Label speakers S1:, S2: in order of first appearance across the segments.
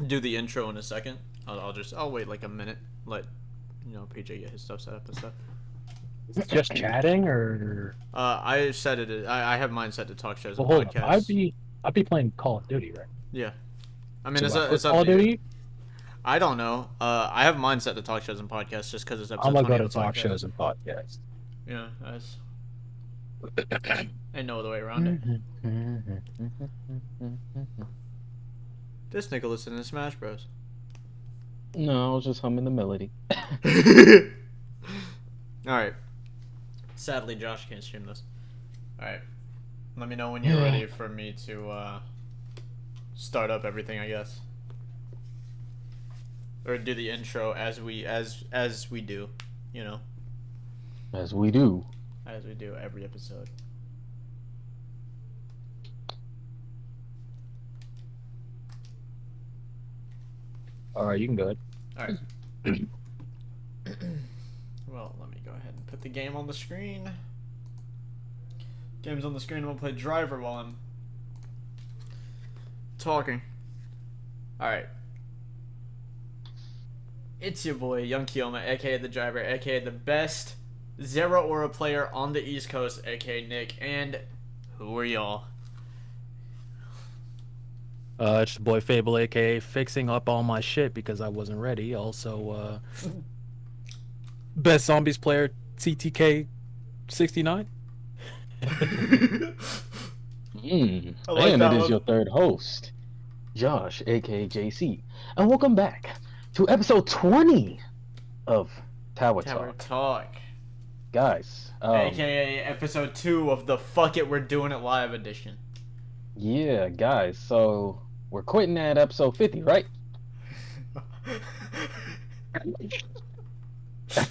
S1: do the intro in a second. I'll wait like a minute. Let PJ get his stuff set up and stuff.
S2: Is it just chatting or?
S1: I set it. I have mine set to talk shows
S2: Well,
S1: and
S2: hold up.
S1: podcasts.
S2: I'd be playing Call of Duty, right?
S1: Yeah. I mean,
S2: So I put
S1: it's up
S2: Call
S1: to
S2: of
S1: you.
S2: Duty.
S1: I don't know. I have mine set to talk shows and podcasts just because it's
S2: I'm
S1: episode
S2: gonna
S1: 20
S2: go
S1: of
S2: to
S1: the
S2: talk
S1: podcast.
S2: shows and podcasts.
S1: Yeah, that's. Ain't no other way around it. This nigga listening to Smash Bros.
S3: No, I was just humming the melody.
S1: Alright. Sadly, Josh can't stream this. Alright. Let me know when you're ready for me to start up everything, I guess. Or do the intro as we do, you know.
S3: As we do.
S1: As we do every episode.
S2: Alright, you can go ahead.
S1: Alright. Well, let me go ahead and put the game on the screen. Game's on the screen. I'm gonna play driver while I'm talking. Alright. It's your boy, Young Kiyoma, aka the driver, aka the best Zero Aura player on the East Coast, aka Nick. And who are y'all?
S2: It's your boy Fable, aka fixing up all my shit because I wasn't ready. Also, best zombies player, CTK 69.
S3: And
S1: like
S3: it
S1: that
S3: is
S1: one.
S3: your third host, Josh, aka JC. And welcome back to episode 20 of Tower Talk. Guys,
S1: aka episode 2 of the Fuck It, We're Doing It Live edition.
S3: yeah, guys, so we're quitting at episode 50, right?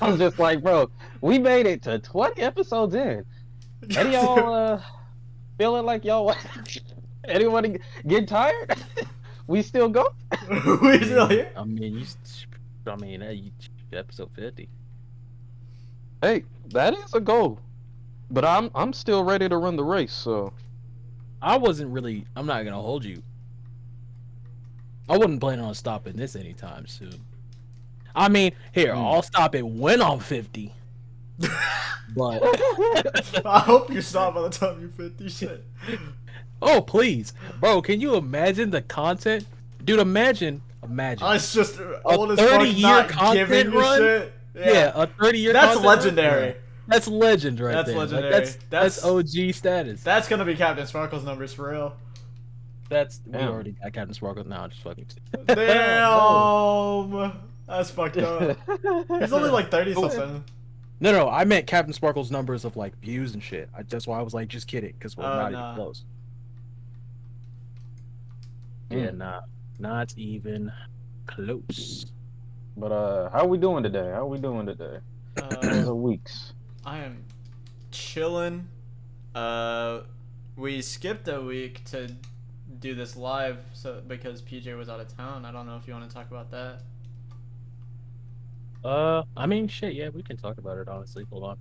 S3: I was just like, bro, we made it to 20 episodes in. Any y'all feeling like y'all anyone get tired? We still go?
S1: We still here?
S2: I mean, episode 50.
S3: Hey, that is a goal. But I'm still ready to run the race, so
S2: I'm not gonna hold you. I wasn't planning on stopping this anytime soon. I mean, here, I'll stop it when I'm 50. But
S1: I hope you stop by the time you're 50 shit.
S2: oh please, bro, can you imagine the content? Dude, imagine.
S1: It's just old as
S2: 30-year
S1: fuck not
S2: content
S1: giving you
S2: run?
S1: shit.
S2: Yeah, a 30-year
S1: That's
S2: content run?
S1: legendary.
S2: Yeah. That's legend right
S1: That's
S2: there.
S1: legendary.
S2: Like, that's OG status.
S1: That's gonna be Captain Sparkle's numbers for real.
S2: We already got Captain Sparkle now. Just fucking.
S1: Damn, that's fucked up. He's only like 30 something.
S2: No, I meant Captain Sparkle's numbers of like views and shit. That's why I was like, just kidding, because we're not even close. Yeah, not even close.
S3: But how we doing today? How's the weeks?
S1: I am chilling. We skipped a week to do this live, because PJ was out of town. I don't know if you want to talk about that.
S2: I mean, shit, yeah, we can talk about it, honestly. Hold on.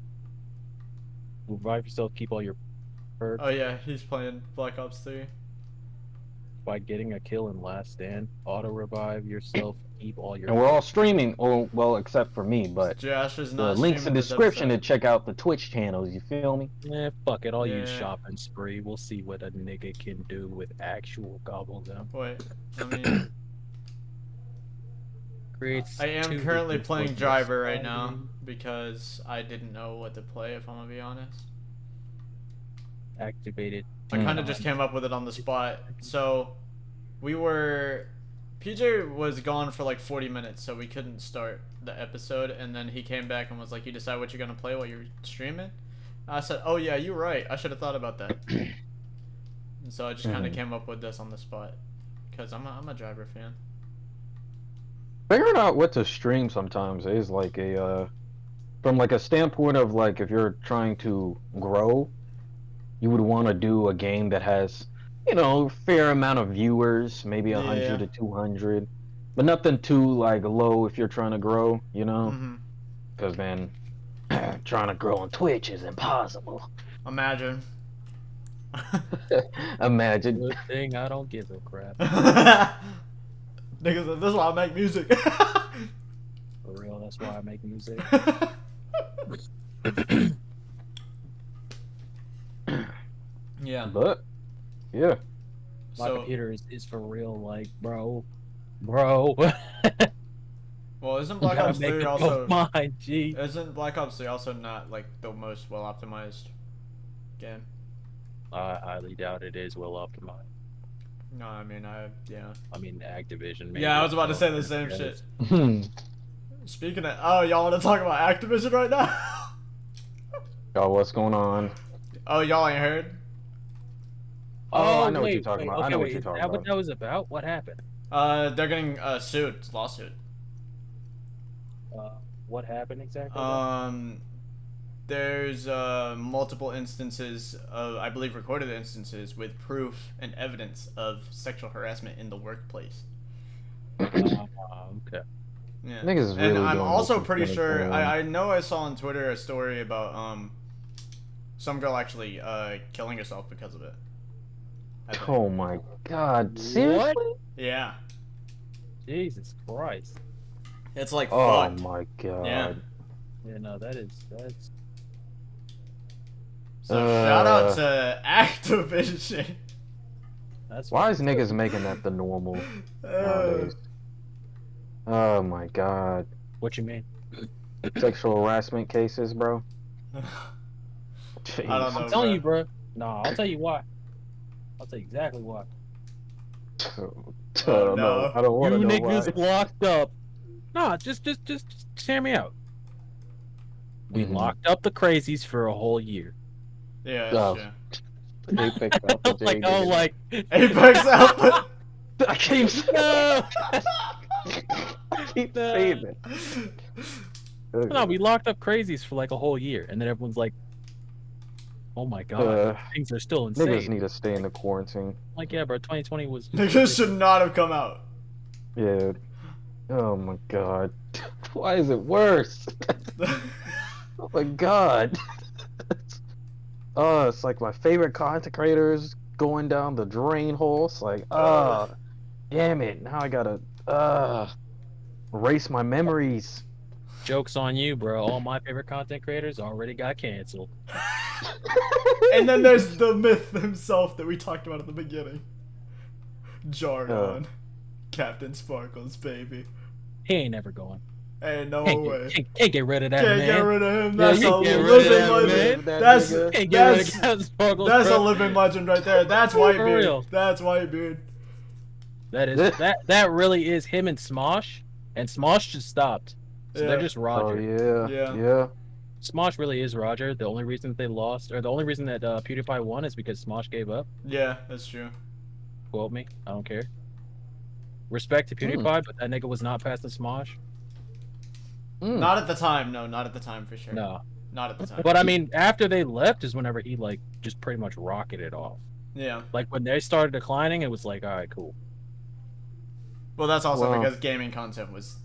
S2: Revive yourself, keep all your perks.
S1: Oh yeah, he's playing Black Ops 3.
S2: By getting a kill in Last Stand, auto-revive yourself, keep all your
S3: And we're all streaming, well, except for me, but
S1: Josh is
S3: the
S1: not
S3: links in the
S1: streaming this
S3: description to
S1: episode.
S3: check out the Twitch channels, you feel me?
S2: Yeah, fuck it, I'll use
S1: Yeah.
S2: shopping spree. We'll see what a nigga can do with actual gobble gum.
S1: Wait, I mean, I am currently playing Driver right now because I didn't know what to play, if I'm gonna be honest.
S2: Activated.
S1: I kind of just came up with it on the spot. So, PJ was gone for like 40 minutes, so we couldn't start the episode, and then he came back and was like, you decide what you're gonna play while you're streaming? I said, oh yeah, you're right, I should have thought about that. And so I just kind of came up with this on the spot, because I'm a Driver fan.
S3: Figuring out what to stream sometimes is like from like a standpoint of like if you're trying to grow, you would want to do a game that has, a fair amount of viewers, maybe 100 to 200, but nothing too like low if you're trying to grow, because man, trying to grow on Twitch is impossible.
S1: Imagine.
S3: Imagine.
S2: Good thing I don't give a crap.
S1: Niggas said, this is why I make music.
S2: For real, that's why I make music.
S1: Yeah.
S3: But yeah.
S2: My
S1: So,
S2: computer is for real, like, bro.
S1: well, isn't Black
S2: Gotta
S1: Ops
S2: make
S1: 3
S2: it
S1: also...
S2: both mine, G.
S1: Isn't Black Ops 3 also not, like, the most well-optimized game?
S2: I highly doubt it is well optimized.
S1: No, I mean, yeah.
S2: I mean, Activision. Made
S1: Yeah, I
S2: it
S1: was about to
S2: so
S1: say the same
S2: good.
S1: shit. Speaking of... Oh, y'all want to talk about Activision right now?
S3: Yo, what's going on?
S1: Oh, y'all ain't heard?
S3: Oh, I know what you're talking about. I know what you're
S2: is
S3: talking
S2: that
S3: about.
S2: what that was about? What happened?
S1: They're getting sued. It's a lawsuit.
S2: What happened exactly?
S1: There's multiple instances of, I believe, recorded instances with proof and evidence of sexual harassment in the workplace.
S2: Okay.
S1: Yeah.
S3: Niggas is really
S1: And I'm
S3: doing
S1: also
S3: this in
S1: pretty sure,
S3: 2021.
S1: I know I saw on Twitter a story about some girl actually killing herself because of it. I think.
S3: Oh my god, seriously?
S1: Yeah.
S2: Jesus Christ.
S1: It's like
S3: Oh
S1: fucked.
S3: my god.
S1: Yeah.
S2: Yeah, no, that's
S1: So shout out to Activision.
S3: Why is niggas making that the normal nowadays? Oh my god.
S2: What you mean?
S3: Sexual harassment cases, bro.
S1: I don't
S3: Jeez.
S1: know.
S2: I'm telling you, bro. No, I'll tell you why. I'll tell you exactly why.
S3: I
S1: Oh,
S3: don't know. I don't want to
S2: You
S3: know
S2: niggas
S3: why.
S2: locked up. No, just hear me out. We
S3: Mhm.
S2: locked up the crazies for a whole year.
S1: Yeah,
S3: Oh.
S1: that's
S3: Apex Alpha J.
S2: like, oh,
S3: niggas.
S2: like
S1: true. Apex Alpha.
S3: I keep saying
S2: no.
S3: I keep saying it.
S2: No, we locked up crazies for like a whole year, and then everyone's like, "Oh my god, things are still insane."
S3: Niggas need to stay in the quarantine.
S2: Like, yeah, bro, 2020 was.
S1: Niggas should not have come out.
S3: Yeah. Oh my god. Why is it worse? Oh my god. Oh, it's like my favorite content creators going down the drain hole. It's like, damn it. Now I gotta, erase my memories.
S2: Joke's on you, bro. All my favorite content creators already got canceled.
S1: And then there's the myth himself that we talked about at the beginning. Jargon. Captain Sparkles, baby.
S2: He ain't never going.
S1: Hey, no
S2: Can't
S1: way.
S2: Can't get rid of that
S1: Can't
S2: man.
S1: get rid of him.
S2: Yeah,
S1: That's
S2: you
S1: a
S2: can't get rid of
S1: living
S2: that
S1: legend.
S3: man.
S1: That's
S3: That nigga.
S2: Can't get rid of Captain Sparkles,
S1: that's a
S2: bro.
S1: living legend right there. That's
S2: For
S1: Whitebeard.
S2: real.
S1: That's Whitebeard.
S2: That is that really is him and Smosh, and Smosh just stopped. So
S1: Yeah.
S2: they're just Roger.
S3: Oh yeah.
S2: Smosh really is Roger. The only reason that they lost, or the only reason that PewDiePie won, is because Smosh gave up.
S1: Yeah, that's true.
S2: Quote me. I don't care. Respect to PewDiePie, but that nigga was not passing Smosh.
S1: Not at the time. No, not at the time for sure.
S2: No.
S1: Not at the time.
S2: But I mean, after they left is whenever he like just pretty much rocketed off.
S1: Yeah.
S2: Like when they started declining, it was like, all right, cool.
S1: Well, that's also
S3: Well.
S1: because gaming content was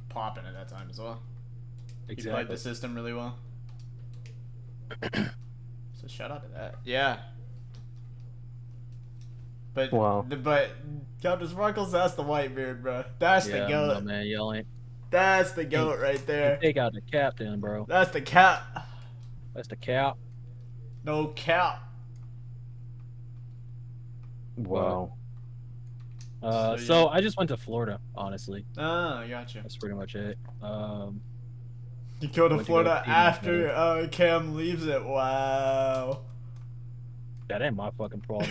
S1: popping at that time as well. He played
S2: Exactly.
S1: the system really well. So shout out to that. Yeah. But
S3: Wow.
S1: but Captain Sparkles, that's the Whitebeard, bro. That's the
S2: Yeah,
S1: goat.
S2: no, man, y'all ain't
S1: That's the goat right there.
S2: take out the captain, bro.
S1: That's the cap.
S2: That's the cap.
S1: No cap.
S3: Wow.
S1: So,
S2: So
S1: yeah.
S2: I just went to Florida, honestly.
S1: Oh, I gotcha.
S2: That's pretty much it.
S1: You go to
S2: Went to go
S1: Florida
S2: see my
S1: after Cam leaves it. Wow.
S2: That ain't my fucking problem.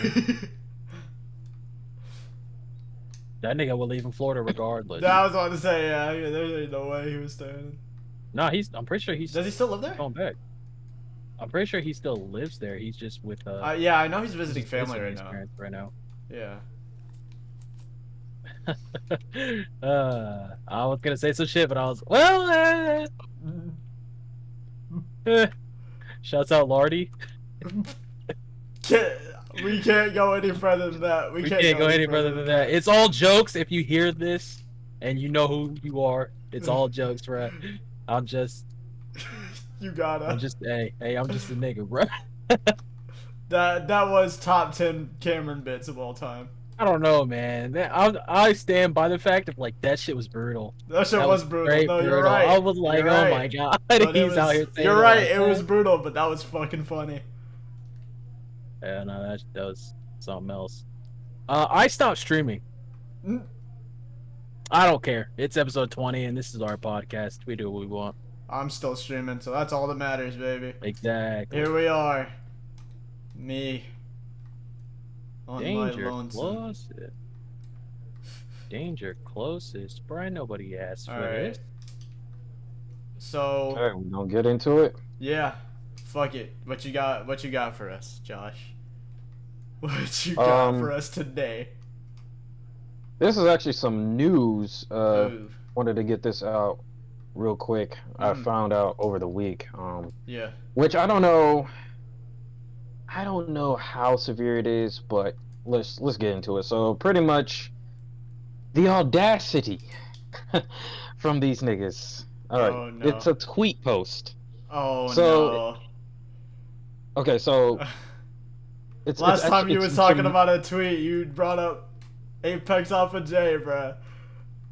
S2: That nigga will leave in Florida regardless.
S1: I was about to say, yeah, there ain't no way he was staying.
S2: No, I'm pretty sure he's
S1: Does he still live there?
S2: going back. I'm pretty sure he still lives there. He's just with
S1: Yeah, I know he's visiting
S2: his
S1: family right
S2: his
S1: now.
S2: parents right now.
S1: Yeah.
S2: I was gonna say some shit, but I was shouts out Lardy.
S1: We can't go any further than that.
S2: We can't go any further than that. It's all jokes. If you hear this and you know who you are, it's all jokes, right? I'm just
S1: You gotta.
S2: I'm just hey, I'm just a nigga, bro.
S1: That was top 10 Cameron bits of all time.
S2: I don't know, man. I stand by the fact of like that shit was brutal.
S1: That shit
S2: That
S1: was
S2: was
S1: brutal.
S2: straight
S1: No, you're
S2: brutal. I
S1: right.
S2: was like,
S1: You're
S2: oh
S1: right.
S2: my god,
S1: But it
S2: he's out
S1: was.
S2: here saying
S1: You're
S2: it
S1: right.
S2: like
S1: It was
S2: that.
S1: brutal, but that was fucking funny.
S2: Yeah, no, that was something else. I stopped streaming.
S1: Mm.
S2: I don't care. It's episode 20, and this is our podcast. We do what we want.
S1: I'm still streaming, so that's all that matters, baby.
S2: Exactly.
S1: Here we are. Me. On my
S2: Danger
S1: lonesome.
S2: closest. Danger closest. Brian, nobody asked for
S1: Alright.
S2: this.
S1: So
S3: Okay, we gonna get into it.
S1: yeah. Fuck it. What you got for us, Josh? What you got for us today?
S3: This is actually some news.
S1: Ooh.
S3: Wanted to get this out real quick. I found out over the week.
S1: Yeah.
S3: Which I don't know. I don't know how severe it is, but let's get into it. So pretty much, the audacity from these niggas. All right,
S1: Oh, no.
S3: it's a tweet post.
S1: Oh
S3: So-
S1: no.
S3: Okay, so it's
S1: Last
S3: it's
S1: time
S3: actually-
S1: you was
S3: it's
S1: talking
S3: some-
S1: about a tweet, you brought up Apex Alpha J, bruh.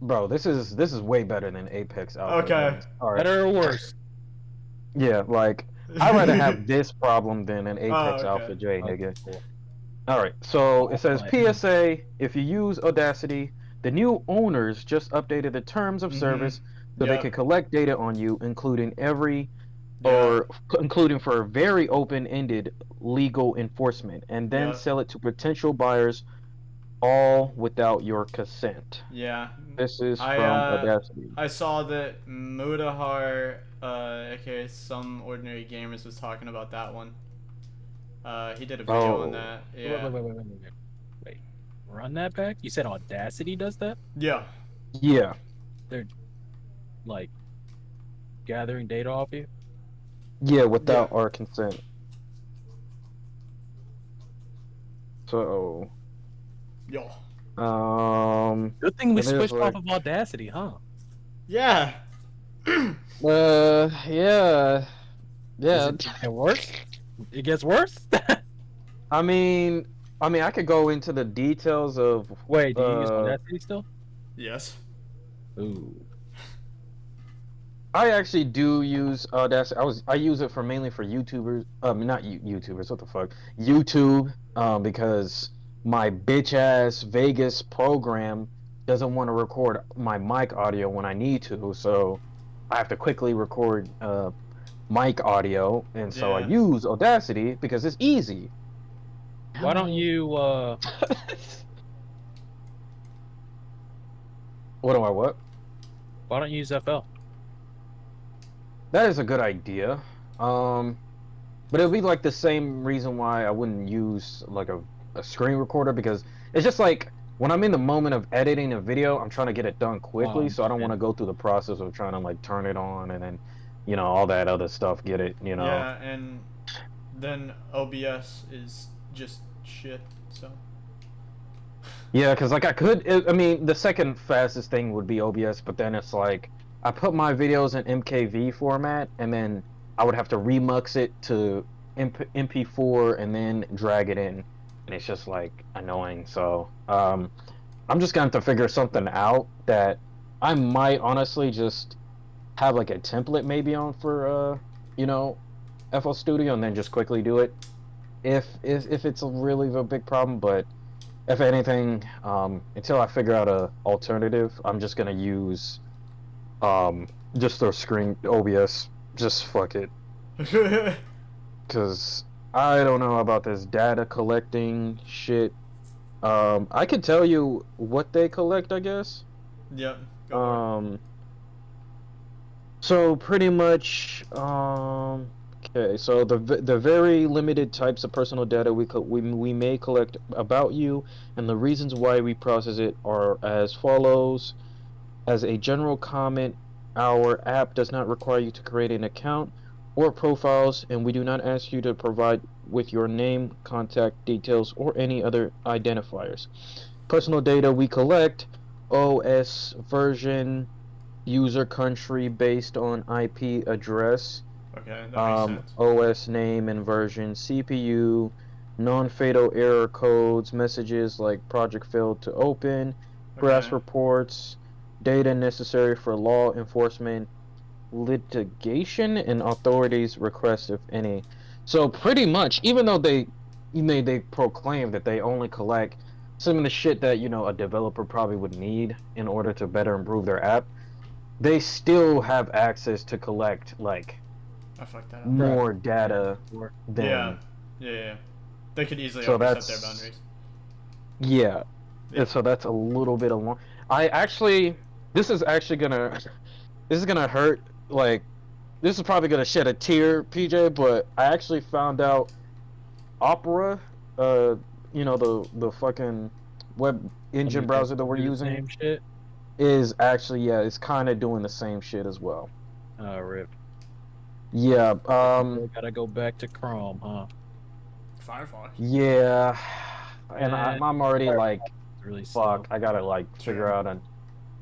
S3: Bro, this is way better than Apex Alpha.
S1: Okay.
S3: All right.
S2: Better or worse?
S3: Yeah, like I'd rather have this problem than an Apex
S1: okay.
S3: Alpha J, nigga.
S2: Okay, cool.
S3: All right, so it says
S2: Alright.
S3: PSA: if you use Audacity, the new owners just updated the terms of service so they
S1: Yep.
S3: can collect data on you, including
S1: Yeah.
S3: including for very open-ended legal enforcement, and then
S1: Yep.
S3: sell it to potential buyers, all without your consent.
S1: Yeah.
S3: This is
S1: I,
S3: from Audacity.
S1: I saw that Mudahar, aka Some Ordinary Gamers, was talking about that one. He did a video on that. Yeah.
S2: Wait. Run that back? You said Audacity does that?
S1: Yeah.
S3: Yeah.
S2: Like, gathering data off you?
S3: Yeah, without our consent. So,
S1: Yo.
S2: Good thing we
S3: It is
S2: switched
S3: like-
S2: off of Audacity, huh?
S1: Yeah.
S3: yeah. Yeah.
S2: Does it get worse? It gets worse?
S3: I mean, I could go into the details of.
S2: Wait, do you use Audacity still?
S1: Yes.
S2: Ooh.
S3: I actually do use Audacity. I use it mainly for YouTubers. Not YouTubers. What the fuck? YouTube. Because my bitch ass Vegas program doesn't want to record my mic audio when I need to, so I have to quickly record mic audio, and so I
S1: Yeah.
S3: use Audacity because it's easy.
S2: Why don't you,
S3: What do I what?
S2: why don't you use FL?
S3: That is a good idea. But it'll be like the same reason why I wouldn't use like a screen recorder, because it's just like when I'm in the moment of editing a video, I'm trying to get it done quickly, so I don't want to go through the process of trying to like turn it on and then, all that other stuff, get it,
S1: Yeah, and then OBS is just shit, so.
S3: Yeah, because like the second fastest thing would be OBS, but then it's like I put my videos in MKV format, and then I would have to remux it to MP4 and then drag it in, and it's just like annoying. So I'm just going to figure something out that I might honestly just have like a template maybe on for FL Studio, and then just quickly do it if it's a really a big problem. But if anything, until I figure out a alternative, I'm just gonna use just their screen OBS. Just fuck it, cause I don't know about this data collecting shit. I could tell you what they collect, I guess.
S1: Yep. Go for it.
S3: So pretty much, okay. So the very limited types of personal data we may collect about you, and the reasons why we process it are as follows. As a general comment, our app does not require you to create an account or profiles, and we do not ask you to provide with your name, contact details, or any other identifiers. Personal data we collect: OS version, user country based on IP address,
S1: Okay, that makes sense.
S3: OS name and version, CPU, non-fatal error codes, messages like project failed to open, brass
S1: Okay.
S3: reports, data necessary for law enforcement, litigation, and authorities request if any. So pretty much, even though they proclaim that they only collect some of the shit that a developer probably would need in order to better improve their app, they still have access to collect like
S1: I fucked that up.
S2: Bruh.
S3: more data
S1: Yeah.
S3: than.
S1: Yeah, yeah. They could easily
S3: So
S1: overstep their
S3: that's
S1: boundaries.
S3: yeah.
S1: Yeah.
S3: And so that's a little bit along. I actually, this is actually gonna, this is gonna hurt. Like, this is probably gonna shed a tear, PJ. But I actually found out Opera, uh, the fucking web
S2: Let
S3: engine
S2: me guess.
S3: browser that we're
S2: Do the
S3: using
S2: same shit.
S3: is actually, yeah, it's kind of doing the same shit as well.
S2: Oh, rip.
S3: Yeah.
S2: Still gotta go back to Chrome, huh?
S1: Firefox.
S3: Yeah. And
S2: Eh,
S3: I'm already like,
S2: it's really slow.
S3: fuck. I gotta like figure
S1: True.
S3: out an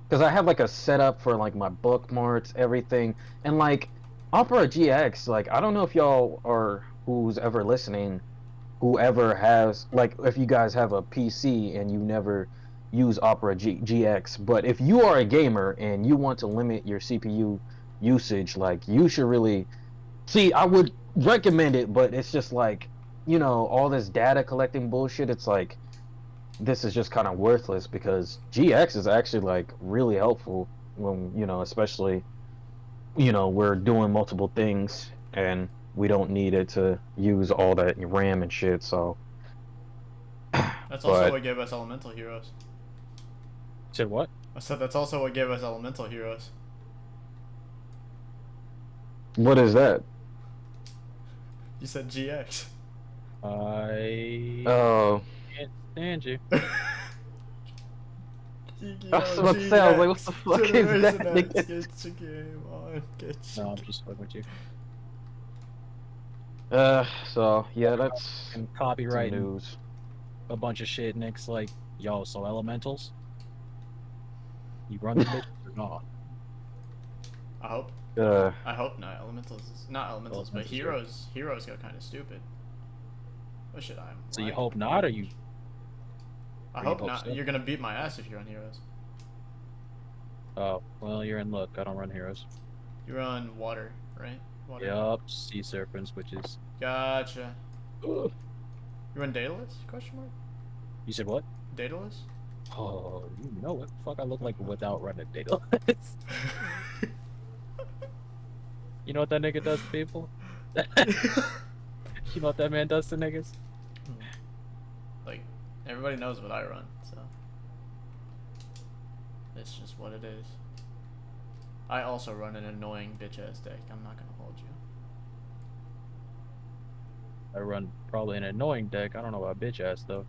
S3: because I have like a setup for like my bookmarks, everything, and like Opera GX. Like I don't know if y'all or who's ever listening, whoever has like if you guys have a PC and you never use GX, but if you are a gamer and you want to limit your CPU usage, like you should really see. I would recommend it, but it's just like all this data collecting bullshit. It's like this is just kind of worthless because GX is actually like really helpful when especially we're doing multiple things and we don't need it to use all that RAM and shit. So,
S1: That's also
S3: but
S1: what gave us Elemental Heroes.
S2: Said what?
S1: I said that's also what gave us Elemental Heroes.
S3: what is that?
S1: You said GX.
S2: I
S3: Oh,
S2: can't stand you.
S3: I was about to say, I was like, what the fuck is that,
S1: Generation X,
S3: nigga?
S1: get your game on. Get your
S2: No, I'm just fucking with you.
S3: So yeah, that's
S2: And
S3: some
S2: copyrighting
S3: news.
S2: a bunch of shit. Nick's like, yo, so elementals, you run the bitch or not?
S1: I hope.
S3: Uh,
S1: I hope not. Elementals is not elementals, but
S2: Elementals,
S1: heroes. Heroes got kind of stupid. What should I?
S2: So you hope not, or you?
S1: I
S2: or you
S1: hope
S2: hope
S1: not.
S2: so?
S1: You're gonna beat my ass if you're on heroes.
S2: Oh, well, you're in luck. I don't run heroes.
S1: You're on water, right? Water.
S2: Yup, sea serpents, which is.
S1: Gotcha.
S2: Ugh.
S1: You're on Daedalus? Question mark.
S2: You said what?
S1: Daedalus.
S2: Oh, you know what the fuck I look like without running data. You know what that nigga does to people? You know what that man does to niggas?
S1: Like, everybody knows what I run, so it's just what it is. I also run an annoying bitch ass deck. I'm not gonna hold you.
S2: I run probably an annoying deck. I don't know about bitch ass though.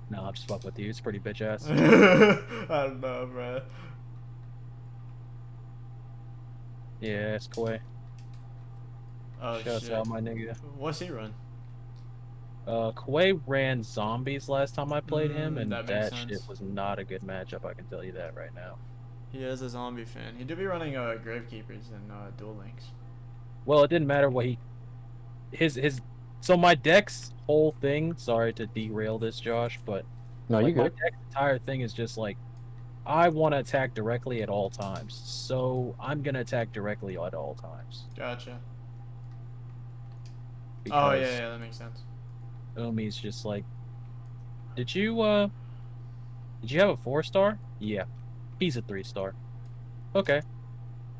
S2: No, I'm just fucking with you. It's pretty bitch ass.
S1: I don't know, bro.
S2: Yeah, it's Koi.
S1: Oh
S2: Shouts
S1: shit.
S2: out my nigga.
S1: What's he run?
S2: Koi ran zombies last time I played him, and
S1: That makes
S2: that
S1: sense.
S2: shit was not a good matchup. I can tell you that right now.
S1: He is a zombie fan. He do be running Gravekeepers and Duel Links.
S2: Well, it didn't matter what his. So my deck's whole thing. Sorry to derail this, Josh, but
S3: no, you
S2: like my
S3: good.
S2: deck's entire thing is just like I want to attack directly at all times, so I'm gonna attack directly at all times.
S1: Gotcha.
S2: Because
S1: Oh yeah, that makes sense.
S2: Umi's just like, did you have a 4-star? Yeah, he's a 3-star. Okay.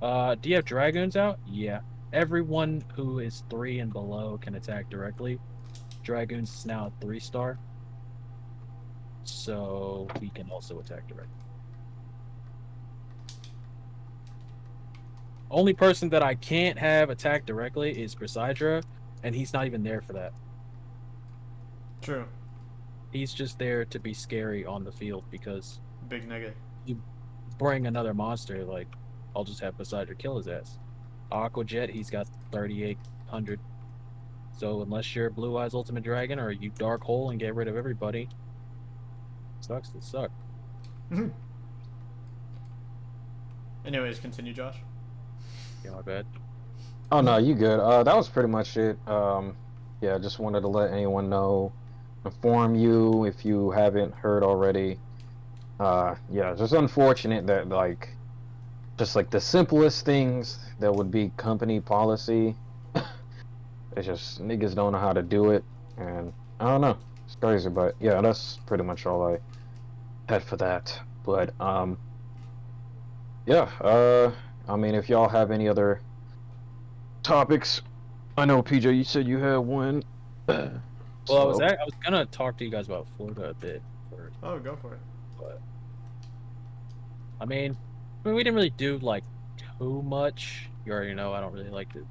S2: Do you have dragoons out? Yeah. Everyone who is 3 and below can attack directly. Dragoons is now a 3-star, so we can also attack directly. Only person that I can't have attack directly is Presidra, and he's not even there for that.
S1: True.
S2: He's just there to be scary on the field because
S1: Big nigga.
S2: you bring another monster, like, I'll just have Presidra kill his ass. Aqua Jet, he's got 3,800. So unless you're Blue Eyes Ultimate Dragon or you Dark Hole and get rid of everybody, sucks to suck.
S1: Anyways, continue, Josh.
S2: Yeah, my bad.
S3: Oh no, you good. That was pretty much it. yeah, I just wanted to let anyone know, inform you if you haven't heard already. Yeah, just unfortunate that like just like the simplest things that would be company policy, it's just niggas don't know how to do it, and I don't know. It's crazy, but yeah, that's pretty much all I had for that. But yeah, I mean, if y'all have any other topics, I know PJ, you said you had one.
S2: Well,
S3: So
S2: I was gonna talk to you guys about Florida a bit first,
S1: Oh, go for it.
S2: but I mean, we didn't really do like too much. You already know I don't really like to.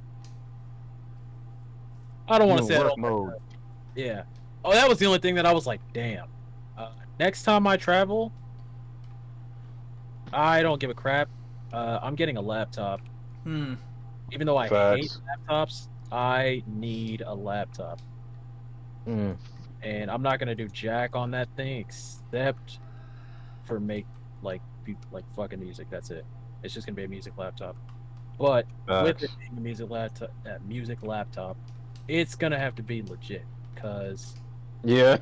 S2: I don't
S3: you
S2: want to
S3: in
S2: say I
S3: work
S2: don't like
S3: mode.
S2: to. Yeah. Oh, that was the only thing that I was like, damn. Next time I travel, I don't give a crap. I'm getting a laptop.
S1: Hmm.
S2: Even though I hate
S3: Facts.
S2: laptops, I need a laptop.
S3: Mm,
S2: And I'm not gonna do jack on that thing except for make like fucking music. That's it. It's just gonna be a music laptop. But with it
S3: facts.
S2: being a music laptop, it's gonna have to be legit. Cause
S3: Yeah,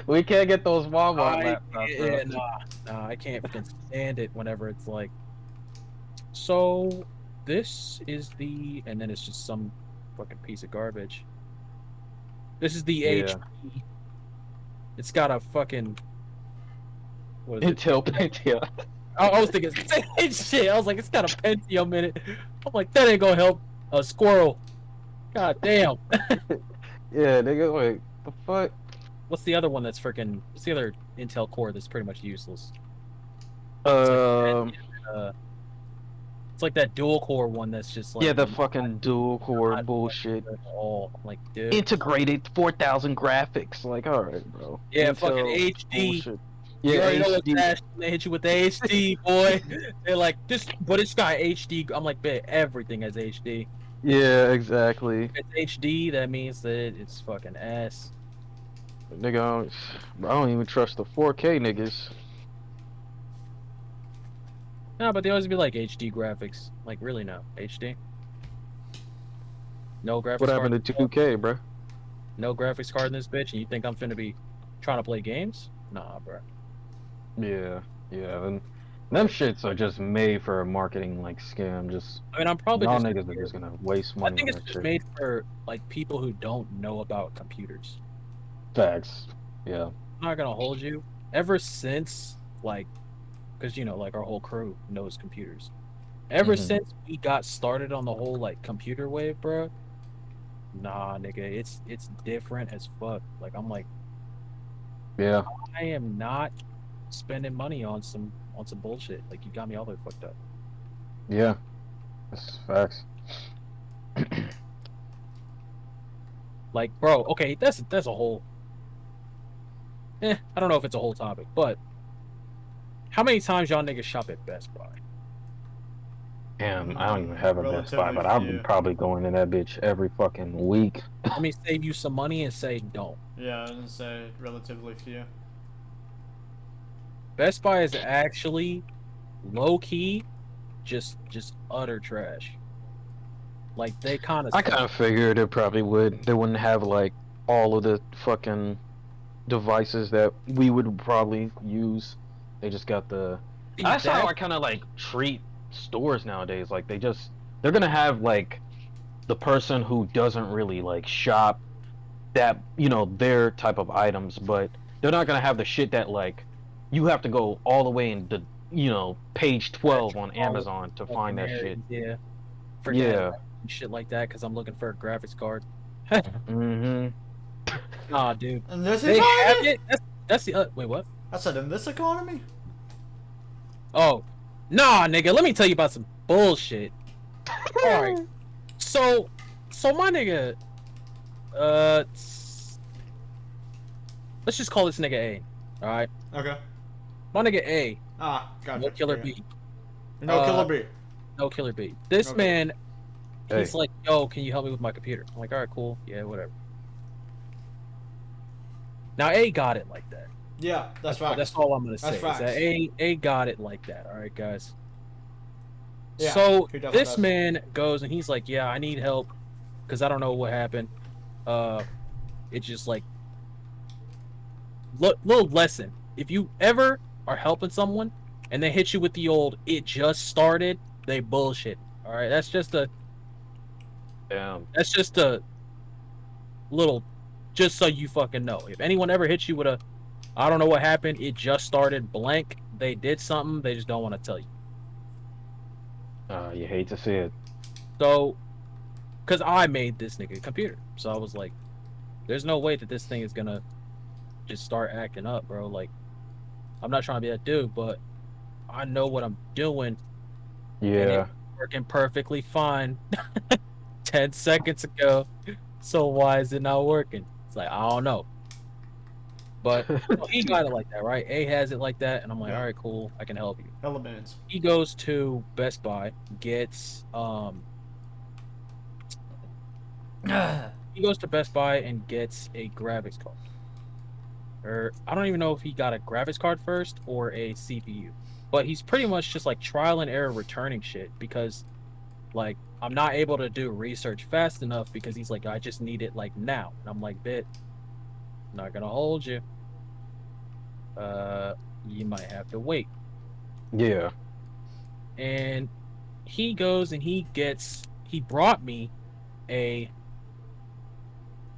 S3: we can't get those Walmart
S2: I
S3: laptops, bro.
S2: yeah, nah, I can't freaking stand it whenever it's like, so this is the, and then it's just some fucking piece of garbage. This is the
S3: Yeah,
S2: HP. It's got a fucking, what is it?
S3: Intel Pentium.
S2: I was thinking same shit. I was like, it's got a Pentium in it. I'm like, that ain't gonna help a squirrel. God damn.
S3: Yeah, nigga, wait, the fuck?
S2: What's the other one that's freaking? What's the other Intel core that's pretty much useless? It's like
S3: Um,
S2: it's like that dual core one that's just
S3: yeah,
S2: like
S3: the fucking dual core
S2: not
S3: bullshit.
S2: good at all. I'm like, dude.
S3: Integrated 4,000 graphics. Like, all right, bro.
S2: Yeah, fucking
S3: Intel
S2: HD.
S3: bullshit.
S2: You
S3: Yeah,
S2: already know what's
S3: HD.
S2: that. They hit you with the HD, boy. They're like, this, but it's got HD. I'm like, bet everything has HD.
S3: Yeah, exactly.
S2: If it's HD, that means that it's fucking ass.
S3: Nigga, I don't even trust the 4K niggas.
S2: No, but they always be like HD graphics. Like, really, no HD. No
S3: What
S2: graphics card.
S3: happened to 2K, bro?
S2: No graphics card in this bitch, and you think I'm finna be trying to play games? Nah, bro.
S3: Yeah, yeah. And them shits are just made for a marketing like scam. Just
S2: I mean, I'm probably
S3: y'all
S2: just.
S3: niggas are just gonna waste
S2: I
S3: money
S2: think
S3: on
S2: it's
S3: that
S2: just
S3: shit.
S2: made for like people who don't know about computers.
S3: Facts. Yeah.
S2: I'm not gonna hold you. Ever since like, because you know, like our whole crew knows computers. Ever
S3: Hmm.
S2: since we got started on the whole like computer wave, bro. Nah, nigga, it's different as fuck. Like I'm like,
S3: Yeah.
S2: I am not spending money on some bullshit. Like you got me all the way fucked up.
S3: Yeah. That's facts.
S2: Like, bro, okay, that's a whole. I don't know if it's a whole topic, but how many times y'all niggas shop at Best Buy?
S3: Damn, I don't even have a Best Buy,
S1: Relatively
S3: but I'm
S1: few.
S3: probably going in that bitch every fucking week.
S2: Let me save you some money and say don't.
S1: Yeah, I was gonna say relatively few.
S2: Best Buy is actually low key, just utter trash. Like they kind of
S3: I
S2: suck.
S3: kind of figured it probably would. They wouldn't have like all of the fucking devices that we would probably use. They just got the.
S2: See
S3: That's how
S2: that?
S3: I kind of like treat stores nowadays. Like they're gonna have like the person who doesn't really like shop that their type of items, but they're not gonna have the shit that like you have to go all the way into page
S2: That
S3: 12 on
S2: all
S3: Amazon to find
S2: fucking
S3: that shit.
S2: areas, yeah. Freaking
S3: Yeah.
S2: Atlantic and shit like that because I'm looking for a graphics card.
S3: Mm-hmm.
S2: Nah, dude,
S1: In this
S2: they have
S1: economy?
S2: it. That's the wait, what?
S1: I said in this economy?
S2: Oh, nah, nigga. Let me tell you about some bullshit. All right, so my nigga, let's just call this nigga A. All right,
S1: Okay.
S2: my nigga A,
S1: Ah, gotcha.
S2: no killer
S1: Yeah.
S2: B,
S1: No killer B.
S2: no killer B. This
S1: Okay.
S2: man, he's
S3: Hey.
S2: like, yo, can you help me with my computer? I'm like, all right, cool, yeah, whatever. Now A got it like that.
S1: Yeah, that's facts.
S2: That's all I'm gonna say.
S1: That's
S2: Is that
S1: facts.
S2: A got it like that. All right, guys.
S1: Yeah,
S2: So
S1: he definitely
S2: this
S1: does.
S2: man goes and he's like, yeah, I need help because I don't know what happened. it's just like little lesson. If you ever are helping someone and they hit you with the old "it just started," they bullshit. All right, that's just a
S3: Damn.
S2: little, just so you fucking know. If anyone ever hits you with a, I don't know what happened, it just started blank, they did something, they just don't want to tell you.
S3: You hate to see it.
S2: So, because I made this nigga computer, so I was like, there's no way that this thing is gonna just start acting up, bro. Like, I'm not trying to be that dude, but I know what I'm doing, and
S3: Yeah.
S2: it's working perfectly fine 10 seconds ago. So why is it not working? It's like, I don't know. But he got it like that, right? A has it like that, and I'm like,
S1: Yeah.
S2: all right, cool, I can help you.
S1: Elements.
S2: He goes to Best Buy, gets he goes to Best Buy and gets a graphics card. Or I don't even know if he got a graphics card first or a CPU. But he's pretty much just like trial and error returning shit because like I'm not able to do research fast enough because he's like, I just need it like now. And I'm like, bit, not gonna hold you. You might have to wait.
S3: Yeah.
S2: And he goes and he brought me a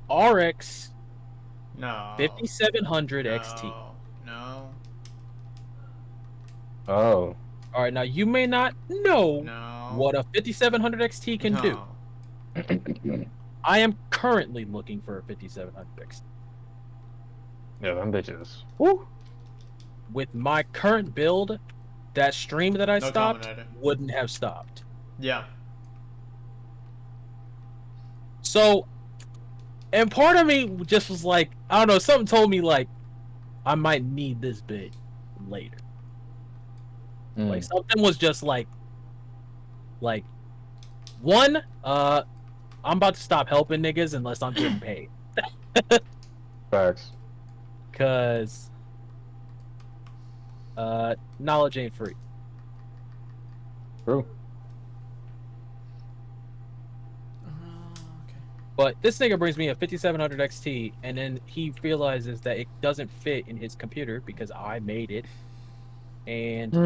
S2: RX
S1: No.
S2: 5700 XT.
S1: No.
S3: Oh.
S2: All right, now you may not know
S1: No.
S2: what a 5700 XT can do. I am currently looking for a 5700 XT.
S3: Yeah, them bitches. Woo.
S2: With my current build, that stream that I
S1: No
S2: stopped
S1: Combinator.
S2: wouldn't have stopped.
S1: Yeah.
S2: So, and part of me just was like, I don't know, something told me like I might need this bit later. Like something was just like one, I'm about to stop helping niggas unless I'm getting paid.
S3: Facts.
S2: Cause knowledge ain't free.
S3: True.
S1: Okay.
S2: But this nigga brings me a 5700 XT, and then he realizes that it doesn't fit in his computer because I made it, and he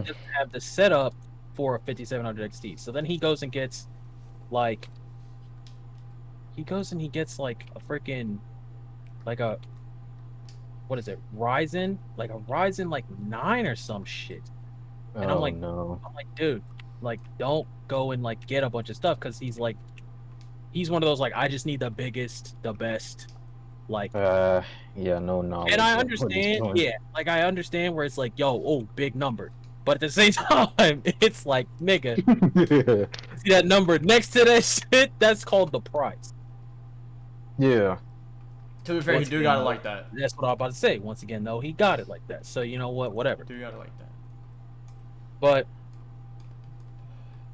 S2: doesn't have the setup for a 5700 XT. So then he goes and gets like a freaking like a, what is it, Ryzen, like a Ryzen like 9 or some shit. And I'm like, dude, like don't go and like get a bunch of stuff, because he's one of those like, I just need the biggest, the best, like
S3: yeah, no knowledge.
S2: and I understand, yeah, like I understand where it's like, yo, oh, big number. But at the same time, it's like, nigga, see that number next to that shit? That's called the price.
S3: Yeah.
S1: To be fair, he do got it like that.
S2: That's what I was about to say. Once again, though, he got it like that. So you know what? Whatever.
S1: Do got it like that.
S2: But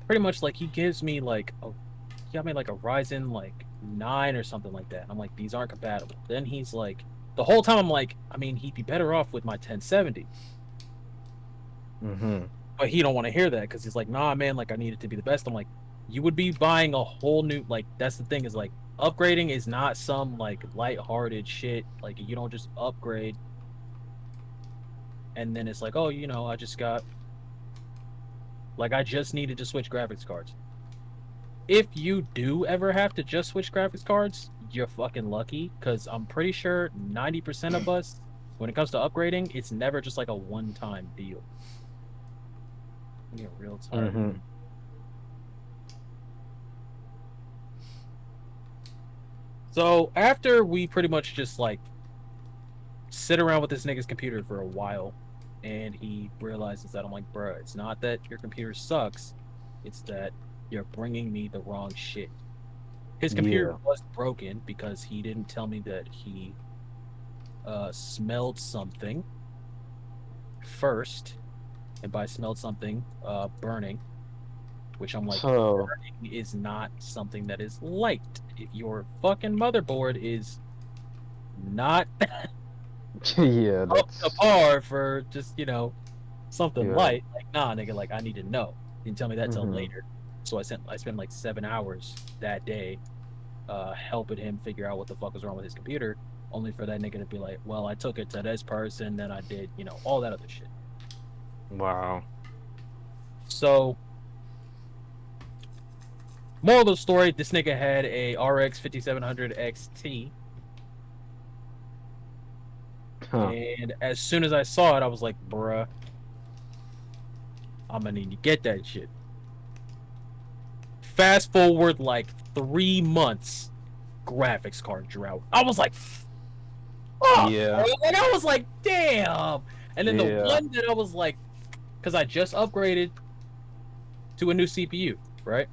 S2: pretty much, like, he gives me like he got me like a Ryzen like 9 or something like that. And I'm like, these aren't compatible. Then he's like, the whole time I'm like, I mean, he'd be better off with my 1070. But he don't want to hear that because he's like, nah, man, like I need it to be the best. I'm like, you would be buying a whole new, like, that's the thing, is like, upgrading is not some like lighthearted shit. Like, you don't just upgrade and then it's like, oh, you know, I just needed to switch graphics cards. If you do ever have to just switch graphics cards, you're fucking lucky, because I'm pretty sure 90% of us, when it comes to upgrading, it's never just like a one-time deal. I get real tired. So after we pretty much just like sit around with this nigga's computer for a while, and he realizes that I'm like, bruh, it's not that your computer sucks, it's that you're bringing me the wrong shit. His computer was broken because he didn't tell me that he smelled something first, and by smelled something, burning, which I'm like, burning is not something that is light. If your fucking motherboard is not
S3: yeah,
S2: up to par for just, you know, something light, like, nah, nigga, like I need to know. He didn't tell me that till later. So I spent like 7 hours that day helping him figure out what the fuck was wrong with his computer, only for that nigga to be like, well, I took it to this person, then I did, all that other shit.
S3: Wow.
S2: So, moral of the story, this nigga had a RX 5700 XT.
S3: Huh.
S2: And as soon as I saw it, I was like, bruh, I'm gonna need to get that shit. Fast forward like 3 months, graphics card drought. I was like, fuck!
S3: Yeah.
S2: Like, I was like, damn! And then the
S3: Yeah.
S2: one that I was like, because I just upgraded to a new CPU, right?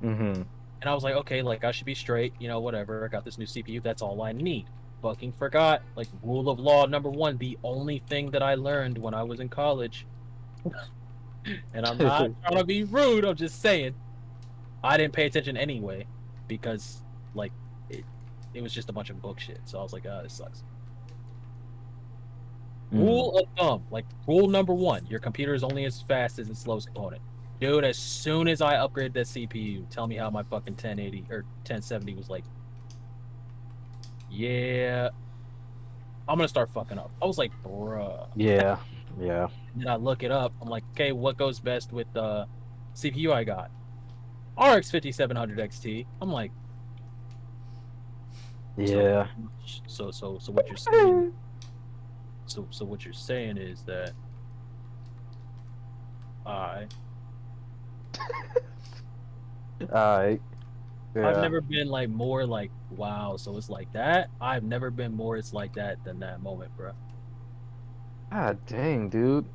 S3: Mm-hmm.
S2: And I was like, okay, like, I should be straight, whatever. I got this new CPU, that's all I need. Fucking forgot, like, rule of law number 1, the only thing that I learned when I was in college, and I'm not trying to be rude, I'm just saying, I didn't pay attention anyway, because, like, it was just a bunch of book shit. So I was like, this sucks. Rule of thumb, like, rule number 1, your computer is only as fast as its slowest component. Dude, as soon as I upgraded that CPU, tell me how my fucking 1080 or 1070 was like, yeah, I'm gonna start fucking up. I was like, bruh.
S3: Yeah.
S2: And then I look it up. I'm like, okay, what goes best with the CPU I got? RX 5700 XT. I'm like,
S3: Yeah.
S2: So what you're saying? So what you're saying is that
S3: Alright. Yeah.
S2: I've never been like more like, wow, so it's like that. I've never been more it's like that than that moment, bro.
S3: God dang, dude.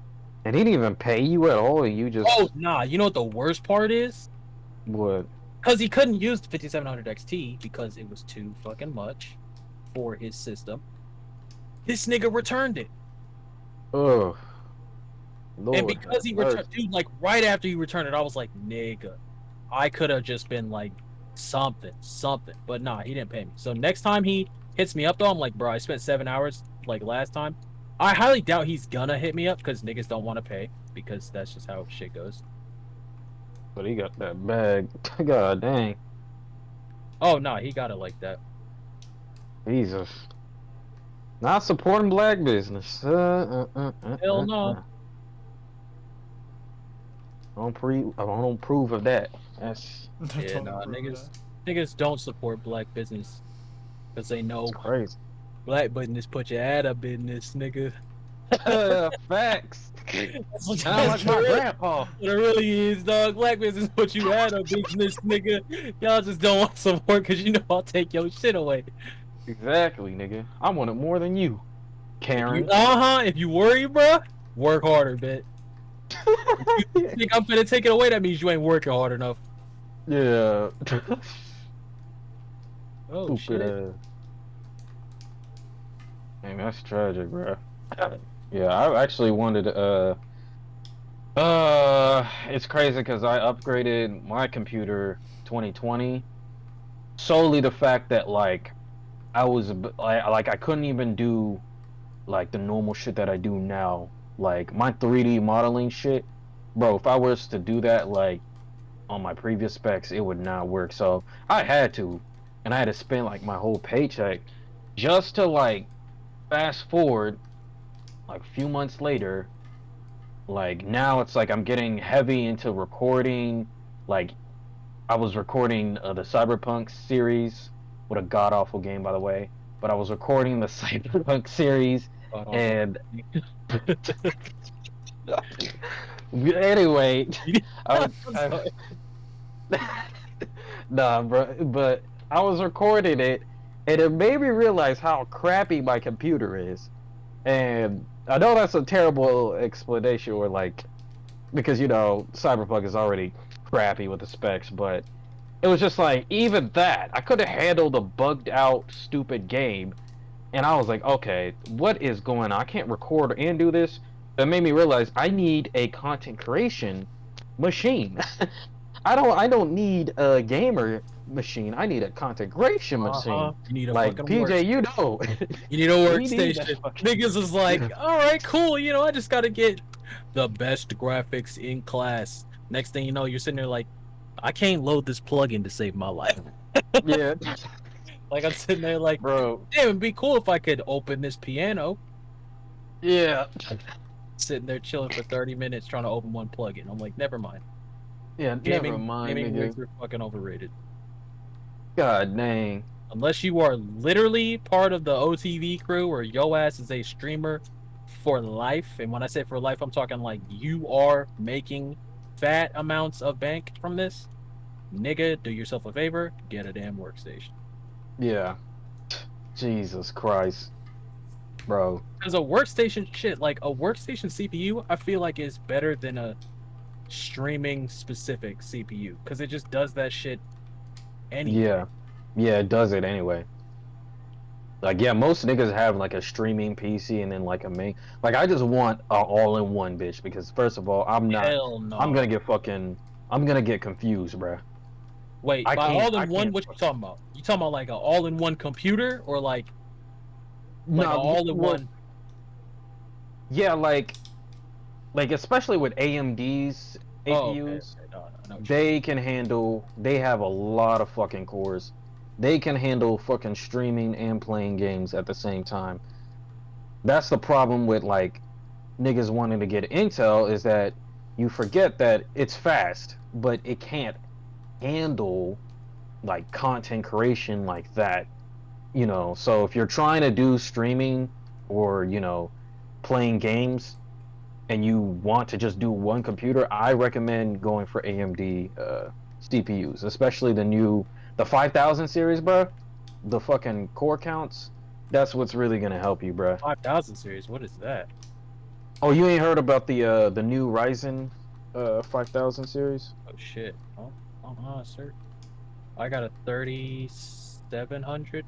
S3: And he didn't even pay you at all. You just
S2: Oh nah, you know what the worst part is?
S3: what?
S2: Because he couldn't use the 5700 XT because it was too fucking much for his system. This nigga returned it.
S3: Oh. Lord,
S2: And because he returned, dude, like right after he returned it, I was like, nigga, I could have just been like something. But nah, he didn't pay me. So next time he hits me up though, I'm like, bro, I spent 7 hours like last time. I highly doubt he's gonna hit me up because niggas don't want to pay because that's just how shit goes.
S3: But he got that bag. God dang.
S2: Oh no, he got it like that.
S3: Jesus. Not supporting black business.
S2: Hell no.
S3: I don't approve of that. That's
S2: Yeah, nah, niggas don't support black business because they know
S3: crazy.
S2: black business put your ad up business, nigga.
S3: Facts.
S2: That's what
S3: Sound like my grandpa.
S2: What it really is, dog. Black business put you ad up business, nigga. Y'all just don't want support because you know I'll take your shit away.
S3: Exactly, nigga. I want it more than you, Karen.
S2: If you worry, bro, work harder, bitch. If you think I'm gonna take it away, that means you ain't working hard enough.
S3: Yeah.
S2: Oh shit.
S3: Dang, that's tragic, bro. Yeah, I actually wanted it's crazy because I upgraded my computer 2020 solely the fact that like I was like I couldn't even do like the normal shit that I do now, like my 3D modeling shit, bro. If I was to do that like on my previous specs, it would not work. So I had to, and I had to spend like my whole paycheck just to like fast forward like a few months later, like now it's like I'm getting heavy into recording. Like I was recording the Cyberpunk series, what a god awful game by the way, but I was recording the Cyberpunk series and anyway, nah, bro, but I was recording it and it made me realize how crappy my computer is. And I know that's a terrible explanation, or like, because you know Cyberpunk is already crappy with the specs, but it was just like even that I could have handled a bugged out stupid game, and I was like, okay, what is going on? I can't record and do this. It made me realize I need a content creation machine. I don't need a gamer machine. I need a content creation machine.
S2: You need a
S3: like
S2: fucking
S3: PJ,
S2: work.
S3: you know.
S2: You need a
S3: We need
S2: workstation.
S3: that fucking-
S2: Niggas is like, all right, cool. I just gotta get the best graphics in class. Next thing you know, you're sitting there like, I can't load this plugin to save my life.
S3: Yeah,
S2: Like I'm sitting there like,
S3: bro.
S2: damn, it'd be cool if I could open this piano.
S3: Yeah,
S2: Sitting there chilling for 30 minutes trying to open one plugin. I'm like, never mind.
S3: yeah. Never mind,
S2: Gaming
S3: nigga.
S2: rigs are fucking overrated.
S3: God dang.
S2: Unless you are literally part of the OTV crew or yo ass is a streamer for life. And when I say for life, I'm talking like you are making fat amounts of bank from this. Nigga, do yourself a favor, get a damn workstation.
S3: Yeah. Jesus Christ, bro.
S2: Because a workstation shit, like a workstation CPU, I feel like is better than a streaming specific CPU. Because it just does that shit anyway.
S3: Yeah, yeah. It does it anyway. Like, yeah, most niggas have like a streaming PC and then like a main. Like, I just want a all-in-one bitch because first of all, I'm not.
S2: Hell no.
S3: I'm gonna get fucking. I'm gonna get confused, bruh.
S2: Wait,
S3: I
S2: by
S3: can't-
S2: all
S3: I
S2: in one,
S3: can't
S2: what you
S3: fucking-
S2: talking about? You talking about like an all in one computer or like an all in
S3: well,
S2: one?
S3: yeah, like especially with AMD's
S2: Oh, okay,
S3: APUs,
S2: okay. No, no, no.
S3: they can handle. They have a lot of fucking cores. They can handle fucking streaming and playing games at the same time. That's the problem with like niggas wanting to get Intel is that you forget that it's fast, but it can't handle like content creation like that. So if you're trying to do streaming or playing games and you want to just do one computer, I recommend going for AMD CPUs, especially the 5000 series, bro. The fucking core counts, that's what's really gonna help you, bro.
S2: 5000 series. What is that?
S3: Oh, you ain't heard about the new Ryzen 5000 series?
S2: Oh shit. Oh, sir. I got a 3700.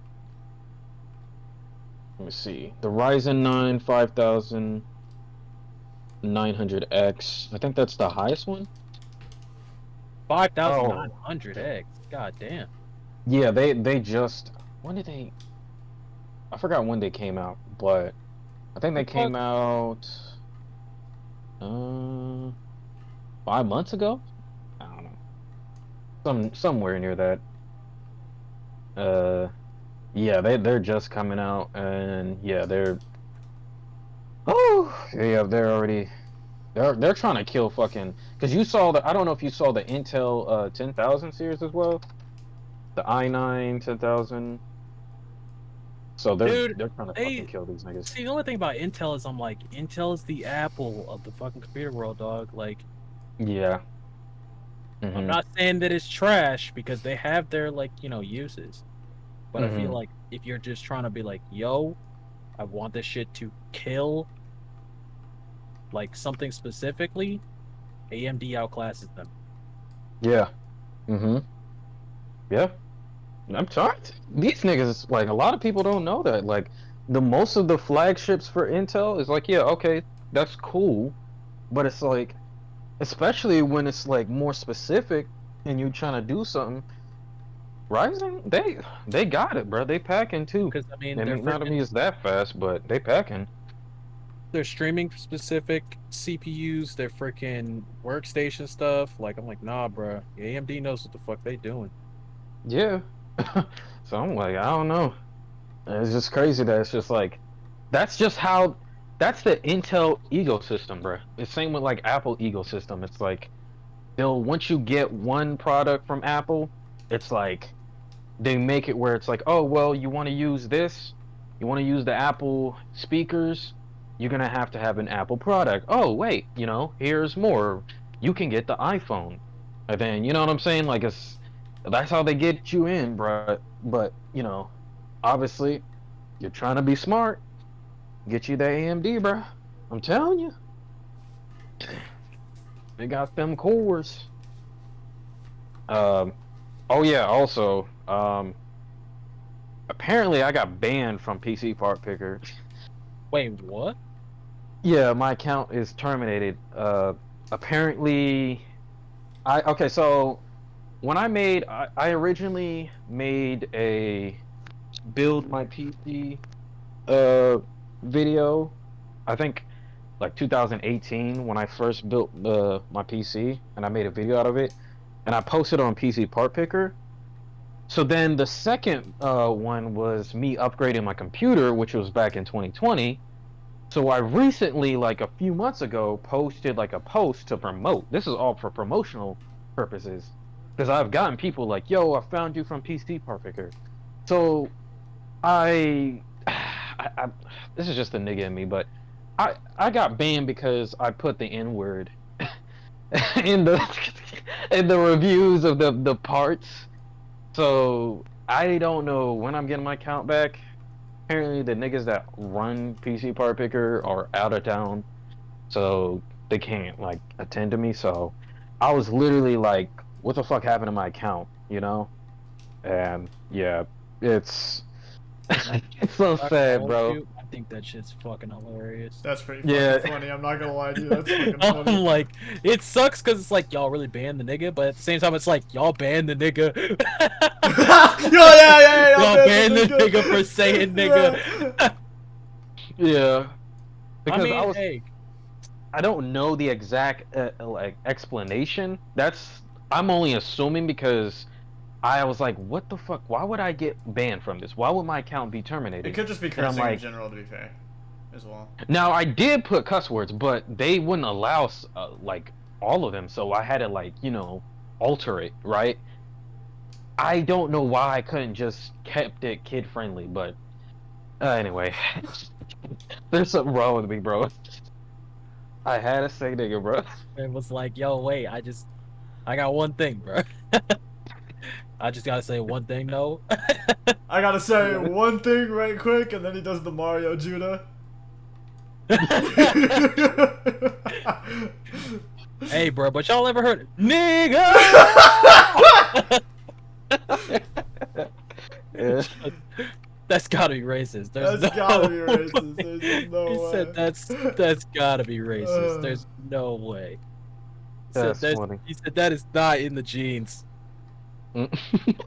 S3: Let me see. The Ryzen 9 5900X. I think that's the highest one.
S2: 5900X. God damn.
S3: Yeah, they just when did they? I forgot when they came out, but I think they came out 5 months ago. I don't know. Somewhere near that. Yeah, they're just coming out, and yeah, they're they're already they're trying to kill fucking because you saw I don't know if you saw the Intel 10000 series as well, the i9 10000. So they're trying to fucking kill these niggas.
S2: See, the only thing about Intel is I'm like, Intel is the Apple of the fucking computer world, dog. Like,
S3: Yeah.
S2: I'm not saying that it's trash because they have their like uses, but I feel like if you're just trying to be like, yo, I want this shit to kill like something specifically, AMD outclasses them.
S3: Yeah. Yeah. I'm sorry. These niggas, like, a lot of people don't know that. Like, most of the flagships for Intel is like, yeah, okay, that's cool, but it's like, especially when it's like more specific and you trying to do something. Ryzen, they got it, bro. They packing too.
S2: Because I mean,
S3: I mean, not to me it's that fast, but they packing.
S2: They're streaming specific CPUs, their freaking workstation stuff. Like, I'm like, nah, bro. AMD knows what the fuck they doing.
S3: Yeah. So I'm like, I don't know. It's just crazy that it's just like, that's just how, that's the Intel ecosystem, bro. It's same with like Apple ecosystem. It's like, once you get one product from Apple, it's like, they make it where it's like, oh, well, you want to use this? You want to use the Apple speakers? You're going to have an Apple product. Oh, wait, here's more. You can get the iPhone. And then, you know what I'm saying? Like, that's how they get you in, bro. But, obviously, you're trying to be smart. Get you the AMD, bro. I'm telling you. They got them cores. Oh, yeah, also, apparently I got banned from PCPartPicker.
S2: Wait, what?
S3: Yeah, my account is terminated. Apparently, okay, so when I originally made a build my PC video, I think like 2018 when I first built my PC and I made a video out of it. and I posted on PCPartPicker. So then the second one was me upgrading my computer, which was back in 2020. So I recently, like a few months ago, posted like a post to promote. This is all for promotional purposes, because I've gotten people like, "Yo, I found you from PCPartPicker." So I, this is just the nigga in me, but I got banned because I put the N word in the in the reviews of the parts. So I don't know when I'm getting my account back. Apparently the niggas that run PCPartPicker are out of town, so they can't like attend to me. So I was literally like, what the fuck happened to my account, you know? And yeah, it's it's so sad, bro.
S2: I think that shit's fucking hilarious.
S1: That's pretty fucking funny. I'm not gonna lie to you. That's fucking
S2: I'm
S1: funny.
S2: like, it sucks because it's like y'all really banned the nigga, but at the same time, it's like y'all banned the nigga.
S1: Yeah.
S2: Y'all banned the nigga for saying nigga.
S3: Yeah, because
S2: I mean,
S3: I was
S2: hey,
S3: I don't know the exact like explanation. I'm only assuming because I was like, what the fuck? Why would I get banned from this? Why would my account be terminated?
S1: It could just be
S3: And I'm
S1: cursing in
S3: like,
S1: general, to be fair, as well.
S3: now I did put cuss words, but they wouldn't allow like all of them, so I had to like alter it, right? I don't know why I couldn't just kept it kid friendly, but anyway, there's something wrong with me, bro. I had to say nigga, bro.
S2: it was like, yo, wait, I got one thing, bro. I just gotta say one thing, no.
S1: I gotta say one thing right quick, and then he does the Mario Judah.
S2: Hey, bro, but y'all ever heard nigga?
S3: Yeah.
S2: That's gotta be racist. There's
S1: That's
S2: no
S1: gotta be racist. There's no
S2: He
S1: way.
S2: said that's gotta be racist. There's no way.
S3: That's funny.
S2: He said that is not in the genes.
S3: Mm.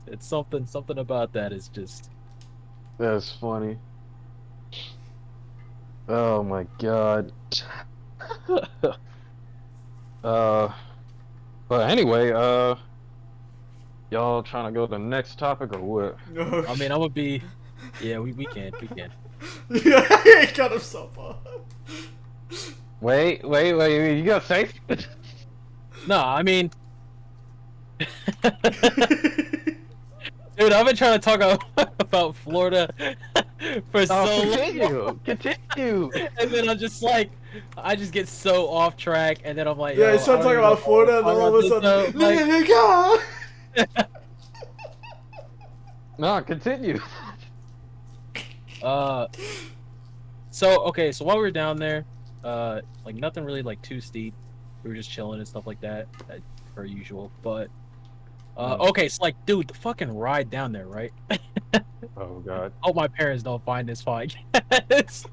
S2: It's something about that is just.
S3: That's funny. Oh my god. But anyway, y'all trying to go to the next topic or what?
S2: I mean, I'm gonna be. Yeah, we can.
S1: Yeah, he cut himself off.
S3: Wait, you gotta say?
S2: No, I mean. Dude, I've been trying to talk about Florida for so long.
S3: Continue.
S2: And then I'm just like, I just get so off track, and then I'm like,
S1: Yeah,
S2: yo,
S1: he started talking about Florida, and then all of a sudden,
S2: like,
S3: No, continue.
S2: So while we were down there, like nothing really like too steep. We were just chilling and stuff like that, per usual. But okay, so like, dude, the fucking ride down there, right?
S3: Oh god.
S2: Oh, my parents don't find this podcast.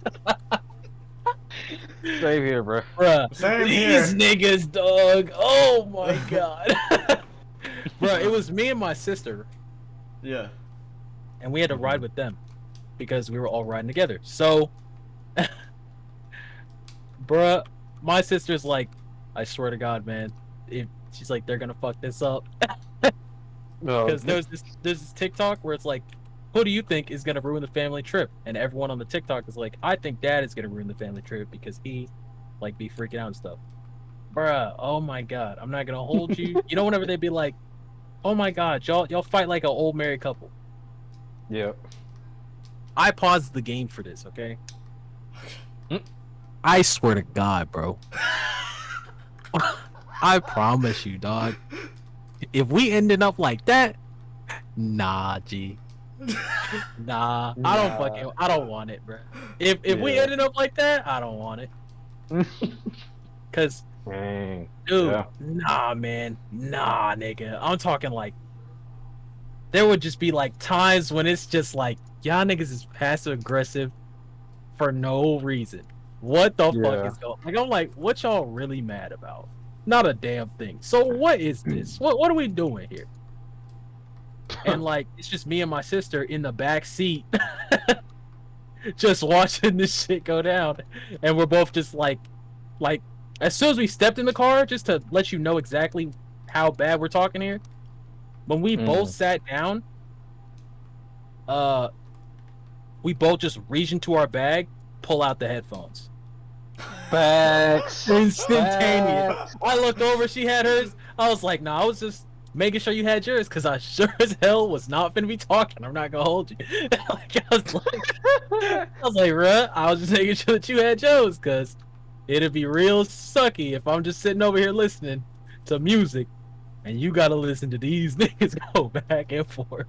S3: Same here, bro.
S2: Bruh,
S1: Same
S2: these
S1: here.
S2: niggas, dog. Oh my god. Bruh, it was me and my sister,
S1: Yeah.
S2: and we had to ride with them because we were all riding together. So, bruh, my sister's like, I swear to God, man, she's like, they're gonna fuck this up.
S3: No.
S2: Because there's this TikTok where it's like, who do you think is gonna ruin the family trip? And everyone on the TikTok is like, I think Dad is gonna ruin the family trip because he like be freaking out and stuff. Bruh, oh my god, I'm not gonna hold you. You know, whenever they be like, oh my god, y'all fight like an old married couple.
S3: Yeah.
S2: I paused the game for this, okay? I swear to God, bro. I promise you, dog. If we ended up like that, nah, G. Nah, I don't want it, bro. If we ended up like that, I don't want it. Cause,
S3: Dang.
S2: dude,
S3: Yeah.
S2: nah, man, nah, nigga. I'm talking like, there would just be like times when it's just like, y'all niggas is passive aggressive for no reason. What the fuck is going? Like, I'm like, what y'all really mad about? Not a damn thing. So what is this? What are we doing here? And like, it's just me and my sister in the back seat, just watching this shit go down, and we're both just like, as soon as we stepped in the car, just to let you know exactly how bad we're talking here. When we both sat down, we both just reach into our bag, pull out the headphones.
S3: Facts.
S2: Instantaneous.
S3: Facts.
S2: I looked over, she had hers. I was like, nah, I was just making sure you had yours, because I sure as hell was not finna be talking. I'm not gonna hold you. Like, I was like, bruh, I was just making sure that you had yours, because it'd be real sucky if I'm just sitting over here listening to music, and you gotta listen to these niggas go back and forth.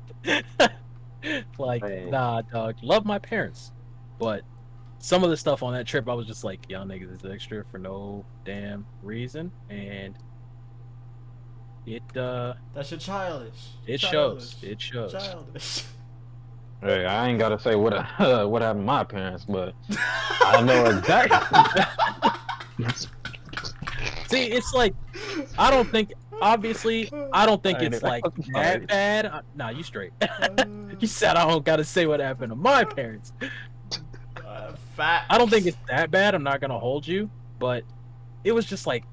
S2: Like,
S3: Man.
S2: nah, dog. Love my parents, but some of the stuff on that trip, I was just like, y'all niggas is extra for no damn reason, and
S1: That's your childish.
S2: it
S1: Childish.
S2: shows. It shows.
S1: Childish.
S3: Hey, I ain't gotta say what what happened to my parents, but I know exactly.
S2: See, it's like, I don't think. Obviously, I don't think
S3: I
S2: it's
S3: know.
S2: like
S3: I'm
S2: that
S3: sorry.
S2: bad. Nah, you straight. You said I don't gotta say what happened to my parents.
S1: Fat.
S2: I don't think it's that bad. I'm not gonna hold you, but it was just like,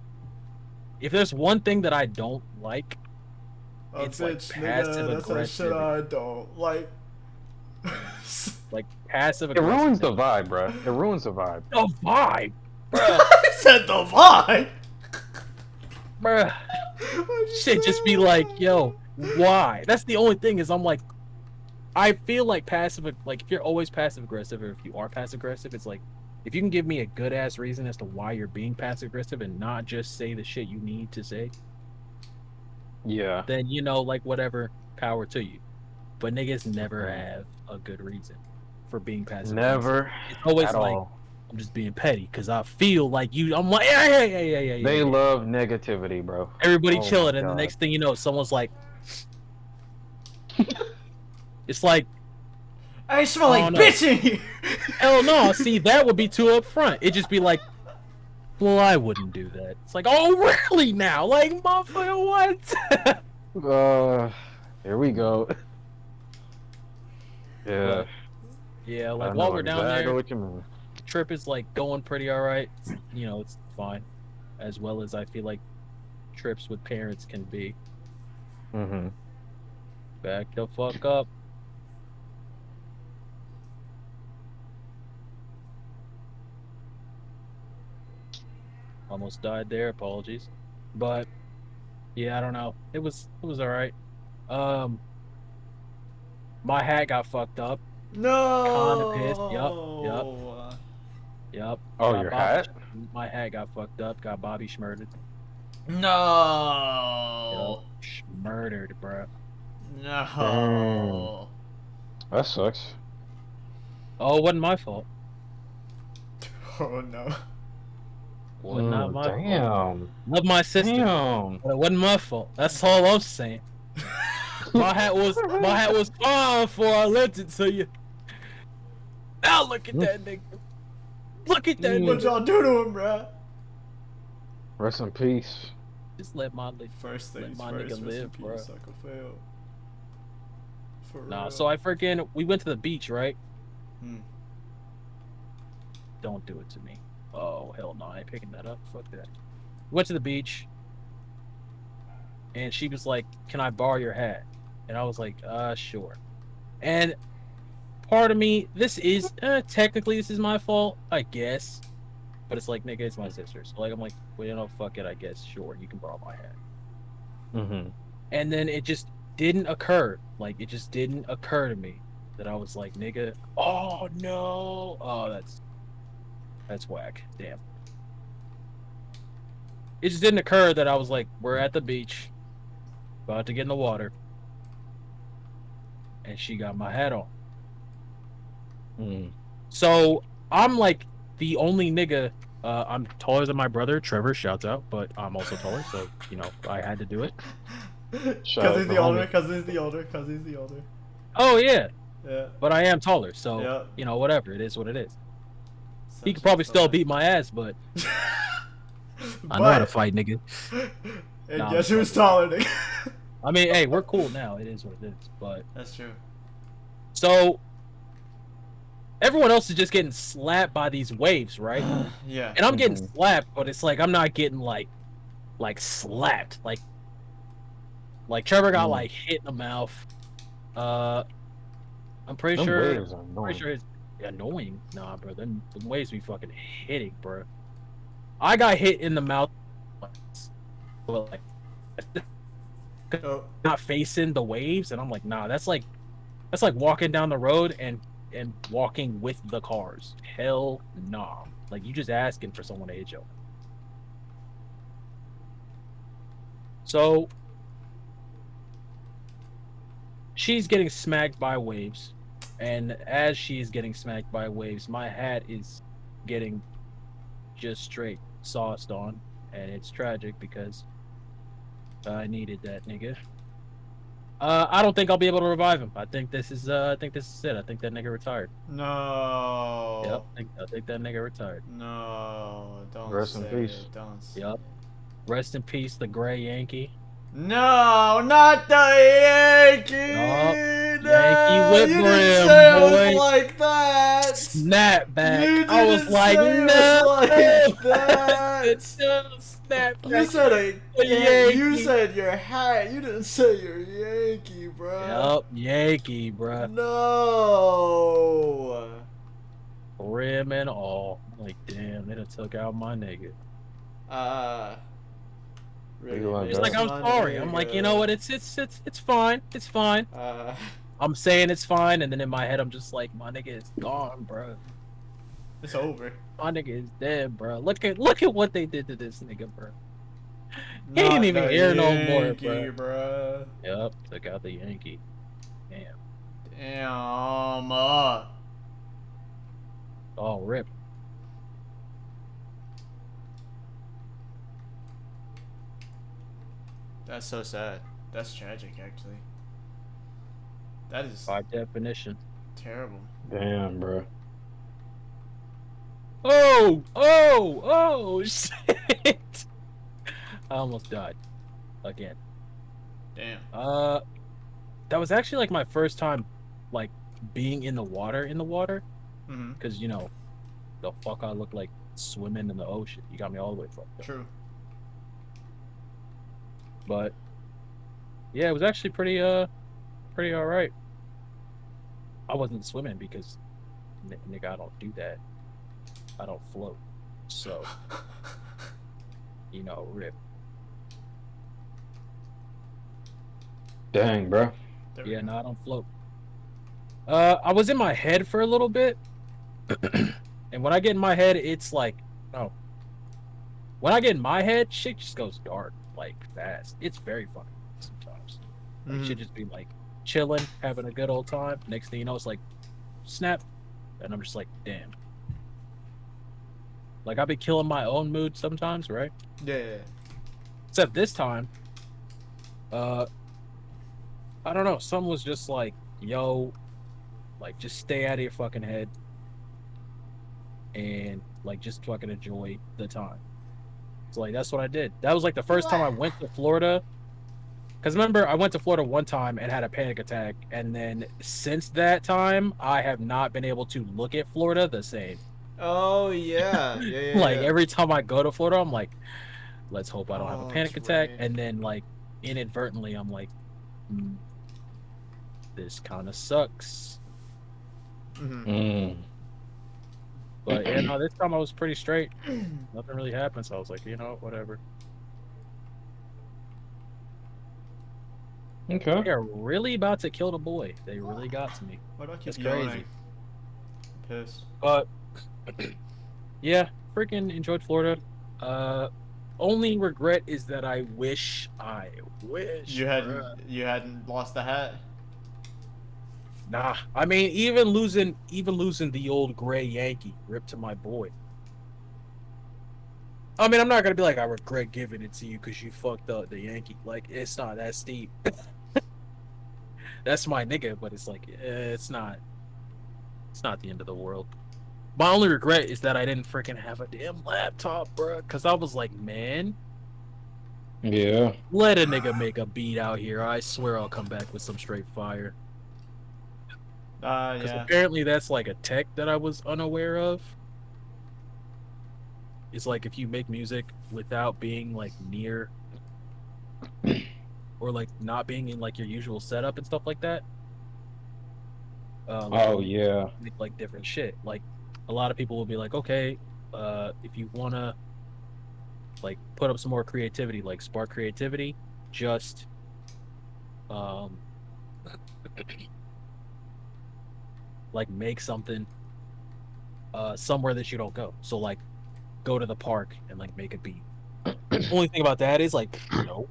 S2: if there's one thing that I don't like,
S1: A
S2: it's like
S1: bitch,
S2: passive
S1: nigga. That's that shit
S2: aggressive.
S1: I don't like.
S2: like passive
S3: It
S2: aggressive.
S3: ruins the vibe, bro. It ruins the vibe.
S2: The vibe,
S1: I said the vibe.
S2: bruh. Shit, just be like, yo, why? That's the only thing is I'm like, I feel like like if you're always passive aggressive, or if you are passive aggressive, it's like, if you can give me a good ass reason as to why you're being passive aggressive and not just say the shit you need to say,
S3: Yeah.
S2: then like whatever, power to you. But niggas never have a good reason for being passive aggressive.
S3: Never.
S2: It's always
S3: At
S2: like,
S3: all.
S2: I'm just being petty because I feel like you. I'm like, yeah.
S3: They love negativity, bro.
S2: Everybody
S3: Oh
S2: chilling,
S3: my
S2: and the
S3: God.
S2: next thing you know, someone's like, it's like,
S1: I smell
S2: Oh,
S1: like
S2: no.
S1: bitch in here.
S2: hell no. See, that would be too upfront. It'd just be like, well, I wouldn't do that. It's like, oh, really now? Like, motherfucker, what?
S3: Here we go. Yeah.
S2: But, yeah,
S3: I
S2: like
S3: know
S2: while we're down
S3: exactly
S2: there,
S3: what you mean.
S2: trip is like going pretty all right. It's fine, as well as I feel like trips with parents can be.
S3: Mm-hmm.
S2: Back the fuck up. Almost died there. Apologies, but yeah, I don't know. It was all right. My hat got fucked up.
S1: No.
S2: Kinda pissed. Yep.
S3: Oh,
S2: Got
S3: your
S2: Bobby
S3: hat?
S2: My hat got fucked up. Got Bobby schmurdered.
S1: No.
S2: Murdered, bro.
S1: No.
S3: That sucks.
S2: Oh, it wasn't my fault.
S1: Oh no.
S2: Wasn't not my fault.
S3: Damn.
S2: Love my sister,
S3: Damn.
S2: but it wasn't my fault. That's all I'm saying. My hat was fine before I lent it to you. Now look at that nigga. Look at that
S1: What
S2: nigga.
S1: y'all do to him, bruh?
S3: Rest in peace.
S2: Just let my nigga.
S1: First
S2: Let
S1: things
S2: my
S1: first.
S2: nigga
S1: Rest in
S2: live,
S1: peace,
S2: bruh.
S1: Uncle Phil. For
S2: Nah,
S1: real.
S2: so we went to the beach, right?
S1: Hmm.
S2: Don't do it to me. Oh, hell no, I ain't picking that up. Fuck that. Went to the beach, and she was like, can I borrow your hat? And I was like, sure. And part of me, technically this is my fault, I guess. But it's like, nigga, it's my sister. So like, I'm like, well, fuck it, I guess. Sure, you can borrow my hat.
S3: Mm-hmm.
S2: And then it just didn't occur. Like, it just didn't occur to me that I was like, nigga, oh no. Oh, that's whack. Damn. It just didn't occur that I was like, we're at the beach, about to get in the water, and she got my hat on. So I'm like the only nigga. I'm taller than my brother, Trevor. Shouts out, but I'm also taller, so I had to do it.
S3: Shout out
S1: Cause he's
S3: to
S1: the older.
S3: homie.
S1: Cause he's the older. Cause he's the older.
S2: Oh yeah,
S1: Yeah.
S2: but I am taller, so
S1: Yeah.
S2: whatever. It is what it is. He could probably still beat my ass, but I know how to fight, nigga.
S1: And
S2: Nah,
S1: guess
S2: I'm
S1: who's taller, nigga?
S2: I mean, hey, we're cool now. It is what it is. But
S1: That's true.
S2: so everyone else is just getting slapped by these waves, right?
S1: Yeah.
S2: And I'm getting
S3: Mhm.
S2: slapped, but it's like I'm not getting like slapped. Like Like Trevor got like hit in the mouth. I'm pretty
S3: Them
S2: sure.
S3: waves are annoying.
S2: Pretty sure it's annoying. Nah, bro. Them waves be fucking hitting, bro. I got hit in the mouth once, but like
S1: Oh,
S2: not facing the waves, and I'm like, nah, that's like walking down the road and walking with the cars. Hell nah. Like you just asking for someone to hit you. So she's getting smacked by waves, and as she's getting smacked by waves, my hat is getting just straight sauced on, and it's tragic because I needed that nigga. I don't think I'll be able to revive him. I think this is it. I think that nigga retired.
S1: no.
S2: Yep, I think that nigga retired.
S1: No, don't
S3: Rest in
S1: say
S3: peace.
S1: it. Don't say
S2: Yep.
S1: it.
S2: Rest in peace, the gray Yankee.
S1: No, not the Yankee.
S2: Yup.
S1: No,
S2: Yankee whip
S1: you didn't
S2: brim,
S1: say it
S2: boy.
S1: was like that.
S2: Snap back.
S1: You
S2: I was
S1: didn't
S2: like,
S1: say it
S2: no.
S1: was like that.
S2: No, snap
S1: You
S2: back.
S1: said
S2: The Yankee.
S1: you said your hat. You didn't say your Yankee, bro.
S2: Yup, Yankee, bruh.
S1: No.
S2: Rim and all. I'm like, damn, they done took out my nigga.
S1: Really
S3: like
S2: He's
S3: that?
S2: like, I'm sorry. I'm like, you know what? It's fine. It's fine. I'm saying it's fine, and then in my head, I'm just like, my nigga is gone, bro.
S1: It's over.
S2: My nigga is dead, bro. Look at what they did to this nigga, bro. He
S1: Not
S2: ain't even
S1: the
S2: here no more,
S1: Yankee,
S2: bro.
S1: bro.
S2: Yep, took out the Yankee. Damn.
S1: Damn.
S2: Oh, rip.
S1: That's so sad. That's tragic, actually. That is
S2: By definition.
S1: terrible.
S3: Damn, bro.
S2: Oh, shit. I almost died. Again.
S1: Damn.
S2: That was actually like my first time, like, being in the water.
S1: Mm-hmm.
S2: Because, you know, the fuck I look like swimming in the ocean. You got me all the way fucked up.
S1: True.
S2: But, yeah, it was actually pretty alright. I wasn't swimming because, nigga, I don't do that. I don't float. So, you know, rip.
S3: Dang, bro.
S2: Yeah, no, I don't float. I was in my head for a little bit. And when I get in my head, it's like, oh. When I get in my head, shit just goes dark, like, fast. It's very funny sometimes. Like, shit just be, like, chilling, having a good old time. Next thing you know, it's like, snap. And I'm just like, damn. Like, I be killing my own mood sometimes, right?
S1: Yeah.
S2: Except this time, I don't know. Someone was just like, yo, like, just stay out of your fucking head. And, like, just fucking enjoy the time. So, like, that's what I did. That was, like, the first time I went to Florida. Because, remember, I went to Florida one time and had a panic attack. And then, since that time, I have not been able to look at Florida the same.
S1: Oh, yeah. Yeah.
S2: Like, every time I go to Florida, I'm like, let's hope I don't have a panic attack.
S1: right.
S2: And then, like, inadvertently, I'm like, this kind of sucks. But yeah, no, this time I was pretty straight. Nothing really happened, so I was like, you know, whatever.
S3: Okay.
S2: They're really about to kill the boy. They really got to me.
S1: Why do I keep
S2: That's
S1: yawning?
S2: crazy.
S1: I'm pissed.
S2: But yeah, freaking enjoyed Florida. Only regret is that I wish
S1: You hadn't lost the hat.
S2: Nah, I mean, even losing the old gray Yankee, rip to my boy. I mean, I'm not gonna be like, I regret giving it to you because you fucked up the Yankee. Like, it's not that steep. That's my nigga, but it's like, it's not the end of the world. My only regret is that I didn't freaking have a damn laptop, bro. Because I was like, man,
S3: Yeah.
S2: let a nigga make a beat out here. I swear I'll come back with some straight fire. Because apparently that's like a tech that I was unaware of. It's like if you make music without being like near or like not being in like your usual setup and stuff like that. Like
S3: Oh yeah.
S2: make like different shit. Like a lot of people will be like, okay, if you wanna like put up some more creativity, like spark creativity, just um like make something somewhere that you don't go. So like go to the park and like make a beat. Only thing about that is like, no,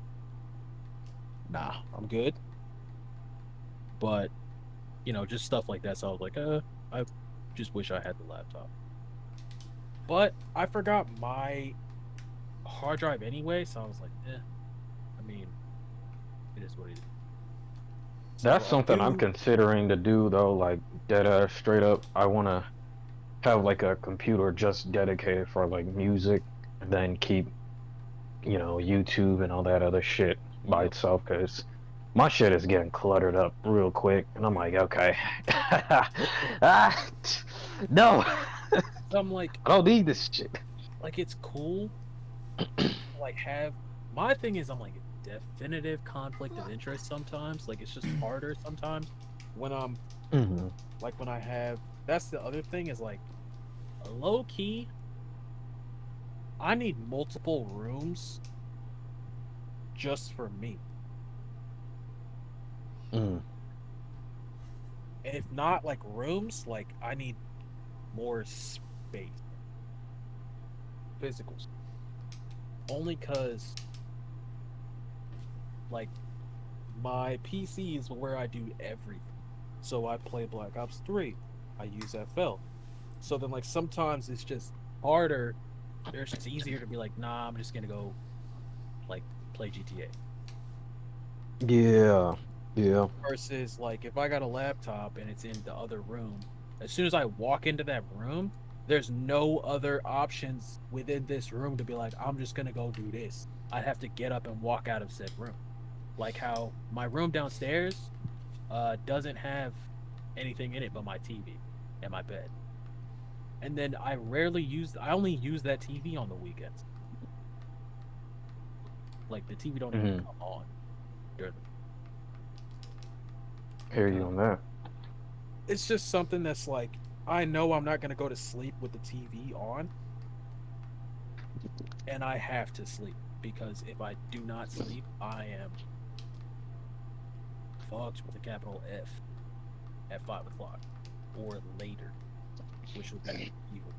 S2: nah, I'm good. But just stuff like that. So I was like, I just wish I had the laptop. But I forgot my hard drive anyway, so I was like, I mean, it is what it is. So
S3: That's something I'm considering to do though, like dead ass straight up. I wanna have like a computer just dedicated for like music, and then keep, YouTube and all that other shit by
S2: yep.
S3: itself, because my shit is getting cluttered up real quick, and I'm like, okay, ah, no,
S2: So I'm like,
S3: I don't need this shit.
S2: it's cool. Like have my thing is I'm like definitive conflict of interest sometimes. Like it's just harder sometimes when I'm
S3: Hmm.
S2: like when I have. That's the other thing is like low key. I need multiple rooms just for me.
S3: Mm.
S2: And if not like rooms, like I need more space, physical space. Only because like my PC is where I do everything. So I play Black Ops 3. I use FL. So then like sometimes it's just harder. It's just easier to be like, nah, I'm just gonna go like play GTA.
S3: Yeah, yeah.
S2: Versus like if I got a laptop and it's in the other room, as soon as I walk into that room, there's no other options within this room to be like, I'm just gonna go do this. I have to get up and walk out of said room. Like how my room downstairs doesn't have anything in it but my TV and my bed. And then I only use that TV on the weekends. Like the TV don't even
S3: Hmm.
S2: come on during
S3: Hear
S2: because
S3: you on that.
S2: it's just something that's like I know I'm not gonna go to sleep with the TV on, and I have to sleep because if I do not sleep, I am fucked with a capital F at 5 o'clock or later, which would be evil.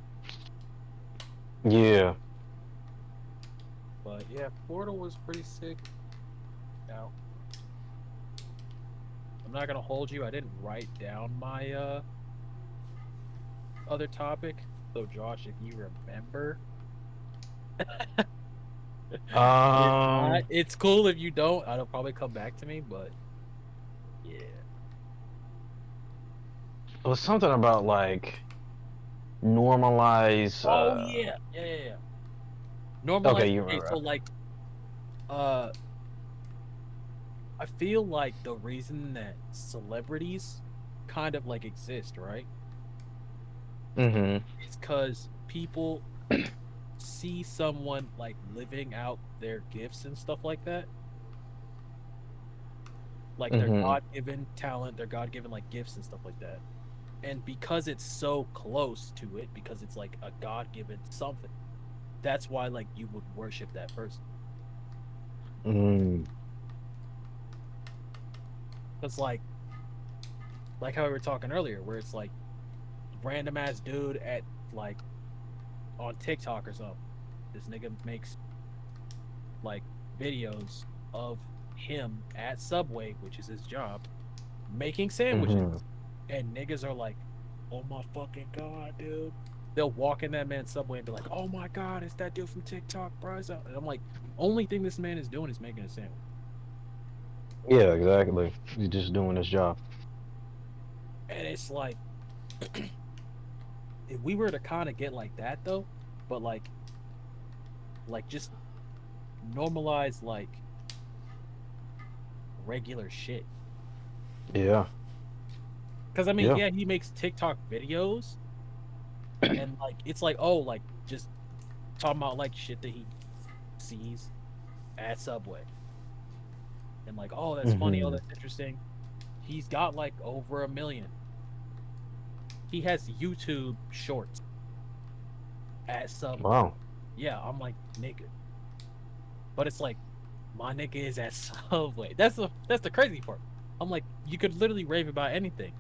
S3: Yeah.
S2: But yeah, Portal was pretty sick. Now, I'm not gonna hold you. I didn't write down my other topic. So Josh, if you remember, if not,
S3: Um,
S2: it's cool if you don't. It'll probably come back to me, but yeah.
S3: it was something about like normalize.
S2: Oh yeah.
S3: Okay,
S2: Normalize.
S3: you
S2: Okay, so
S3: remember.
S2: like, uh, I feel like the reason that celebrities kind of like exist, right?
S3: Mm-hmm.
S2: It's because people see someone like living out their gifts and stuff like that, like their
S3: Mm-hmm.
S2: God-given talent, their God-given like gifts and stuff like that. And because it's so close to it, because it's like a God-given something, that's why like you would worship that person.
S3: Mm.
S2: Because like how we were talking earlier, where it's like random ass dude at like on TikTok or something. This nigga makes like videos of him at Subway, which is his job, making sandwiches.
S3: Mm-hmm.
S2: And niggas are like, oh my fucking god, dude. They'll walk in that man's Subway and be like, oh my god, it's that dude from TikTok, bro. And I'm like, only thing this man is doing is making a sandwich.
S3: Yeah, exactly. He's just doing his job.
S2: And it's like, if we were to kind of get like that though, but like just normalize like regular shit.
S3: Yeah.
S2: Because I mean,
S3: Yeah.
S2: yeah, he makes TikTok videos, and like it's like, oh, like just talking about like shit that he sees at Subway. and like, oh, that's funny, oh, that's interesting. He's got like over 1 million. He has YouTube shorts at Subway.
S3: Wow.
S2: Yeah, I'm like, nigga. But it's like, my nigga is at Subway. That's the crazy part. I'm like, you could literally rave about anything.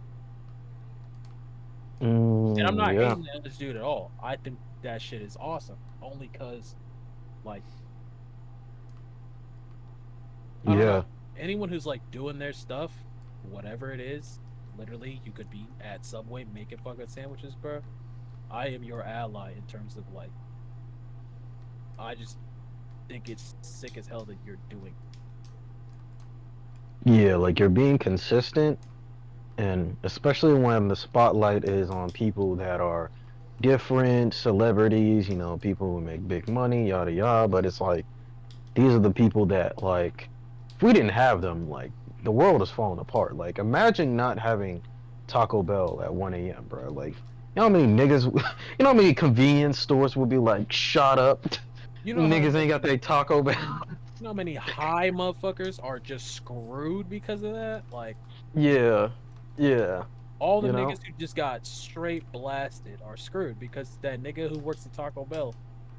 S2: And I'm not hating on this dude at all. I think that shit is awesome. Only because, like, I don't know. Anyone who's like doing their stuff, whatever it is, literally, you could be at Subway making fucking sandwiches, bro. I am your ally in terms of like, I just think it's sick as hell that you're doing.
S3: Yeah, like you're being consistent, and especially when the spotlight is on people that are different celebrities, you know, people who make big money, yada yada. But it's like these are the people that, like, if we didn't have them, like, the world is falling apart. Like, imagine not having Taco Bell at 1 a.m., bro. Like, you know how many niggas, you know how many convenience stores would be like shot up.
S2: You know,
S3: Niggas ain't got their Taco Bell.
S2: You know how many high motherfuckers are just screwed because of that? Like,
S3: Yeah.
S2: all the
S3: You know?
S2: niggas who just got straight blasted are screwed because that nigga who works at Taco Bell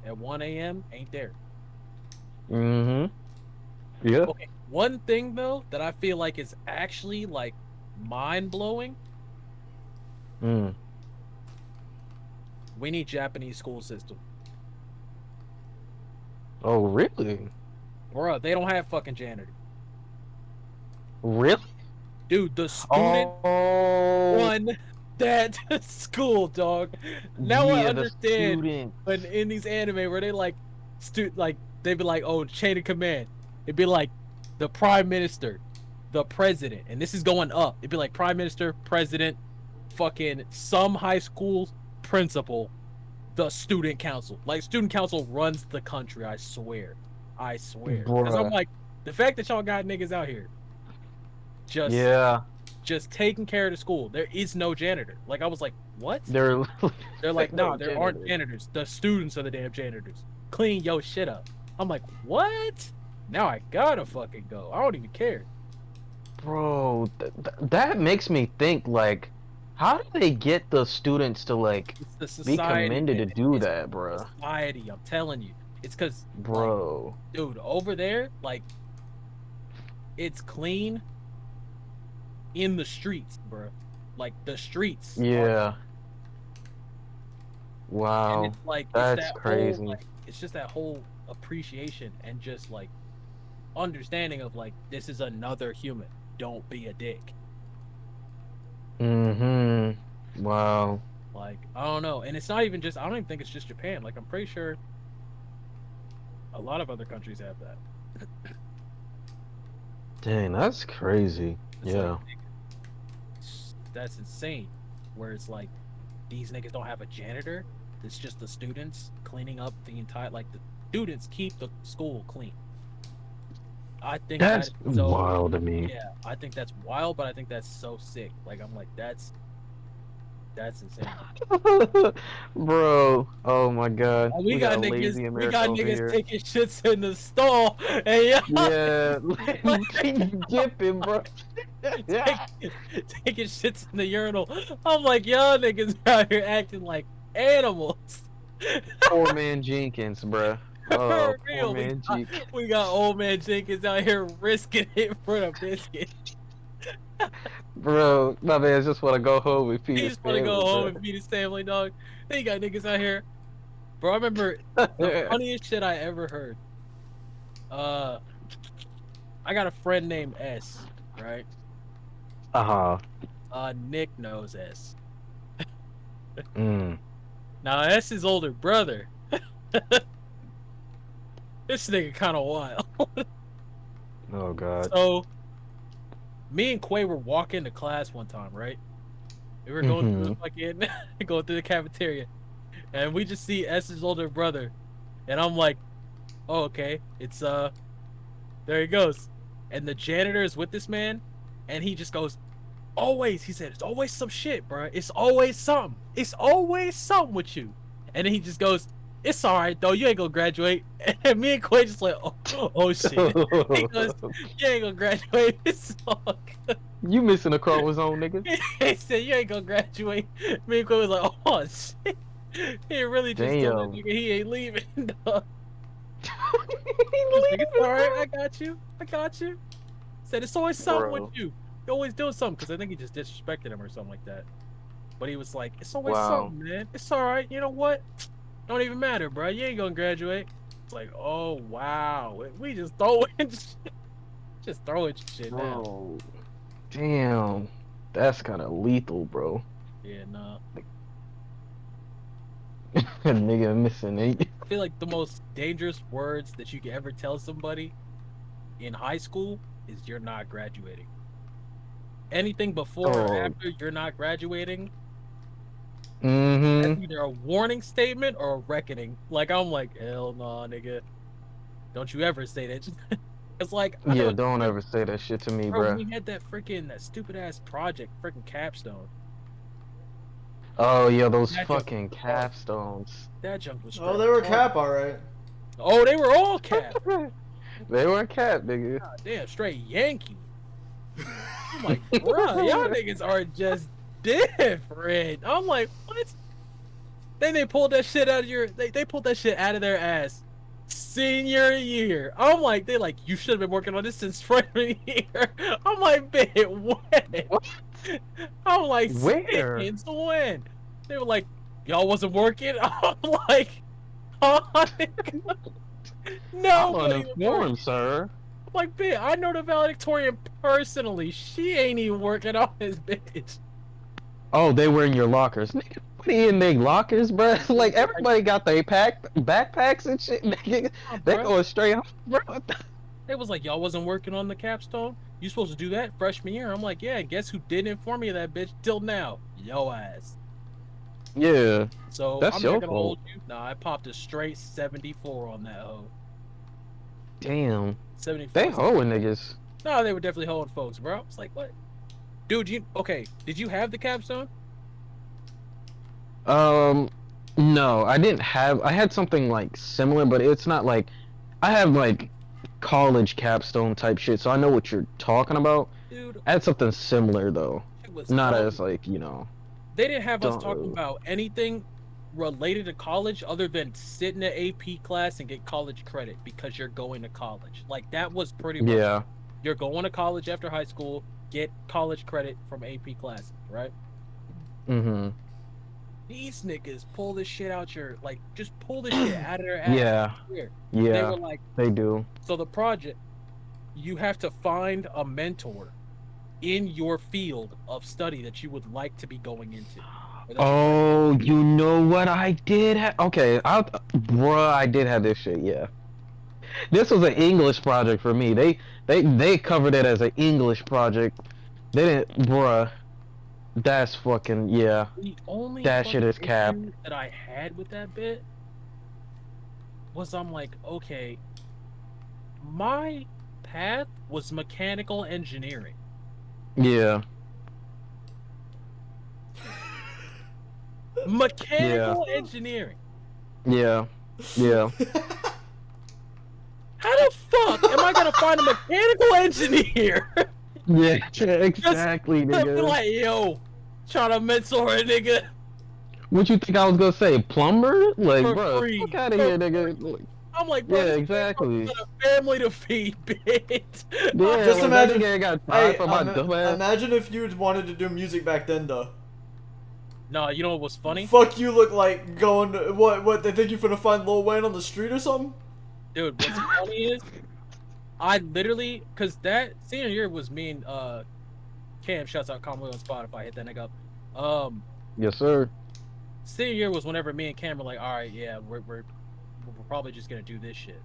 S2: at 1 a.m. ain't there.
S3: Yeah.
S2: Okay, one thing though that I feel like is actually like mind blowing. We need Japanese school system.
S3: Oh, really?
S2: Bruh, they don't have fucking janitor.
S3: Really?
S2: Dude, the student run that school, dog. Now I understand when in these anime where they like they'd be like, oh, chain of command. It'd be like the prime minister, the president, and this is going up. It'd be like prime minister, president, fucking some high school principal, the student council. Like student council runs the country, I swear. Because I'm like, the fact that y'all got niggas out here just taking care of the school. There is no janitor. Like I was like, what?
S3: They're
S2: like, nah, there aren't janitors. The students are the damn janitors. Clean your shit up. I'm like, what? Now I gotta fucking go. I don't even care.
S3: Bro, that makes me think, like, how do they get the students to, like, be commended to do that, bro?
S2: Society, I'm telling you. It's because,
S3: bro,
S2: like, dude, over there, like, it's clean in the streets, bro. Like, the streets.
S3: Yeah. Wow.
S2: And it's like,
S3: that's crazy.
S2: Whole, like, it's just that whole appreciation and just, like, understanding of, like, this is another human. Don't be a dick.
S3: Wow.
S2: Like, I don't know. And it's not even just, I don't even think it's just Japan. Like, I'm pretty sure a lot of other countries have that.
S3: Dang, that's crazy.
S2: It's
S3: yeah.
S2: Like, that's insane. Where it's like, these niggas don't have a janitor. It's just the students cleaning up the entire, like, the students keep the school clean. I think
S3: that's
S2: so
S3: wild to me.
S2: Yeah, I think that's wild, but I think that's so sick. Like, I'm like, that's insane.
S3: Bro, oh my god.
S2: We got niggas taking shits in the stall, and
S3: yeah, dipping, bro.
S2: taking shits in the urinal. I'm like, y'all niggas out here acting like animals.
S3: Poor man Jenkins, bro. Oh, poor man
S2: we got old man Jenkins out here risking it for the biscuit.
S3: Bro, my man just want to go home and feed his family.
S2: He just want to go home and feed his family, dog. They got niggas out here. Bro, I remember the funniest shit I ever heard. I got a friend named S, right? Nick knows S. Now, S' older brother. This nigga kind of wild.
S3: Oh, God.
S2: So, me and Quay were walking to class one time, right? We were going through fucking going through the cafeteria, and we just see S's older brother, and I'm like, "Oh, okay, it's there he goes," and the janitor is with this man, and he just goes, "Always," he said, "it's always some shit, bro. It's always something. It's always something with you," and then he just goes, it's all right though. You ain't gonna graduate. And me and Quay just like, oh shit. He goes, you ain't gonna graduate. It's all good.
S3: You missing a chromosome, nigga.
S2: He said, you ain't gonna graduate. Me and Quay was like, oh shit. He really just told that
S3: Damn.
S2: nigga he ain't leaving. Dog.
S3: He
S2: Like,
S3: leaving,
S2: it's all right.
S3: bro.
S2: I got you. I got you. Said it's always something
S3: Bro.
S2: with you. You're always doing something because I think he just disrespected him or something like that. But he was like, it's always
S3: Wow.
S2: something, man. It's all right. You know what? Don't even matter, bro. You ain't gonna graduate. It's like, oh wow, we just throwing shit. Just throwing shit now.
S3: Bro. Damn. That's kind of lethal, bro.
S2: Yeah, nah.
S3: Nigga missing it.
S2: I feel like the most dangerous words that you can ever tell somebody in high school is you're not graduating. Anything before or after you're not graduating,
S3: Mm-hmm.
S2: that's either a warning statement or a reckoning. Like, I'm like, hell nah, nigga. Don't you ever say that. It's like, I
S3: Yeah,
S2: know,
S3: don't ever say that shit to me,
S2: bro,
S3: bro.
S2: we had that stupid ass project, freaking capstone.
S3: Oh, yeah, those
S2: That
S3: fucking
S2: junk was hard.
S3: capstones.
S2: That junk was
S1: Oh,
S2: straight
S1: they were
S2: hard.
S1: cap, alright.
S2: Oh, they were all cap.
S3: They were cap, nigga.
S2: God damn, straight Yankee. I'm like, bro, y'all niggas are just different. I'm like, what? Then they pulled that shit out of they pulled that shit out of their ass senior year. I'm like, they like, you should have been working on this since freshman year. I'm like, bitch, when?
S3: What?
S2: I'm like,
S3: Where?
S2: since when? They were like, y'all wasn't working. I'm like, oh, no.
S3: I'm uninformed, sir.
S2: I'm like, bitch, I know the valedictorian personally. She ain't even working on this bitch.
S3: Oh, they were in your lockers. Nigga, what are you in their lockers, bro? Like, everybody got their backpacks and shit, nigga. They
S2: Bro.
S3: going straight up, bro.
S2: It was like, y'all wasn't working on the capstone? You supposed to do that freshman year? I'm like, yeah, and guess who didn't inform me of that bitch till now? Yo ass.
S3: Yeah.
S2: So
S3: That's
S2: I'm
S3: your
S2: not gonna
S3: fault.
S2: hold you. Nah, I popped a straight 74 on that hoe.
S3: Damn.
S2: 74.
S3: They hoeing niggas.
S2: No, they were definitely holding folks, bro. It's like, what? Dude, did you have the capstone?
S3: No, I didn't have. I had something like similar, but it's not like. I have like college capstone type shit, so I know what you're talking about.
S2: Dude,
S3: I had something similar though,
S2: it was
S3: not
S2: hell.
S3: as like
S2: They didn't have us
S3: Don't-
S2: talking about anything related to college other than sit in an AP class and get college credit because you're going to college. Like, that was pretty much
S3: Yeah.
S2: you're going to college after high school, get college credit from AP classes, right?
S3: Mm-hmm.
S2: These niggas pull this shit out just pull this shit out of their ass.
S3: Yeah.
S2: Here.
S3: Yeah.
S2: They were like,
S3: They do.
S2: so the project, you have to find a mentor in your field of study that you would like to be going into.
S3: Oh, you know what I did have? Okay, bruh, I did have this shit. Yeah. This was an English project for me. They covered it as an English project. They didn't, bruh. That's fucking yeah.
S2: The only
S3: That shit is
S2: fucking
S3: cap.
S2: issue that I had with that bit was I'm like, okay, my path was mechanical engineering.
S3: Yeah.
S2: Mechanical engineering.
S3: Yeah. Yeah.
S2: How the fuck am I gonna find a mechanical engineer?
S3: Yeah. Exactly,
S2: Be
S3: nigga.
S2: like, yo, trying to mentor a nigga.
S3: What you think I was gonna say? Plumber? Like,
S2: For
S3: bro,
S2: free.
S3: fuck out of
S2: For
S3: here, nigga.
S2: I'm like, bro,
S3: Yeah,
S2: this
S3: exactly.
S2: got a family to feed, bitch.
S3: Yeah,
S1: Just
S3: like,
S1: imagine-
S3: that nigga ain't got time
S1: Hey,
S3: for my dumb ass.
S1: imagine if you wanted to do music back then, though.
S2: No, you know what was funny?
S1: Fuck, you look like going. What? They think you finna find Lil Wayne on the street or something?
S2: Dude, what's funny is, I literally, cause that senior year was me and Cam, shouts out Conway on Spotify, hit that nigga up.
S3: Yes, sir.
S2: Senior year was whenever me and Cam were like, all right, yeah, we're probably just gonna do this shit.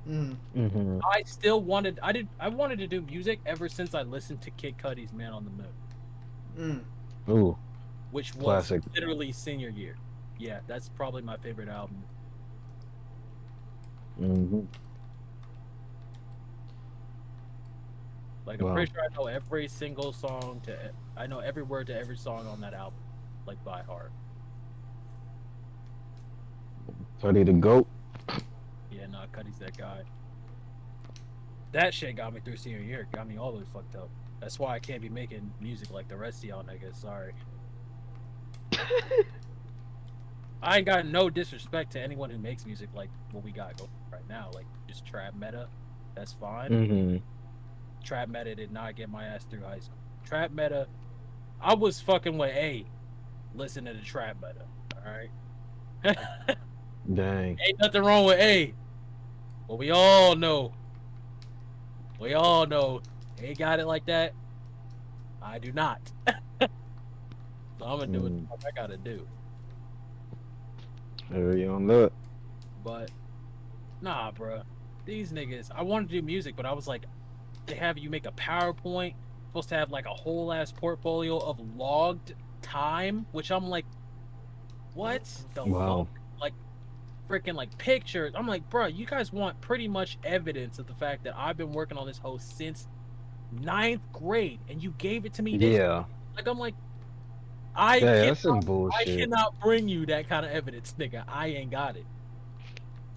S3: Mm-hmm.
S2: I still wanted, I wanted to do music ever since I listened to Kid Cudi's Man on the Moon,
S3: Ooh.
S2: which was
S3: Classic.
S2: literally senior year. Yeah, that's probably my favorite album.
S3: Mm-hmm.
S2: Like, I'm
S3: Wow.
S2: pretty sure I know every single song I know every word to every song on that album, like by heart.
S3: Ready to go.
S2: Yeah, nah, Cuddy's that guy. That shit got me through senior year. Got me all the way fucked up. That's why I can't be making music like the rest of y'all niggas. Sorry. I ain't got no disrespect to anyone who makes music like what we got going right now. Like, just trap meta. That's fine.
S3: Mm-hmm.
S2: Trap meta did not get my ass through high school. Trap meta, I was fucking with A. Listen to the trap meta. Alright?
S3: Dang.
S2: Ain't nothing wrong with A. But we all know. We all know. A got it like that. I do not. So I'm gonna do what I gotta do.
S3: There you on that.
S2: But nah, bruh. These niggas. I wanted to do music, but I was like, they have you make a PowerPoint, supposed to have like a whole ass portfolio of logged time, which I'm like, what the
S3: Wow.
S2: fuck? Like, freaking like pictures. I'm like, bruh, you guys want pretty much evidence of the fact that I've been working on this host since 9th grade, and you gave it to me.
S3: Yeah.
S2: Like, I'm like,
S3: Yeah, that's some
S2: I
S3: bullshit.
S2: cannot bring you that kind of evidence, nigga. I ain't got it.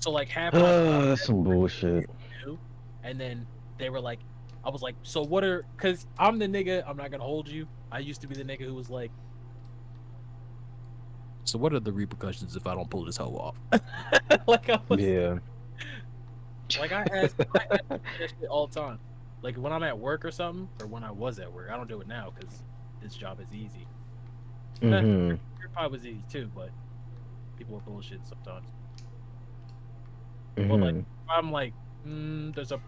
S2: So like half my
S3: That's some bullshit.
S2: and then they were like, I was like, so what are? Cause I'm the nigga. I'm not gonna hold you. I used to be the nigga who was like, so what are the repercussions if I don't pull this hoe off? Like I was,
S3: Yeah.
S2: like I ask that shit all the time. Like when I'm at work or something, or when I was at work. I don't do it now because this job is easy.
S3: Mm-hmm.
S2: Your probably was easy too, but people are bullshit sometimes.
S3: Mm-hmm.
S2: But like, if I'm like, there's a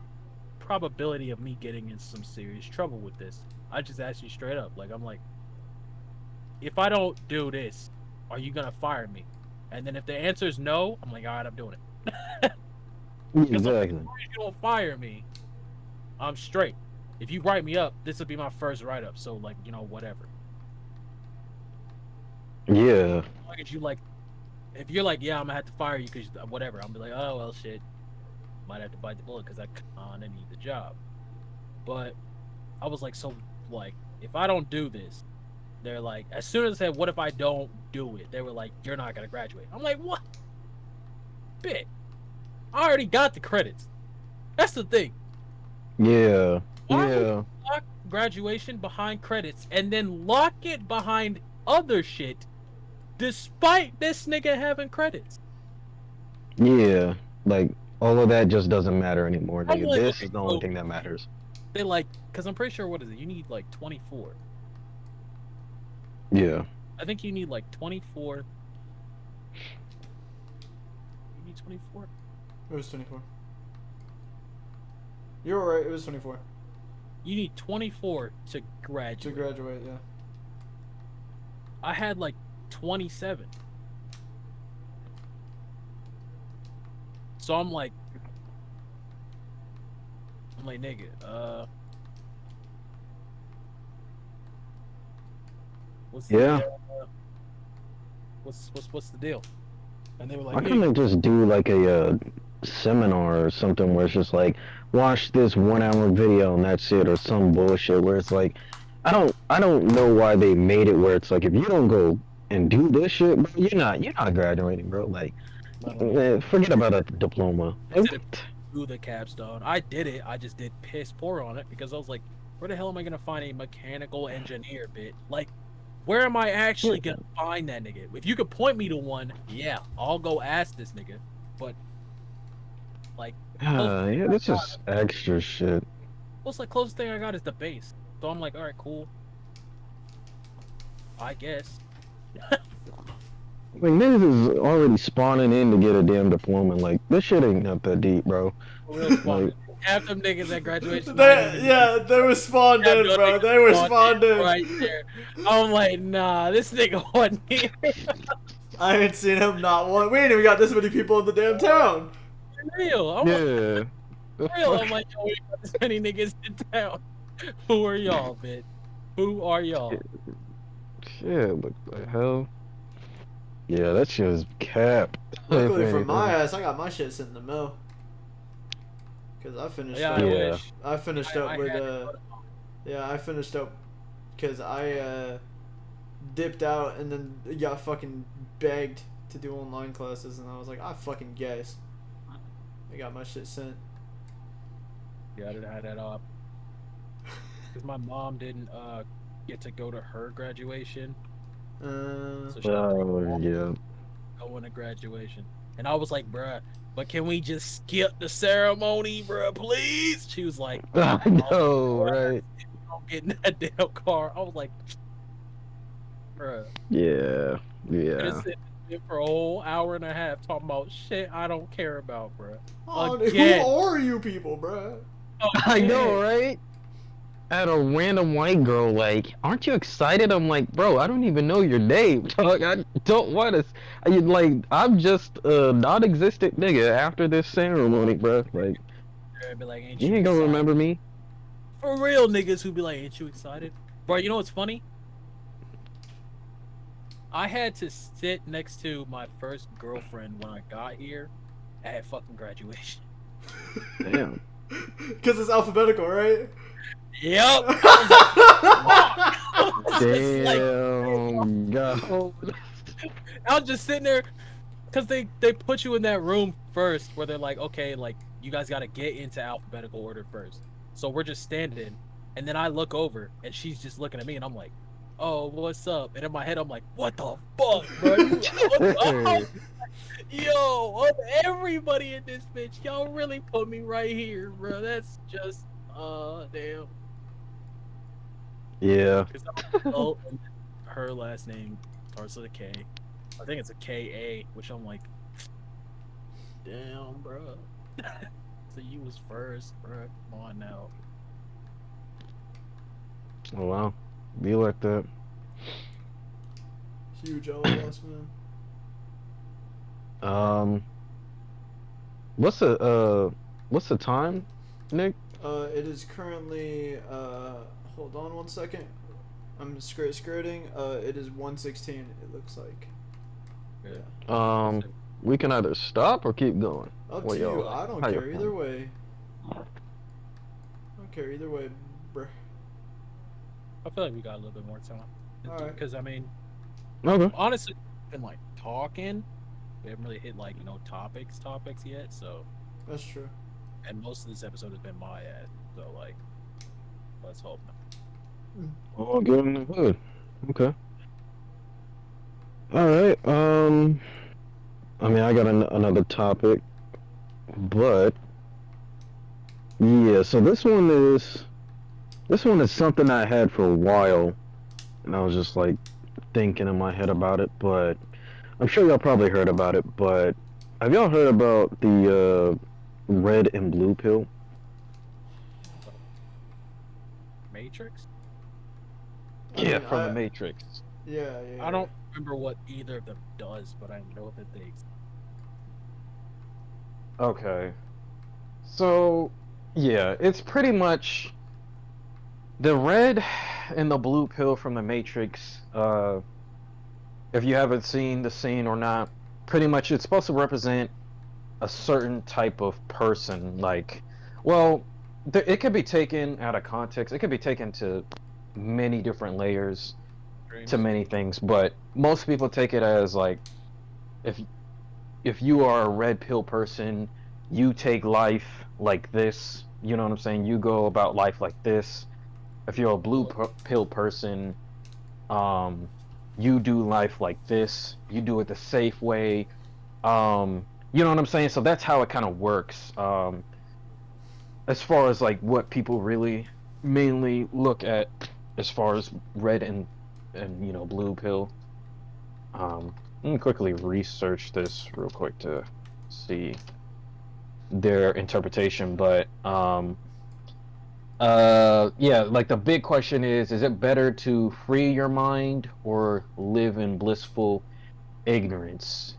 S2: probability of me getting in some serious trouble with this. I just ask you straight up. Like, I'm like, if I don't do this, are you gonna fire me? And then if the answer is no, I'm like, all right, I'm doing it. Because like,
S3: Exactly.
S2: as long as you don't fire me, I'm straight. If you write me up, this will be my first write up. So like, you know, whatever.
S3: Yeah.
S2: As long as you like, if you're like, yeah, I'm gonna have to fire you because whatever, I'm be like, oh well, shit, might have to bite the bullet because I kind of need the job. But I was like, so like, if I don't do this, they're like, as soon as I said, what if I don't do it? They were like, you're not gonna graduate. I'm like, what? Bit. I already got the credits. That's the thing.
S3: Yeah.
S2: Why would
S3: Yeah.
S2: you lock graduation behind credits and then lock it behind other shit, despite this nigga having credits?
S3: Yeah. Like all of that just doesn't matter anymore,
S2: I'm
S3: nigga.
S2: like,
S3: This
S2: okay,
S3: is the only
S2: so
S3: thing that matters.
S2: they like, because I'm pretty sure, what is it? You need like 24.
S3: Yeah.
S2: I think you need like 24. You need 24?
S1: It was 24. You were right. It was 24
S2: You need 24 to graduate.
S1: to graduate. Yeah.
S2: I had like 27. So I'm like, nigga, what's the,
S3: Yeah.
S2: what's the deal? And they were
S3: I
S2: like,
S3: kind of just do like a seminar or something where it's just like, watch this 1 hour video and that's it, or some bullshit where it's like, I don't know why they made it where it's like, if you don't go and do this shit, bro, you're not graduating, bro. Like, man, forget about a diploma.
S2: I said do the capstone. I did it. I just did piss poor on it because I was like, where the hell am I gonna find a mechanical engineer bit? Like, where am I actually gonna find that nigga? If you could point me to one, yeah, I'll go ask this nigga. But like,
S3: Yeah, that's just extra shit.
S2: what's the closest thing I got is the base. So I'm like, all right, cool. I guess.
S3: Like, niggas is already spawning in to get a damn diploma. Like, this shit ain't not that deep, bro. Like,
S2: Half them niggas at graduation.
S1: They were spawned in, bro. They were spawned in.
S2: Right there. I'm like, nah, this nigga wasn't here.
S1: I ain't seen him not one. We ain't even got this many people in the damn town.
S2: Real. I'm
S3: yeah.
S2: like, real. I'm like, yo, we got this many niggas in town. Who are y'all, bitch? Who are y'all?
S3: Shit, what the hell? Yeah, that shit is cap.
S1: Luckily for my ass, I got my shit sitting in the mill. Cause I finished
S2: Yeah,
S1: up.
S2: I
S3: Yeah.
S2: wish.
S1: I finished up with
S2: had
S1: yeah, I finished up because I dipped out and then got fucking begged to do online classes, and I was like, I fucking guess. I got my shit sent.
S2: Yeah, I didn't have that up. Because my mom didn't get to go to her graduation. So she
S3: Yeah.
S2: going to graduation. And I was like, bruh, but can we just skip the ceremony, bruh, please? She was like,
S3: I know, right?
S2: I'm getting that damn car. I was like, bruh.
S3: Yeah,
S2: I
S3: yeah.
S2: just sit there for a whole hour and a half talking about shit I don't care about, bruh.
S1: Oh,
S2: Again.
S1: who are you people, bruh?
S3: I know, right? At a random white girl, like, aren't you excited? I'm like, bro, I don't even know your name, dog. I don't want to. I'm just a non-existent nigga after this ceremony, bro. Like,
S2: Be like, ain't
S3: you
S2: you
S3: ain't gonna
S2: excited?
S3: remember me.
S2: For real niggas who be like, ain't you excited? Bro, you know what's funny? I had to sit next to my first girlfriend when I got here at fucking graduation.
S3: Damn.
S1: Because it's alphabetical, right?
S2: Yep.
S3: Damn, God.
S2: I was just sitting there because they put you in that room first where they're like, okay, like you guys got to get into alphabetical order first. So we're just standing, and then I look over and she's just looking at me, and I'm like, oh, what's up? And in my head, I'm like, what the fuck, bro? Yo, of everybody in this bitch, y'all really put me right here, bro. That's just, damn.
S3: Yeah.
S2: Oh, her last name starts with a K. I think it's a K-A, which I'm like, damn, bro. So you was first, bro. Come on now.
S3: Oh wow, be like that.
S1: Huge LOS, man.
S3: What's the time, Nick?
S1: It is currently hold on one second. I'm skirting. It is 1:16. It looks like. Yeah.
S3: We can either stop or keep going.
S1: Up
S3: What
S1: to you.
S3: y'all-
S1: I don't
S3: how you
S1: care either
S3: feeling?
S1: way. I don't care either way, bruh.
S2: I feel like we got a little bit more time.
S1: Alright.
S2: Because, I mean,
S3: Okay.
S2: honestly, we've been, like, talking. We haven't really hit, like, topics yet, so.
S1: That's true.
S2: And most of this episode has been my ass. So, like, let's hope not.
S3: All good in the hood. Okay. All right. I mean, I got another topic, but yeah. So this one is something I had for a while, and I was just like thinking in my head about it. But I'm sure y'all probably heard about it. But have y'all heard about the red and blue pill?
S2: Matrix?
S3: Yeah, from the Matrix.
S1: Yeah.
S2: I don't remember what either of them does, but I know that they exist.
S3: Okay. So, yeah, it's pretty much the red and the blue pill from the Matrix. If you haven't seen the scene or not, pretty much it's supposed to represent a certain type of person. Like, well, it could be taken out of context. It could be taken to many different layers, to many things. But most people take it as like, if you are a red pill person, you take life like this. You know what I'm saying? You go about life like this. If you're a blue pill person, you do life like this. You do it the safe way. You know what I'm saying? So that's how it kind of works. As far as like what people really mainly look at, as far as red and blue pill. Let me quickly research this real quick to see their interpretation, but yeah, like the big question is it better to free your mind or live in blissful ignorance?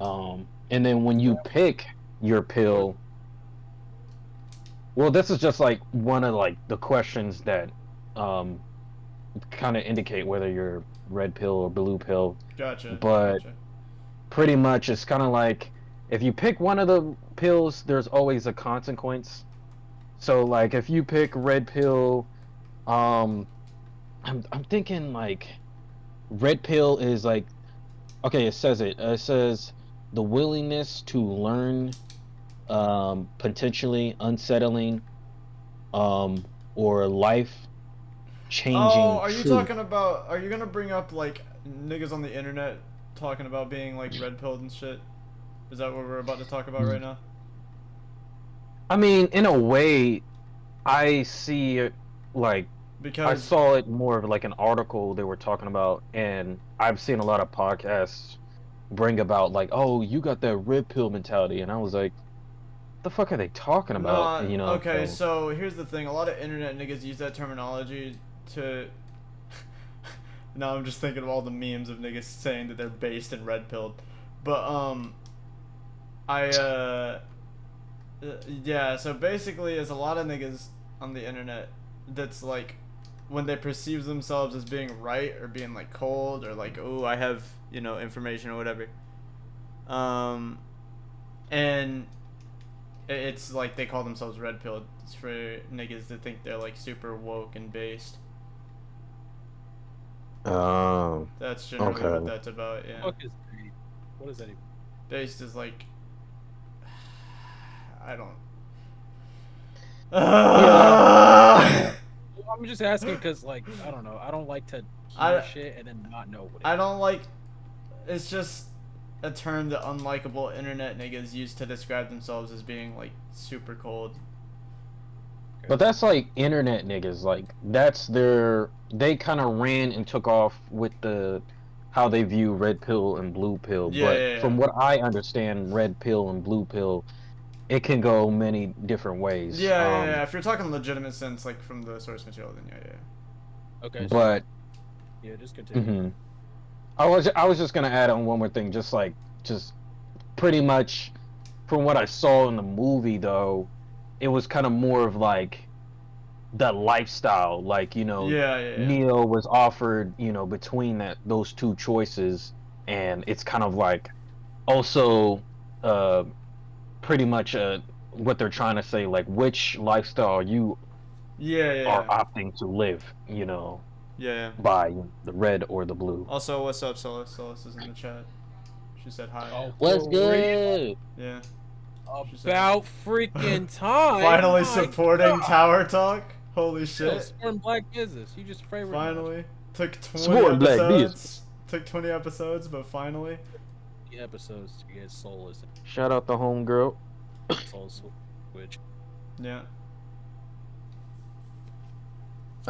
S3: And then when you pick your pill, well, this is just like one of like the questions that kind of indicate whether you're red pill or blue pill.
S1: Gotcha.
S3: But pretty much it's kind of like if you pick one of the pills, there's always a consequence. So like if you pick red pill, I'm thinking like red pill is like Okay, it says it. It says the willingness to learn, potentially unsettling, or life
S1: Oh,
S3: changing
S1: are you
S3: truth.
S1: talking about? Are you gonna bring up like niggas on the internet talking about being like red pilled and shit? Is that what we're about to talk about right now?
S3: I mean, in a way, I see it like I
S1: Because
S3: saw it more of like an article they were talking about, and I've seen a lot of podcasts bring about like, oh, you got that red pill mentality, and I was like, the fuck are they talking about?
S1: no,
S3: You know,
S1: okay.
S3: so
S1: So here's the thing: a lot of internet niggas use that terminology to. Now I'm just thinking of all the memes of niggas saying that they're based and red pilled, but I yeah. So basically, there's a lot of niggas on the internet that's like, when they perceive themselves as being right or being like cold or like, oh, I have information or whatever. Um, and it's like they call themselves red pilled. It's for niggas that think they're like super woke and based.
S3: um,
S1: That's generally what
S3: okay.
S1: that's about. Yeah,
S2: Fuck is what is that even?
S1: based is like I don't.
S3: Yeah,
S2: Well, I'm just asking because, like, I don't know. I don't like to hear
S1: I
S2: shit and then not know what it
S1: I
S2: is.
S1: don't like. It's just a term that unlikable internet niggas use to describe themselves as being like super cold.
S3: but that's like internet niggas. Like that's their. They kind of ran and took off with the how they view red pill and blue pill.
S1: Yeah,
S3: But
S1: yeah, yeah.
S3: from what I understand, red pill and blue pill, it can go many different ways.
S1: Yeah, yeah, yeah. If you're talking legitimate sense, like from the source material, then yeah, yeah.
S2: Okay, so
S3: But
S2: yeah, just continue.
S3: mhm. I was just gonna add on one more thing, just pretty much from what I saw in the movie though, it was kind of more of like the lifestyle, like
S1: Yeah, yeah, yeah.
S3: Neo was offered between those two choices, and it's kind of like also uh pretty much what they're trying to say, like which lifestyle you
S1: Yeah, yeah,
S3: are
S1: yeah.
S3: opting to live,
S1: Yeah, yeah.
S3: by the red or the blue.
S1: Also, what's up, Solus? Solus is in the chat. She said hi.
S2: Oh,
S3: What's
S2: for real?
S3: good?
S1: Yeah, she said
S2: About
S1: hi.
S2: freaking time!
S1: Finally
S2: My
S1: supporting
S2: God!
S1: Tower Talk. Holy
S2: Yo,
S1: shit.
S2: supporting black business. You just favorite knowledge.
S1: Finally. Took 20
S3: Supporting black business.
S1: episodes. Took 20 episodes, but finally.
S2: The episodes to get soulless and
S3: Shout out the homegirl.
S2: soul switch.
S1: Yeah.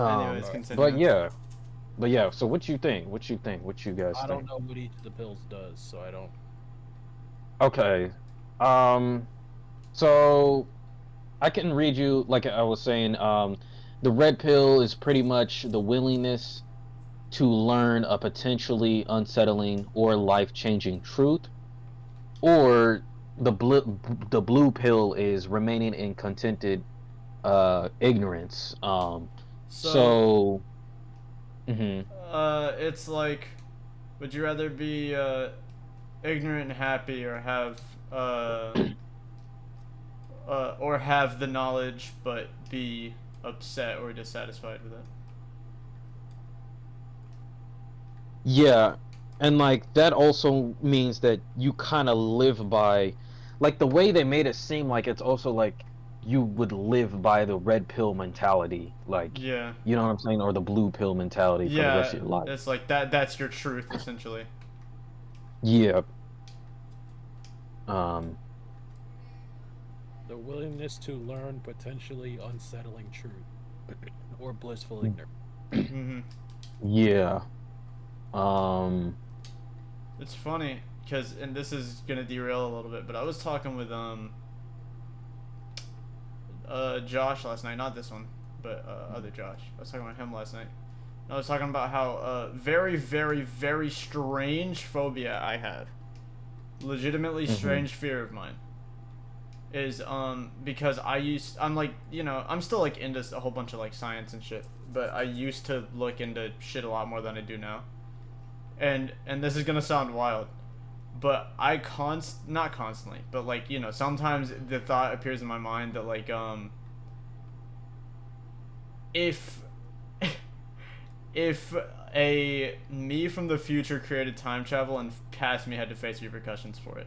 S1: Anyways,
S3: Um,
S1: continue.
S3: but yeah. So what you think? What you think? What you guys
S2: I
S3: think?
S2: don't know what each of the pills does, so I don't.
S3: Okay. Um. So I can read you like I was saying. The red pill is pretty much the willingness to learn a potentially unsettling or life-changing truth, or the blue pill is remaining in contented ignorance.
S1: So,
S3: So. Mhm.
S1: it's like, would you rather be ignorant and happy, or have the knowledge but be upset or dissatisfied with it?
S3: Yeah, and like that also means that you kind of live by, like the way they made it seem like it's also like you would live by the red pill mentality, like
S1: Yeah.
S3: you know what I'm saying, or the blue pill mentality for the rest
S1: Yeah,
S3: of your life.
S1: it's like that's your truth essentially.
S3: Yeah. Um.
S2: The willingness to learn potentially unsettling truth or blissful ignorance.
S1: Mhm.
S3: Yeah. Um.
S1: It's funny cuz and this is going to derail a little bit, but I was talking with Josh last night, not this one, but other Josh. I was talking with him last night. And I was talking about how very very very strange phobia I have. Legitimately
S3: Mhm.
S1: strange fear of mine is because I'm like, I'm still like into a whole bunch of like science and shit, but I used to look into shit a lot more than I do now. And this is going to sound wild, but not constantly, but like, sometimes the thought appears in my mind that like if if a me from the future created time travel and past me had to face repercussions for it.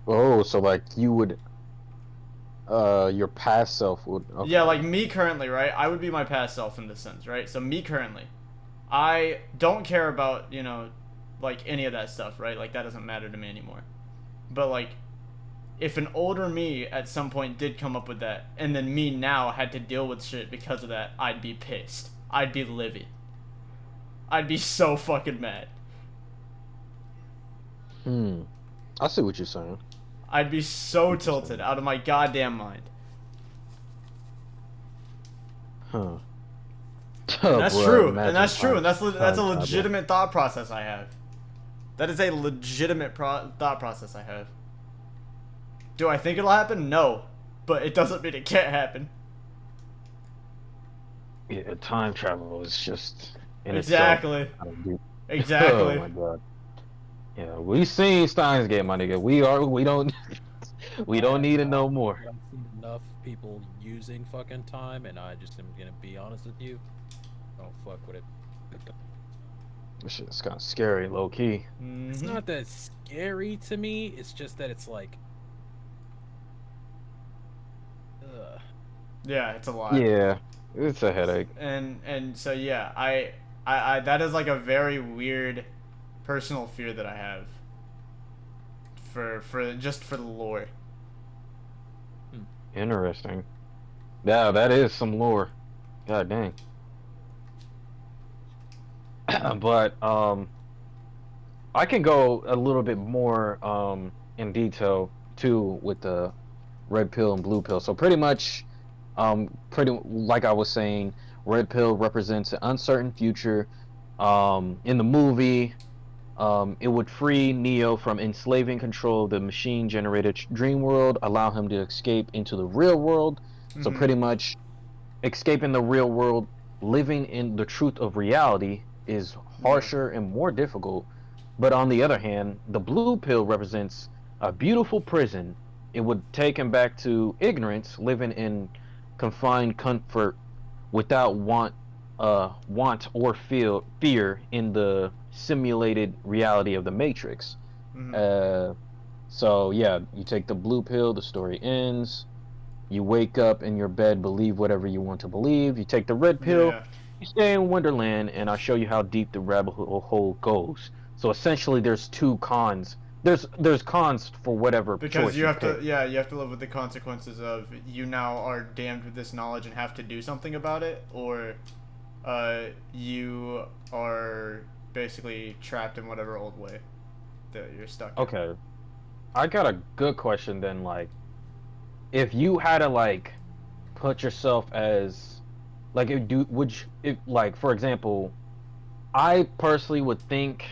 S3: Oh, so like you would, your past self would. Okay.
S1: Yeah, like me currently, right? I would be my past self in this sense, right? So me currently, I don't care about, like any of that stuff, right? Like that doesn't matter to me anymore. But like, if an older me at some point did come up with that, and then me now had to deal with shit because of that, I'd be pissed. I'd be livid. I'd be so fucking mad.
S3: I see what you're saying.
S1: I'd be so tilted out of my goddamn mind.
S3: Huh.
S1: And that's
S3: Bro,
S1: true.
S3: imagine
S1: And that's true.
S3: time-
S1: And that's a
S3: time
S1: legitimate thought process I have. That is a legitimate thought process I have. Do I think it'll happen? No. But it doesn't mean it can't happen.
S3: travel. Yeah, time travel is just in
S1: Exactly.
S3: itself. I don't do-
S1: Exactly.
S3: Oh my god. Yeah, we seen Steins Gate, my nigga. We don't we don't need it no more.
S2: I've seen enough people using fucking time, and I just am gonna be honest with you. Don't fuck with it.
S3: This shit's kind of scary, low key.
S2: It's not that scary to me. It's just that it's like,
S1: Yeah, it's a lot.
S3: Yeah, it's a headache.
S1: And so yeah, I that is like a very weird personal fear that I have for just for the lore.
S3: Interesting. Yeah, that is some lore. God dang. But I can go a little bit more in detail too with the red pill and blue pill. So pretty much, pretty like I was saying, red pill represents an uncertain future. In the movie, it would free Neo from enslaving control of the machine-generated dream world, allow him to escape into the real world. So pretty much, escaping the real world, living in the truth of reality is harsher and more difficult. But on the other hand, the blue pill represents a beautiful prison. It would take him back to ignorance, living in confined comfort without want or fear in the simulated reality of the Matrix. So yeah, you take the blue pill, the story ends. You wake up in your bed, believe whatever you want to believe. You take the red pill, you stay in Wonderland, and I'll show you how deep the rabbit hole goes. So essentially, there's two cons. There's cons for whatever
S1: because
S3: choice
S1: you have
S3: pick.
S1: to you have to live with the consequences of you now are damned with this knowledge and have to do something about it, or you are basically trapped in whatever old way that you're stuck in.
S3: Okay, I got a good question then. Like, if you had to like put yourself as like like for example, I personally would think.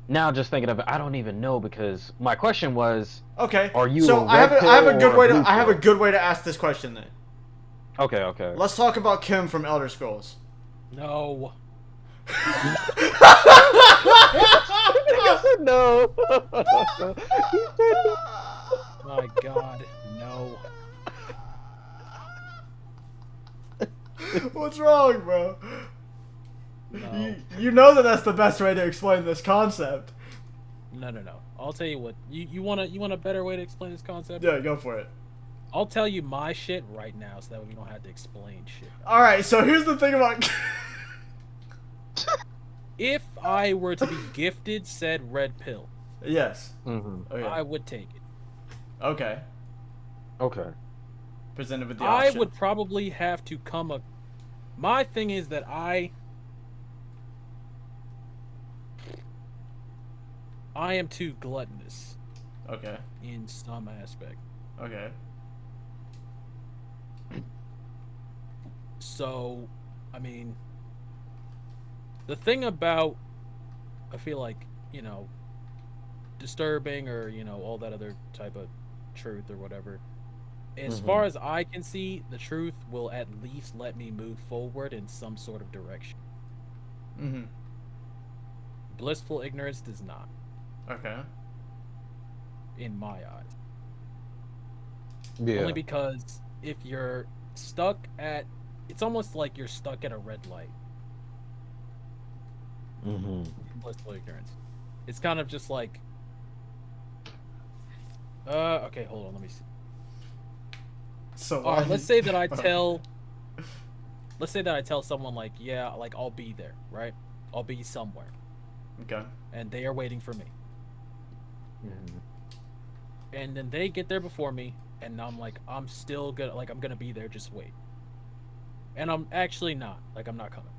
S3: Now just thinking of it, I don't even know because my question was.
S1: Okay.
S3: Are you
S1: so
S3: a
S1: I have
S3: red
S1: a
S3: pill
S1: good
S3: or
S1: way
S3: a
S1: to
S3: blue
S1: I have a
S3: pill?
S1: good way to ask this question then.
S3: Okay.
S1: Let's talk about Kim from Elder Scrolls.
S2: no.
S3: No.
S2: My God, no.
S1: What's wrong, bro?
S2: No.
S1: You know that that's the best way to explain this concept.
S2: No. I'll tell you what. You want a better way to explain this concept?
S1: Yeah, go for it.
S2: I'll tell you my shit right now, so that way we don't have to explain shit.
S1: All right, so here's the thing about.
S2: If I were to be gifted said red pill,
S1: Yes.
S3: Mm-hmm.
S1: Okay.
S2: I would take it.
S1: Okay.
S3: Okay.
S1: Presented with the
S2: I
S1: option.
S2: would probably have to come up. My thing is that I am too gluttonous
S1: Okay.
S2: in some aspect.
S1: Okay.
S2: So, I mean, the thing about, I feel like, disturbing or, all that other type of truth or whatever. As far as I can see, the truth will at least let me move forward in some sort of direction.
S1: Mm-hmm.
S2: Blissful ignorance does not,
S1: Okay.
S2: in my eyes.
S3: Yeah.
S2: Only because if you're stuck at. It's almost like you're stuck at a red light.
S3: Mm-hmm.
S2: Blissful ignorance. It's kind of just like. Okay, hold on. Let me see.
S1: So
S2: All right, let's say that I tell. Let's say that I tell someone like, yeah, like I'll be there, right? I'll be somewhere,
S1: Okay.
S2: and they are waiting for me.
S3: Mm-hmm.
S2: And then they get there before me, and I'm like, I'm still gonna I'm gonna be there. Just wait. And I'm actually not. Like I'm not coming.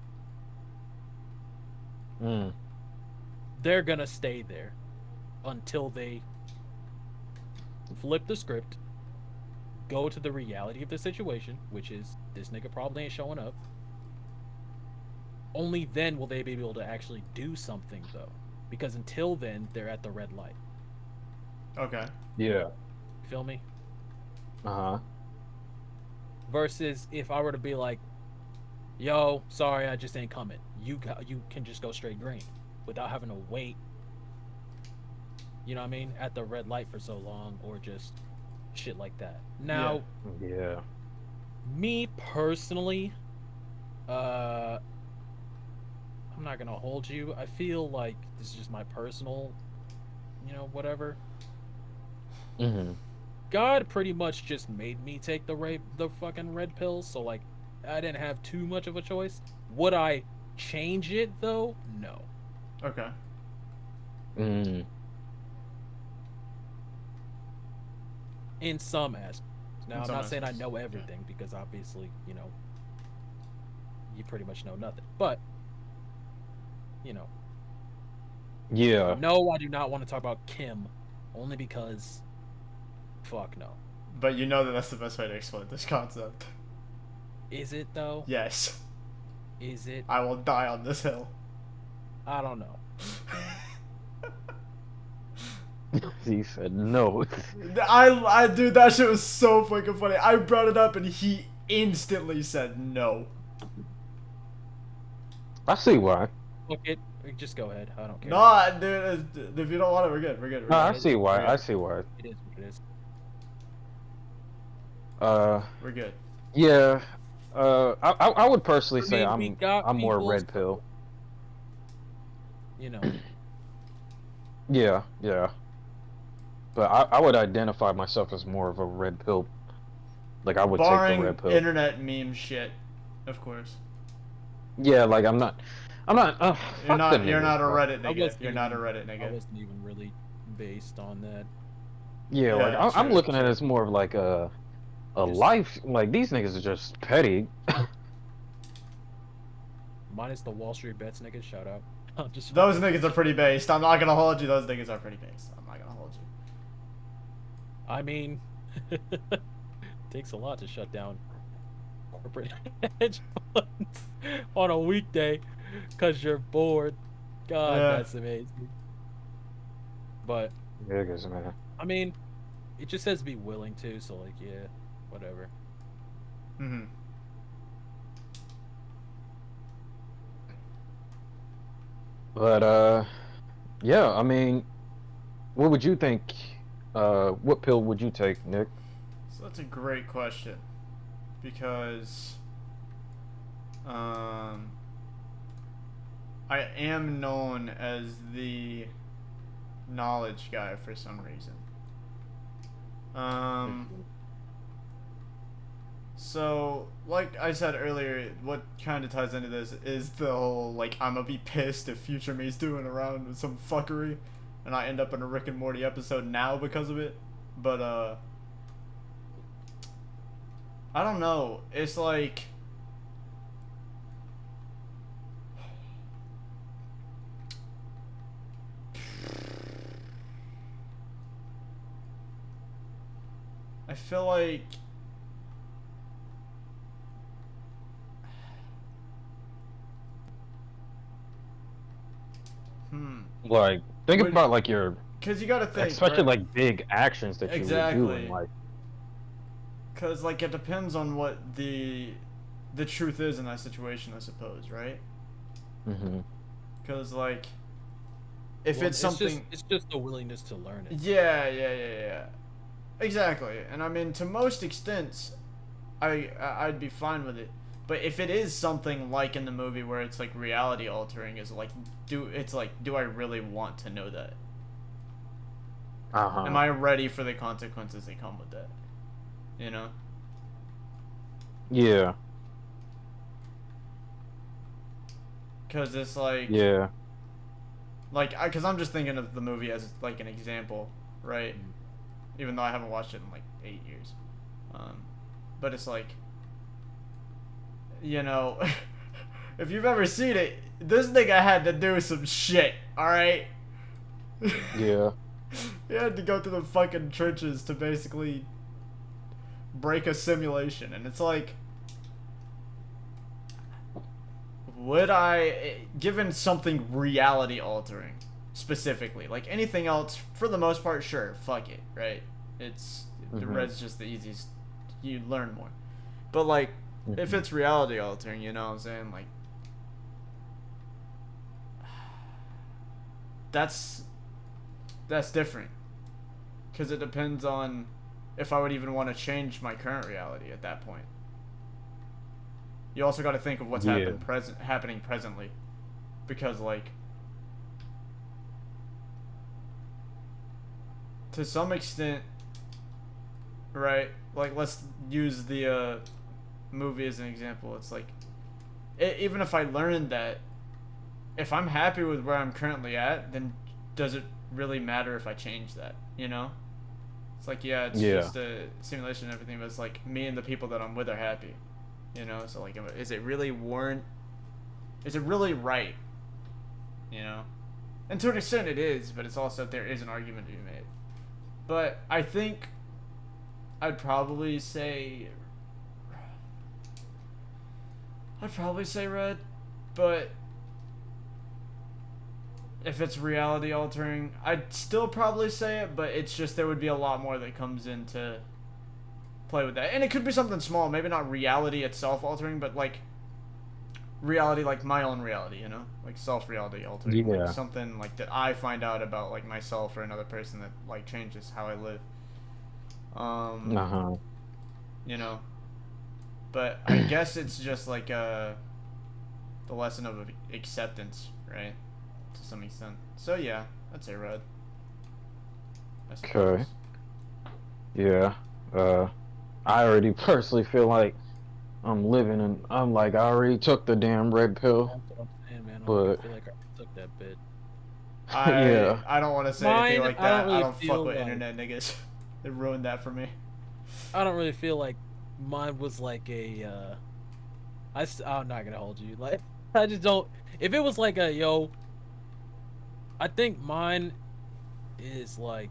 S3: Mm.
S2: They're gonna stay there until they flip the script, go to the reality of the situation, which is this nigga probably ain't showing up. Only then will they be able to actually do something, though. Because until then, they're at the red light.
S1: Okay.
S3: Yeah.
S2: You feel me?
S3: Uh-huh.
S2: Versus if I were to be like, yo, sorry, I just ain't coming. You can just go straight green without having to wait, you know what I mean, at the red light for so long, or just shit like that. Now,
S3: Yeah.
S2: me personally, I'm not gonna hold you. I feel like this is just my personal, whatever.
S3: Mm-hmm.
S2: God pretty much just made me take the fucking red pills, so like, I didn't have too much of a choice. Would I change it though? No.
S1: Okay.
S3: Mm.
S2: In some aspects. Now,
S1: In
S2: I'm
S1: some
S2: not saying I
S1: aspects,
S2: know
S1: yeah.
S2: everything, because obviously, you pretty much know nothing. But,
S3: Yeah.
S2: no, I do not want to talk about Kim, only because, fuck no.
S1: But you know that that's the best way to explain this concept.
S2: Is it though?
S1: Yes.
S2: Is it?
S1: I will die on this hill.
S2: I don't know.
S3: He said no.
S1: Dude, that shit was so fucking funny. I brought it up and he instantly said no.
S3: I see why.
S2: Look, just go ahead. I don't care.
S1: Nah, dude, if you don't want it, we're good. We're good. We're
S3: No, I
S1: good.
S3: see why.
S1: We're
S3: I
S1: good.
S3: see why.
S2: It is what it is.
S1: We're good.
S3: Yeah. I would personally
S2: I
S3: say
S2: mean, we got
S3: I'm more
S2: people,
S3: red pill.
S2: You know.
S3: Yeah, yeah. But I would identify myself as more of a red pill. Like I would take the
S1: Barring
S3: red pill.
S1: internet meme shit, of course.
S3: Yeah, like I'm not.
S1: You're
S3: Fuck them
S1: not. You're
S3: niggas,
S1: not a
S3: bro.
S1: Reddit
S2: I
S1: nigga.
S2: wasn't
S1: You're not a
S2: even-
S1: Reddit
S2: I
S1: nigga.
S2: wasn't even really based on that.
S3: Yeah, like
S1: Yeah,
S3: I'm
S1: true,
S3: looking at
S1: true.
S3: it as more of like a
S2: Just-
S3: life. Like these niggas are just petty.
S2: Minus the Wall Street bets niggas, shout out. I'm just
S1: Those niggas are pretty based. I'm not gonna hold you. Those niggas are pretty based. I'm not gonna hold you.
S2: I mean, takes a lot to shut down corporate hedge funds on a weekday because you're bored. God,
S1: Yeah.
S2: that's amazing. But
S3: Niggas, man.
S2: I mean, it just says be willing to, so like, yeah, whatever.
S1: Mm-hmm.
S3: But yeah. I mean, what would you think? What pill would you take, Nick?
S1: So that's a great question, because I am known as the knowledge guy for some reason. So, like I said earlier, what kind of ties into this is the whole, like, I'm gonna be pissed if future me's doing around with some fuckery, and I end up in a Rick and Morty episode now because of it. But, I don't know. It's like... I feel like...
S3: Like, think
S1: Would-
S3: about like your,
S1: Because you gotta think,
S3: especially
S1: right?
S3: like big actions that you would do
S1: Exactly.
S3: in life.
S1: Because, like, it depends on what the truth is in that situation, I suppose, right?
S3: Mm-hmm.
S1: Because, like, if
S2: Well,
S1: it's something...
S2: it's just the willingness to learn it.
S1: Yeah. Exactly. And I mean, to most extents, I'd be fine with it. But if it is something like in the movie where it's like reality altering, is like do I really want to know that?
S3: Uh-huh.
S1: Am I ready for the consequences that come with that? You know?
S3: Yeah.
S1: Because it's like,
S3: Yeah.
S1: because I'm just thinking of the movie as like an example, right? Even though I haven't watched it in like 8 years, but it's like, you know, if you've ever seen it, this nigga had to do some shit. All right.
S3: Yeah.
S1: He had to go through the fucking trenches to basically break a simulation, and it's like, would I, given something reality altering, specifically, like anything else, for the most part, sure, fuck it, right? It's the red's just the easiest. You learn more, but like, if it's reality altering, you know what I'm saying? Like, that's different, because it depends on if I would even want to change my current reality at that point. You also got to think of what's happening presently, because like, to some extent, right? Like, let's use the movie as an example. It's like, even if I learned that, if I'm happy with where I'm currently at, then does it really matter if I change that? You know? It's like, yeah, it's just a simulation and everything, but it's like me and the people that I'm with are happy. You know? So like, is it really is it really right? You know? And to an extent it is, but it's also, there is an argument to be made. But I think I'd probably say red, but if it's reality altering, I'd still probably say it, but it's just there would be a lot more that comes into play with that. And it could be something small, maybe not reality itself altering, but like reality, like my own reality, you know? Like self-reality altering.
S3: Yeah.
S1: Like something like that I find out about like myself or another person that like changes how I live. You know? But I guess it's just like the lesson of acceptance, right? To some extent. So yeah, I'd say red.
S3: Okay. Yeah. I already personally feel like I'm living and I'm like, I already took the damn red pill.
S2: That's what I'm saying, man.
S3: But
S2: I feel like I took that bit.
S3: yeah.
S1: I don't want to say anything like that. I don't fuck with
S2: like,
S1: internet niggas. It ruined that for me.
S2: I don't really feel like mine was like I'm not gonna hold you. Like, I just don't. If it was like I think mine is like,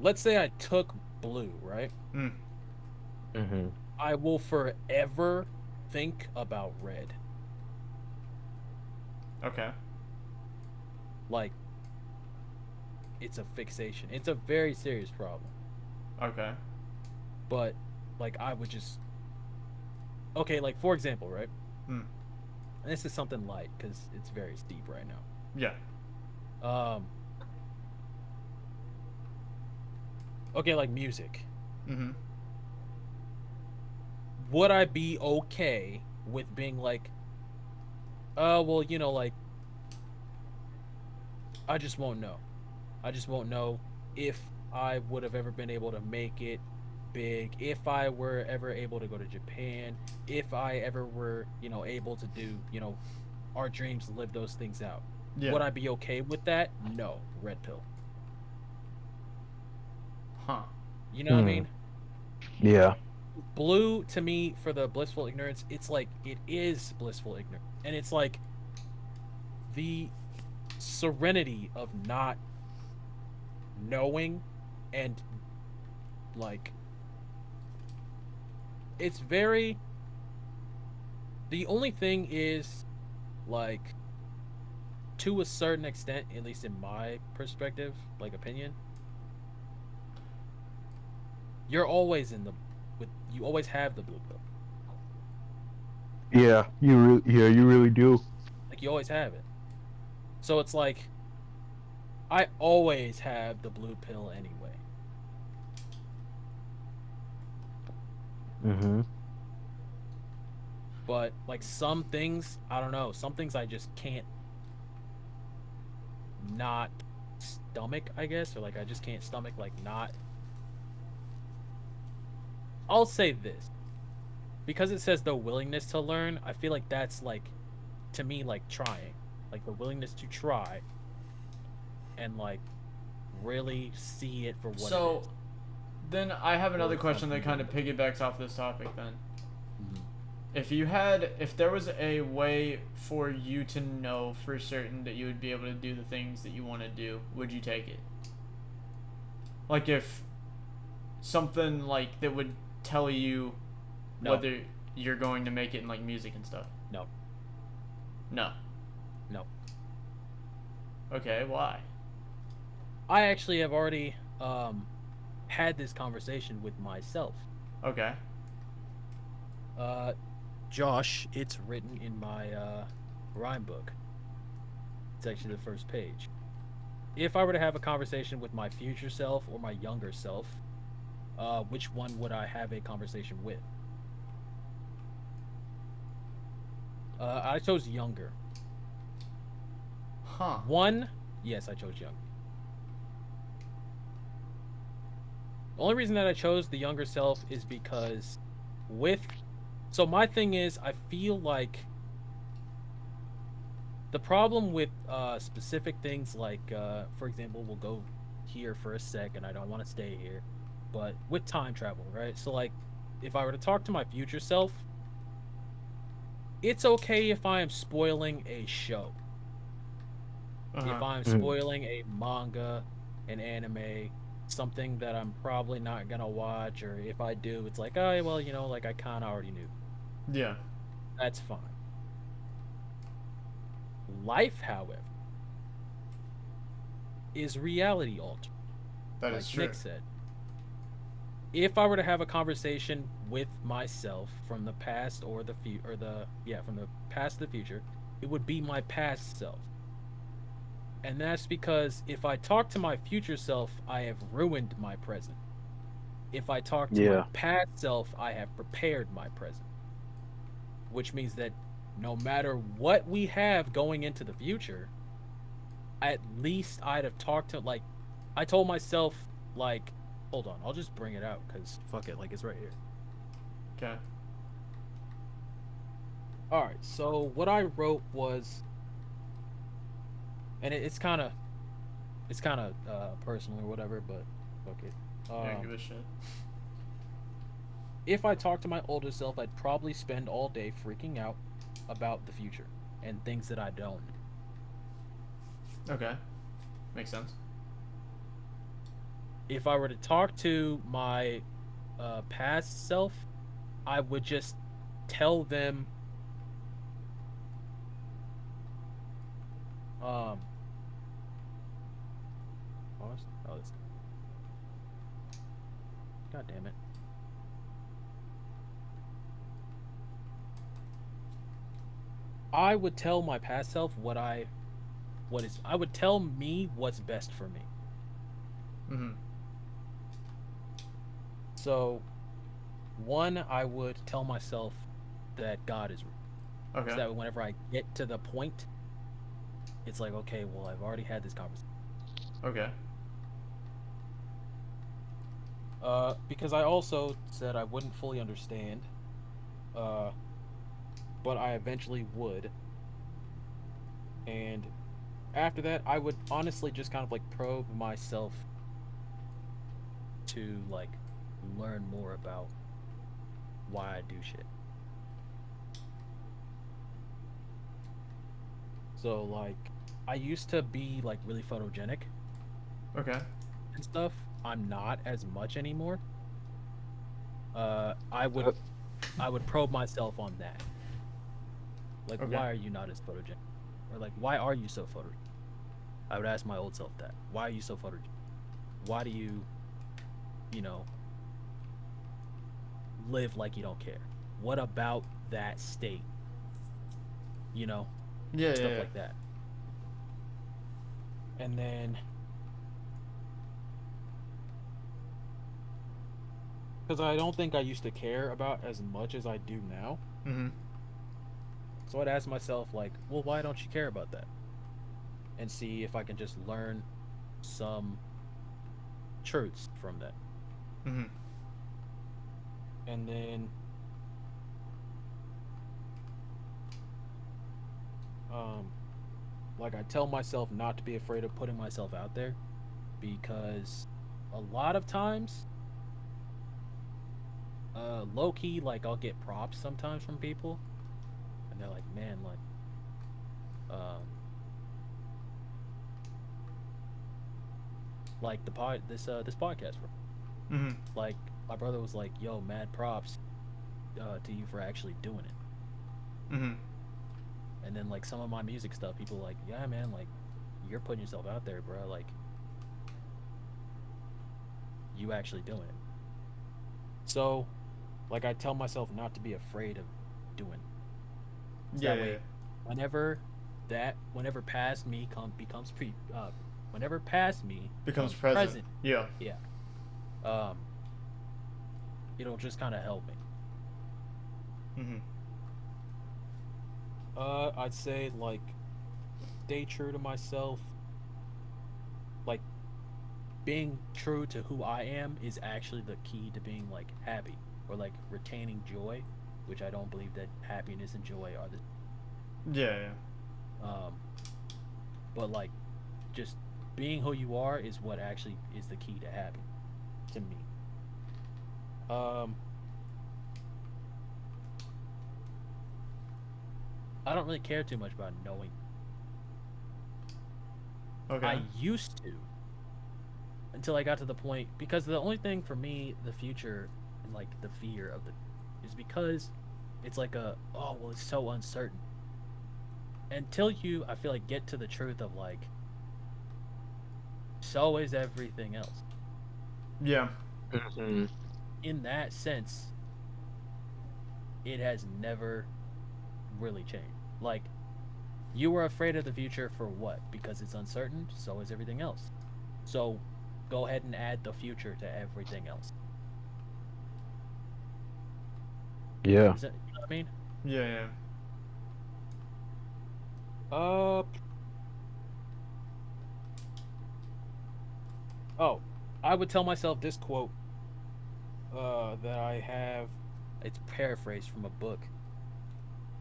S2: let's say I took blue, right? I will forever think about red.
S1: Okay.
S2: Like, it's a fixation. It's a very serious problem.
S1: Okay.
S2: But like, I would just, okay, like for example, right? And this is something light because it's very steep right now.
S1: Yeah.
S2: Okay, like music. Would I be okay with being like, well, you know, like, I just won't know. I just won't know if I would have ever been able to make it big, if I were ever able to go to Japan, if I ever were, you know, able to do, you know, our dreams, live those things out.
S1: Yeah.
S2: Would I be okay with that? No. Red pill.
S1: Huh.
S2: You know what I mean?
S3: Yeah.
S2: Blue, to me, for the blissful ignorance, it's like, it is blissful ignorance. And it's like the serenity of not knowing, and like, it's very, the only thing is, like, to a certain extent, at least in my perspective, like opinion, you're always you always have the blue pill.
S3: Yeah, you really do.
S2: Like, you always have it. So it's like, I always have the blue pill anyway.
S3: Mm-hmm.
S2: But like some things, I don't know. Some things I just can't not stomach, I guess, or like I just can't stomach like not. I'll say this because it says the willingness to learn. I feel like that's like to me like trying, like the willingness to try and like really see it for what it
S1: So
S2: is.
S1: then I have another
S2: Or
S1: question that
S2: something
S1: kind of
S2: good.
S1: piggybacks off this topic then.
S2: Mhm.
S1: If there was a way for you to know for certain that you would be able to do the things that you want to do, would you take it? Like if something like that would tell you
S2: No,
S1: whether you're going to make it in like music and stuff.
S2: no,
S1: No.
S2: no.
S1: Okay, why?
S2: I actually have already had this conversation with myself.
S1: Okay.
S2: Uh, Josh, it's written in my rhyme book. It's actually the first page. If I were to have a conversation with my future self or my younger self, which one would I have a conversation with? I chose younger.
S1: Huh.
S2: One, yes, I chose young. The only reason that I chose the younger self is because with so my thing is I feel like the problem with specific things like for example, we'll go here for a sec and I don't want to stay here, but with time travel, right? So like if I were to talk to my future self, it's okay if I am spoiling a show. If
S1: Uh-huh.
S2: I'm
S3: Mm.
S2: spoiling a manga, an anime, something that I'm probably not gonna watch, or if I do, it's like, oh, well, like I kind of already knew.
S1: Yeah.
S2: That's fine. Life, however, is reality altered,
S1: That
S2: like
S1: is true.
S2: Nick said. If I were to have a conversation with myself from the past or the future, or from the past to the future, it would be my past self. And that's because if I talk to my future self, I have ruined my present. If I talk to my
S3: Yeah.
S2: past self, I have prepared my present, which means that no matter what we have going into the future, at least I'd have talked to like I told myself like hold on, I'll just bring it out cuz fuck it, like it's right here.
S1: Okay.
S2: All right. So what I wrote was and it's kind of personal or whatever, but fuck it.
S1: You don't give
S2: Um
S1: a shit.
S2: if I talked to my older self, I'd probably spend all day freaking out about the future and things that I don't know.
S1: Okay. Makes sense.
S2: If I were to talk to my past self, I would just tell them, um, oh, God damn it. I would tell my past self I would tell me what's best for me.
S1: Mm-hmm.
S2: So, one, I would tell myself that God is real. So
S1: Okay.
S2: that whenever I get to the point, it's like, okay, well, I've already had this conversation.
S1: Okay.
S2: Because I also said I wouldn't fully understand, uh, but I eventually would. And after that, I would honestly just kind of like probe myself to like learn more about why I do shit. So like I used to be like really photogenic
S1: Okay.
S2: and stuff. I'm not as much anymore. Uh I would
S3: Uh,
S2: I would probe myself on that. Like
S1: Okay.
S2: why are you not as photogenic? Or like why are you so photogenic? I would ask my old self that. Why are you so photogenic? Why do you, you know, live like you don't care? What about that state? You know,
S1: Yeah, yeah,
S2: stuff
S1: yeah.
S2: like that. And then Because I don't think I used to care about as much as I do now.
S1: Mm-hmm.
S2: So I'd ask myself, like, well, why don't you care about that? And see if I can just learn some truths from that.
S1: Mm-hmm.
S2: And then, um, like, I tell myself not to be afraid of putting myself out there because a lot of times, low key, like, I'll get props sometimes from people, and they're like, man, like the this podcast,
S1: Mm-hmm.
S2: like, my brother was like, yo, mad props to you for actually doing it.
S1: Mm-hmm.
S2: And then, like, some of my music stuff, people like, yeah, man, like, you're putting yourself out there, bro. Like, you actually doing it. So, like, I tell myself not to be afraid of doing. So
S1: Yeah,
S2: that
S1: yeah, yeah.
S2: way, whenever whenever past me becomes whenever past me
S1: Becomes
S2: becomes
S1: present.
S2: present,
S1: Yeah.
S2: yeah, um, it'll just kind of help me.
S1: Mm-hmm.
S2: I'd say, like, stay true to myself. Like, being true to who I am is actually the key to being, like, happy or, like, retaining joy, which I don't believe that happiness and joy are the
S1: Yeah, yeah.
S2: um but, like, just being who you are is what actually is the key to happiness to me. um I don't really care too much about knowing.
S1: Okay.
S2: I used to, until I got to the point, because the only thing for me, the future and, like, the fear of the is because it's like a, oh well, it's so uncertain. Until you, I feel like, get to the truth of, like, so is everything else.
S1: Yeah.
S3: Mhm.
S2: In that sense, it has never really changed. Like, you were afraid of the future for what? Because it's uncertain, so is everything else. So go ahead and add the future to everything else.
S3: Yeah.
S2: Is that, you know what I mean?
S1: Yeah, yeah.
S2: Uh oh, I would tell myself this quote that I have. It's paraphrased from a book.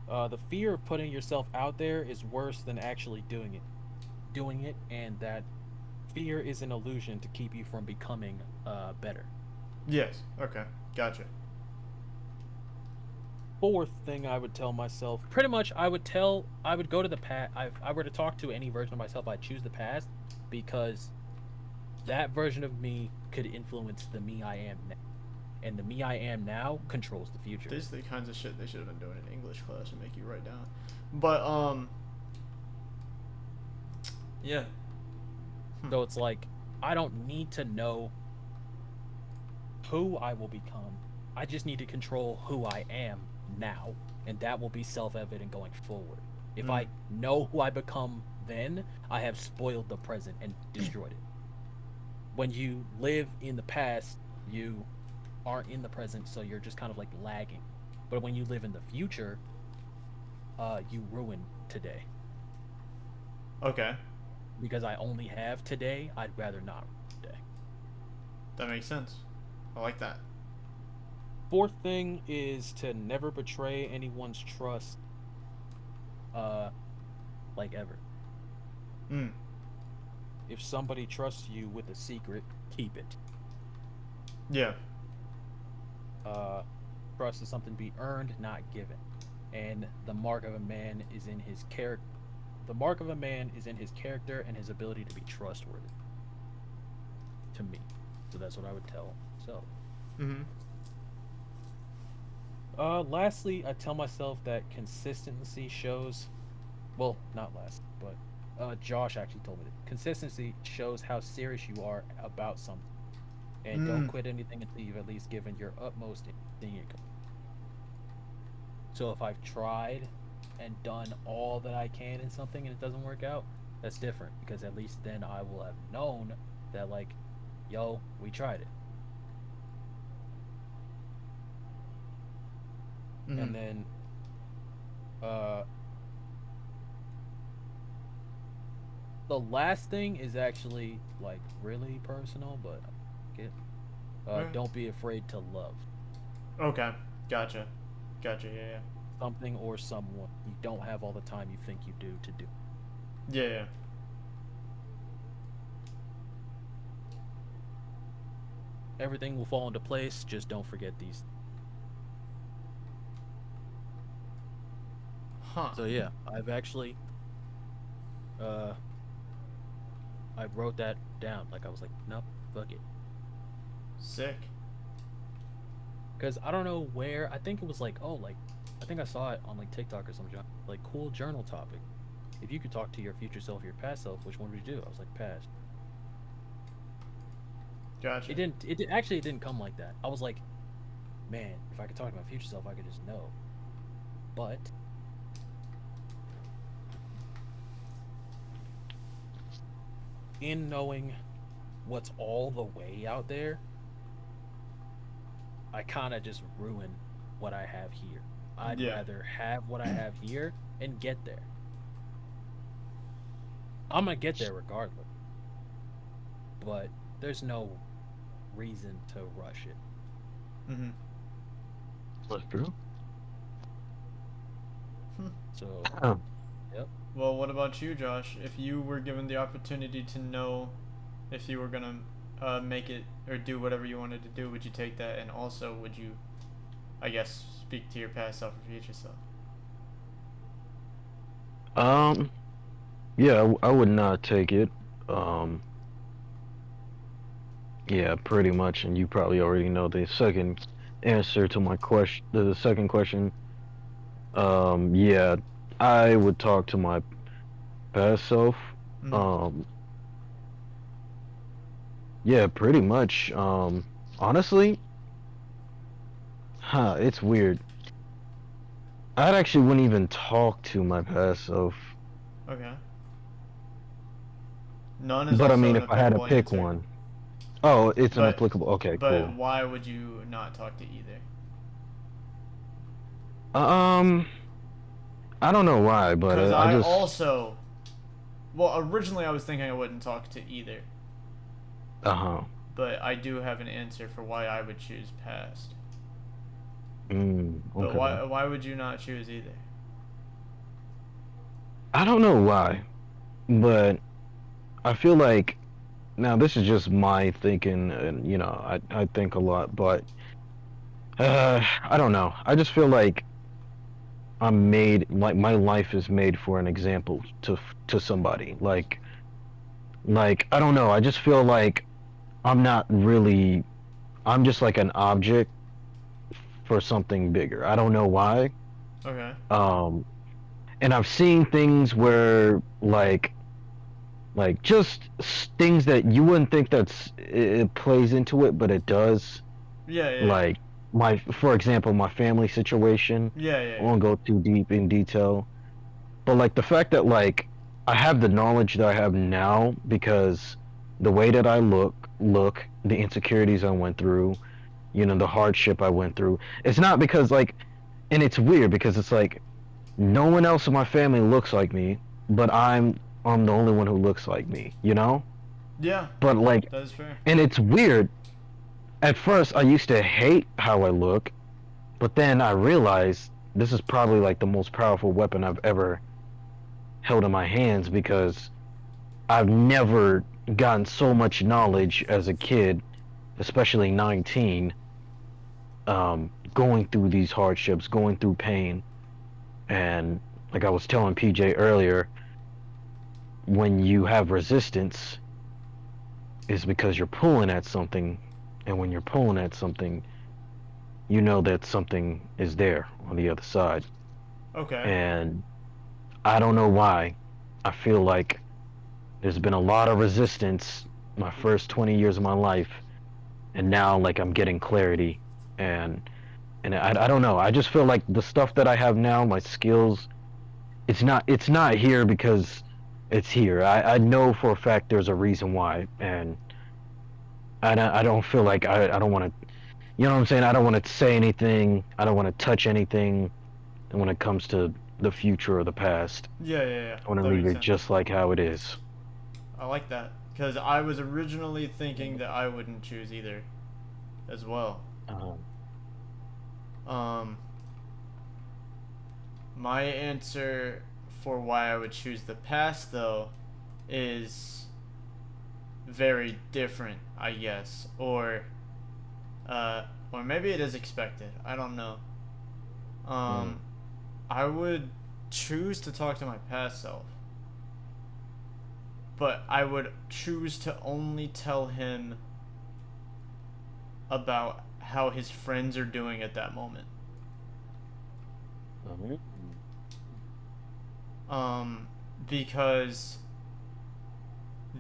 S2: The fear of putting yourself out there is worse than actually doing it. Doing it, and that fear is an illusion to keep you from becoming better.
S1: Yes. Okay. Gotcha.
S2: Fourth thing I would tell myself, pretty much, I would go to the past. If I were to talk to any version of myself, I'd choose the past because that version of me could influence the me I am now, and the me I am now controls the future.
S1: These are the kinds of shit they should have been doing in English class and make you write down. But yeah.
S2: So it's like, I don't need to know who I will become. I just need to control who I am now, and that will be self-evident going forward. If
S1: Mm.
S2: I know who I become then, I have spoiled the present and destroyed it. When you live in the past, you aren't in the present, so you're just kind of like lagging. But when you live in the future, you ruin today.
S1: Okay.
S2: Because I only have today, I'd rather not today.
S1: That makes sense. I like that.
S2: Fourth thing is to never betray anyone's trust, uh, like, ever.
S1: Mm.
S2: If somebody trusts you with a secret, keep it.
S1: Yeah.
S2: Uh, Trust is something to be earned, not given. And the mark of a man is in his character. The mark of a man is in his character and his ability to be trustworthy. To me, so that's what I would tell. So,
S1: Mhm.
S2: lastly, I tell myself that consistency shows. Well, not last, but Josh actually told me that consistency shows how serious you are about something, and don't
S1: Mm.
S2: quit anything until you've at least given your utmost in seeing it. So if I've tried and done all that I can in something and it doesn't work out, that's different because at least then I will have known that, like, yo, we tried it. And then the last thing is actually like really personal, but don't be afraid to love.
S1: Okay, gotcha, yeah.
S2: Something or someone. You don't have all the time you think you do to do.
S1: Yeah.
S2: Everything will fall into place, just don't forget these.
S1: Huh.
S2: So yeah, I've actually I wrote that down. Like I was like, nope, fuck it.
S1: Sick.
S2: Because I don't know where. I think it was like, I think I saw it on like TikTok or something. Like, cool journal topic. If you could talk to your future self, your past self, which one would you do? I was like, past.
S1: Gotcha.
S2: It didn't come like that. I was like, man, if I could talk to my future self, I could just know. But in knowing what's all the way out there, I kind of just ruin what I have here. I'd rather have what I have here and get there. I'm gonna get there regardless, but there's no reason to rush it.
S3: That's true.
S2: So, yep.
S1: Well, what about you, Josh? If you were given the opportunity to know if you were gonna make it or do whatever you wanted to do, would you take that? And also, would you, I guess, speak to your past self or future self?
S3: Yeah, I would not take it. Yeah, pretty much, and you probably already know the second answer to my question. The second question. Yeah, I would talk to my past self. Yeah, pretty much. Honestly, it's weird. I actually wouldn't even talk to my past self.
S1: Okay. None is
S3: But I
S1: also
S3: mean,
S1: an
S3: if I had to
S1: applicable
S3: pick
S1: answer.
S3: one. Oh, it's an
S1: But
S3: applicable. Okay,
S1: but
S3: cool.
S1: why would you not talk to either?
S3: I don't know why, but
S1: Because
S3: I
S1: I
S3: just.
S1: also, well, originally I was thinking I wouldn't talk to either, but I do have an answer for why I would choose past. But
S3: Okay.
S1: why would you not choose either?
S3: I don't know why, but I feel like now this is just my thinking, and I think a lot, but I don't know. I just feel like I'm made like my life is made for an example to somebody. Like I don't know. I just feel like I'm not really. I'm just like an object for something bigger. I don't know why.
S1: Okay.
S3: And I've seen things where like just things that you wouldn't think it plays into it, but it does.
S1: Yeah.
S3: Like for example, my family situation. I
S1: Yeah.
S3: won't go too deep in detail, but like the fact that like I have the knowledge that I have now because the way that I look, the insecurities I went through, the hardship I went through. It's not because like, and it's weird because it's like no one else in my family looks like me, but I'm the only one who looks like me,
S1: Yeah,
S3: But like,
S1: that is fair.
S3: and it's weird. At first, I used to hate how I look, but then I realized this is probably like the most powerful weapon I've ever held in my hands because I've never gotten so much knowledge as a kid, especially 19, going through these hardships, going through pain. And like I was telling PJ earlier, when you have resistance, is because you're pulling at something, and when you're pulling at something, you know that something is there on the other side.
S1: Okay.
S3: And I don't know why. I feel like there's been a lot of resistance my first 20 years of my life, and now like I'm getting clarity, and I don't know. I just feel like the stuff that I have now, my skills, it's not here because it's here. I know for a fact there's a reason why, and I don't feel like I don't want to you know what I'm saying? I don't want to say anything. I don't want to touch anything. And when it comes to the future or the past,
S1: Yeah, yeah, yeah.
S3: I want to
S1: That
S3: leave
S1: makes
S3: it
S1: sense.
S3: just like how it is.
S1: I like that because I was originally thinking that I wouldn't choose either, as well.
S3: Uh,
S1: Um, my answer for why I would choose the past though is very different, I guess, uh, or maybe it is expected. I don't know.
S3: mm,
S1: Um, I would choose to talk to my past self, but I would choose to only tell him about how his friends are doing at that moment.
S3: mhm,
S1: Um, because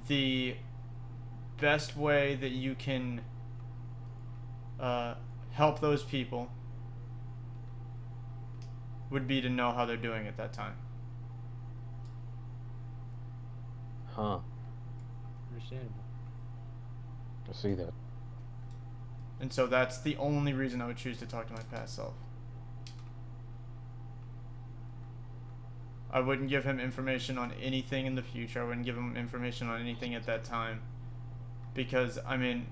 S1: the best way that you can uh, help those people would be to know how they're doing at that time.
S3: huh.
S2: Understandable.
S3: I see that.
S1: And so that's the only reason I would choose to talk to my past self. I wouldn't give him information on anything in the future. I wouldn't give him information on anything at that time. Because, I mean,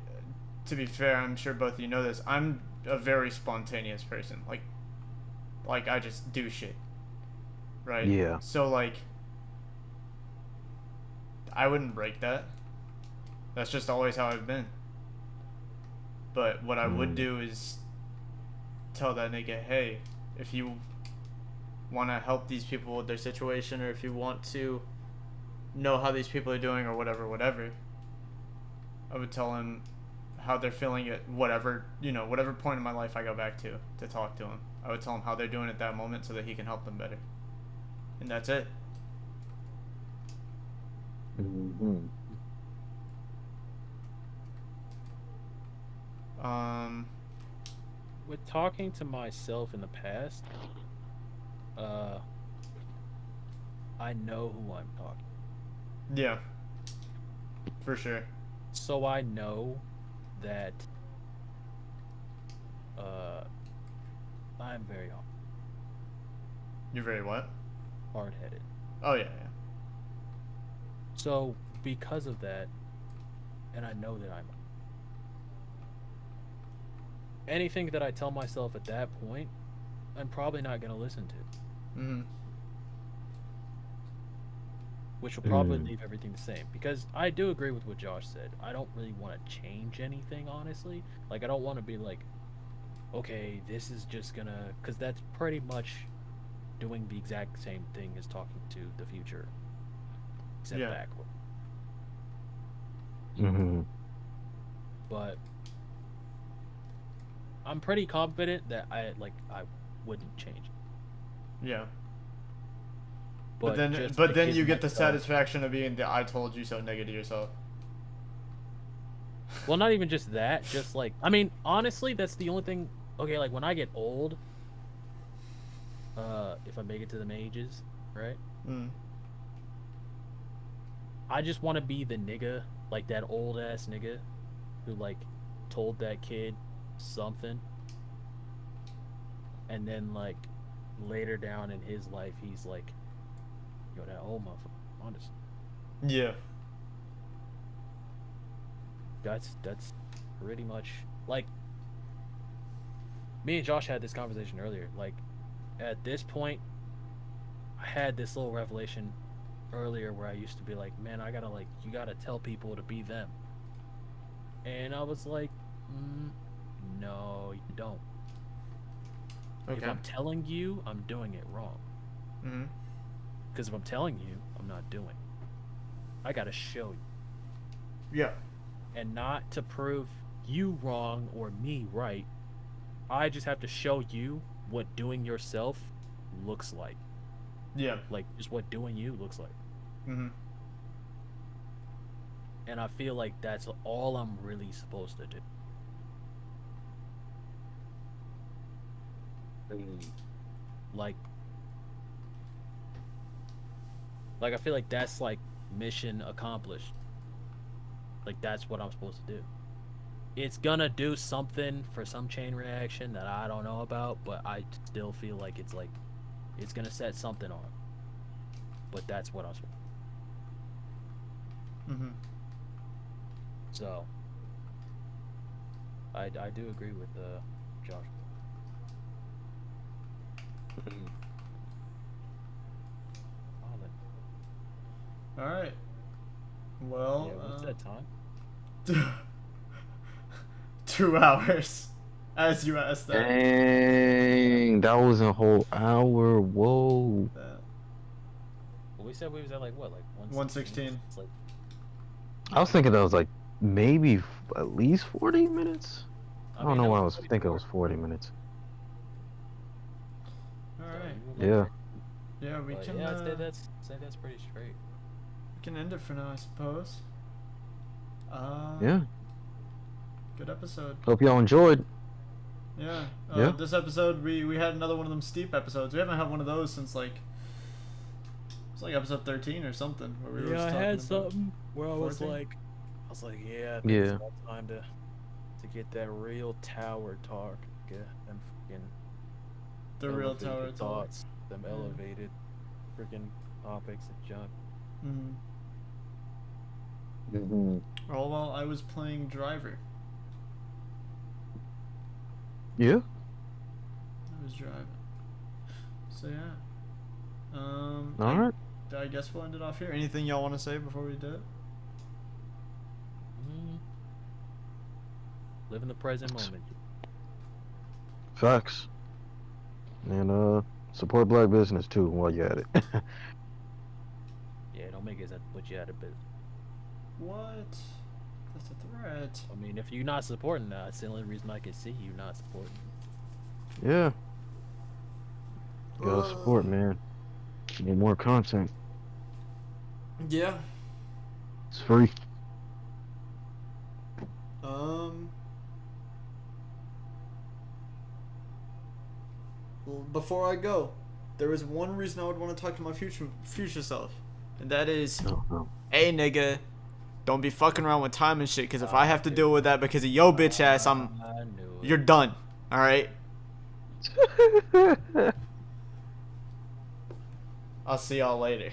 S1: to be fair, I'm sure both of you know this. I'm a very spontaneous person. Like I just do shit. Right?
S3: Yeah.
S1: So, like, I wouldn't break that. That's just always how I've been. But what I would
S3: Mm,
S1: do is tell that nigga, hey, if you want to help these people with their situation, or if you want to know how these people are doing, or whatever, I would tell him how they're feeling at whatever point in my life I go back to talk to him. I would tell him how they're doing at that moment so that he can help them better. And that's it.
S3: mhm,
S1: Um,
S2: With talking to myself in the past, uh, I know who I'm talking.
S1: yeah, for sure.
S2: So I know that uh, I'm very
S1: You're very what?
S2: hard-headed.
S1: Oh yeah, yeah.
S2: So because of that, and I know that I'm anything that I tell myself at that point, I'm probably not going to listen to,
S1: Mhm.
S2: which will probably
S3: mm,
S2: leave everything the same. Because I do agree with what Josh said. I don't really want to change anything, honestly. Like, I don't want to be like, okay, this is just gonna. Because that's pretty much doing the exact same thing as talking to the future, except
S1: Yeah.
S2: backward.
S3: mhm.
S2: But I'm pretty confident that I wouldn't change.
S1: Yeah. But
S2: But
S1: then,
S2: just
S1: but
S2: to
S1: then
S2: give
S1: you get the
S2: myself.
S1: satisfaction of being the "I told you so" nigga to yourself.
S2: Well, not even just that. Just like I mean, honestly, that's the only thing. Okay, like when I get old, if I make it to the mages, right?
S1: Mm.
S2: I just want to be the nigga, like that old ass nigga, who like told that kid something, and then like later down in his life, he's like, yo, that old motherfucker, honest.
S1: Yeah.
S2: That's pretty much like me and Josh had this conversation earlier. Like at this point, I had this little revelation earlier where I used to be like, man, I gotta like, you gotta tell people to be them, and I was like, no, you don't. If
S1: Okay.
S2: I'm telling you, I'm doing it wrong.
S1: Mhm.
S2: Because if I'm telling you, I'm not doing. I gotta show you,
S1: Yeah.
S2: and not to prove you wrong or me right. I just have to show you what doing yourself looks
S1: Yeah.
S2: like just what doing you looks like.
S1: Mhm.
S2: And I feel like that's all I'm really supposed to do.
S3: Mm.
S2: Like, I feel like that's like mission accomplished. Like that's what I'm supposed to do. it's gonna do something for some chain reaction that I don't know about, but I still feel like it's gonna set something on. But that's what I was.
S1: Mm-hmm.
S2: So I do agree with Josh.
S1: All right. Well,
S2: Yeah, what's that time?
S1: 2 hours, as you asked that.
S3: Dang, that was a whole hour. Whoa.
S2: Well, we said we was at like what, like
S1: 116.
S2: It's like
S3: I was thinking that was like maybe at least 40 minutes. I don't know why I was thinking it was 40 minutes.
S1: All right.
S3: Yeah.
S1: Yeah, we
S2: But
S1: can.
S2: yeah, I'd say that's pretty straight.
S1: We can end it for now, I suppose.
S3: Yeah.
S1: Good episode.
S3: Hope y'all enjoyed.
S1: Yeah.
S3: Yeah.
S1: This episode, we had another one of them steep episodes. We haven't had one of those since like it's like episode 13 or something where we were just
S2: I
S1: talking
S2: had
S1: about
S2: something where I was
S1: 14?
S2: like, yeah, I think it's about time to get that real tower talk, get them freaking
S1: the real
S2: elevated
S1: tower talk.
S2: thoughts, them
S1: Yeah.
S2: elevated freaking topics and junk.
S1: Mm-hmm.
S3: Mm-hmm.
S1: Oh well, I was playing driver.
S3: Yeah.
S1: I was driving. So yeah.
S3: All right.
S1: I guess we'll end it off here. Anything y'all want to say before we do it?
S2: Live in the present moment.
S3: Facts. And support black business too while you're at it.
S2: Yeah, don't make it put you out of business.
S1: What? That's a threat.
S2: I mean, if you're not supporting that, it's the only reason I can see you not supporting.
S3: Yeah. Gotta support, man. Need more content.
S1: Yeah.
S3: It's free.
S1: Before I go, there is one reason I would want to talk to my future self, and that is,
S3: No.
S1: hey nigga, don't be fucking around with time and shit. Cause if I have to deal with that because of yo bitch ass,
S2: I knew it.
S1: you're done. All right. I'll see y'all later.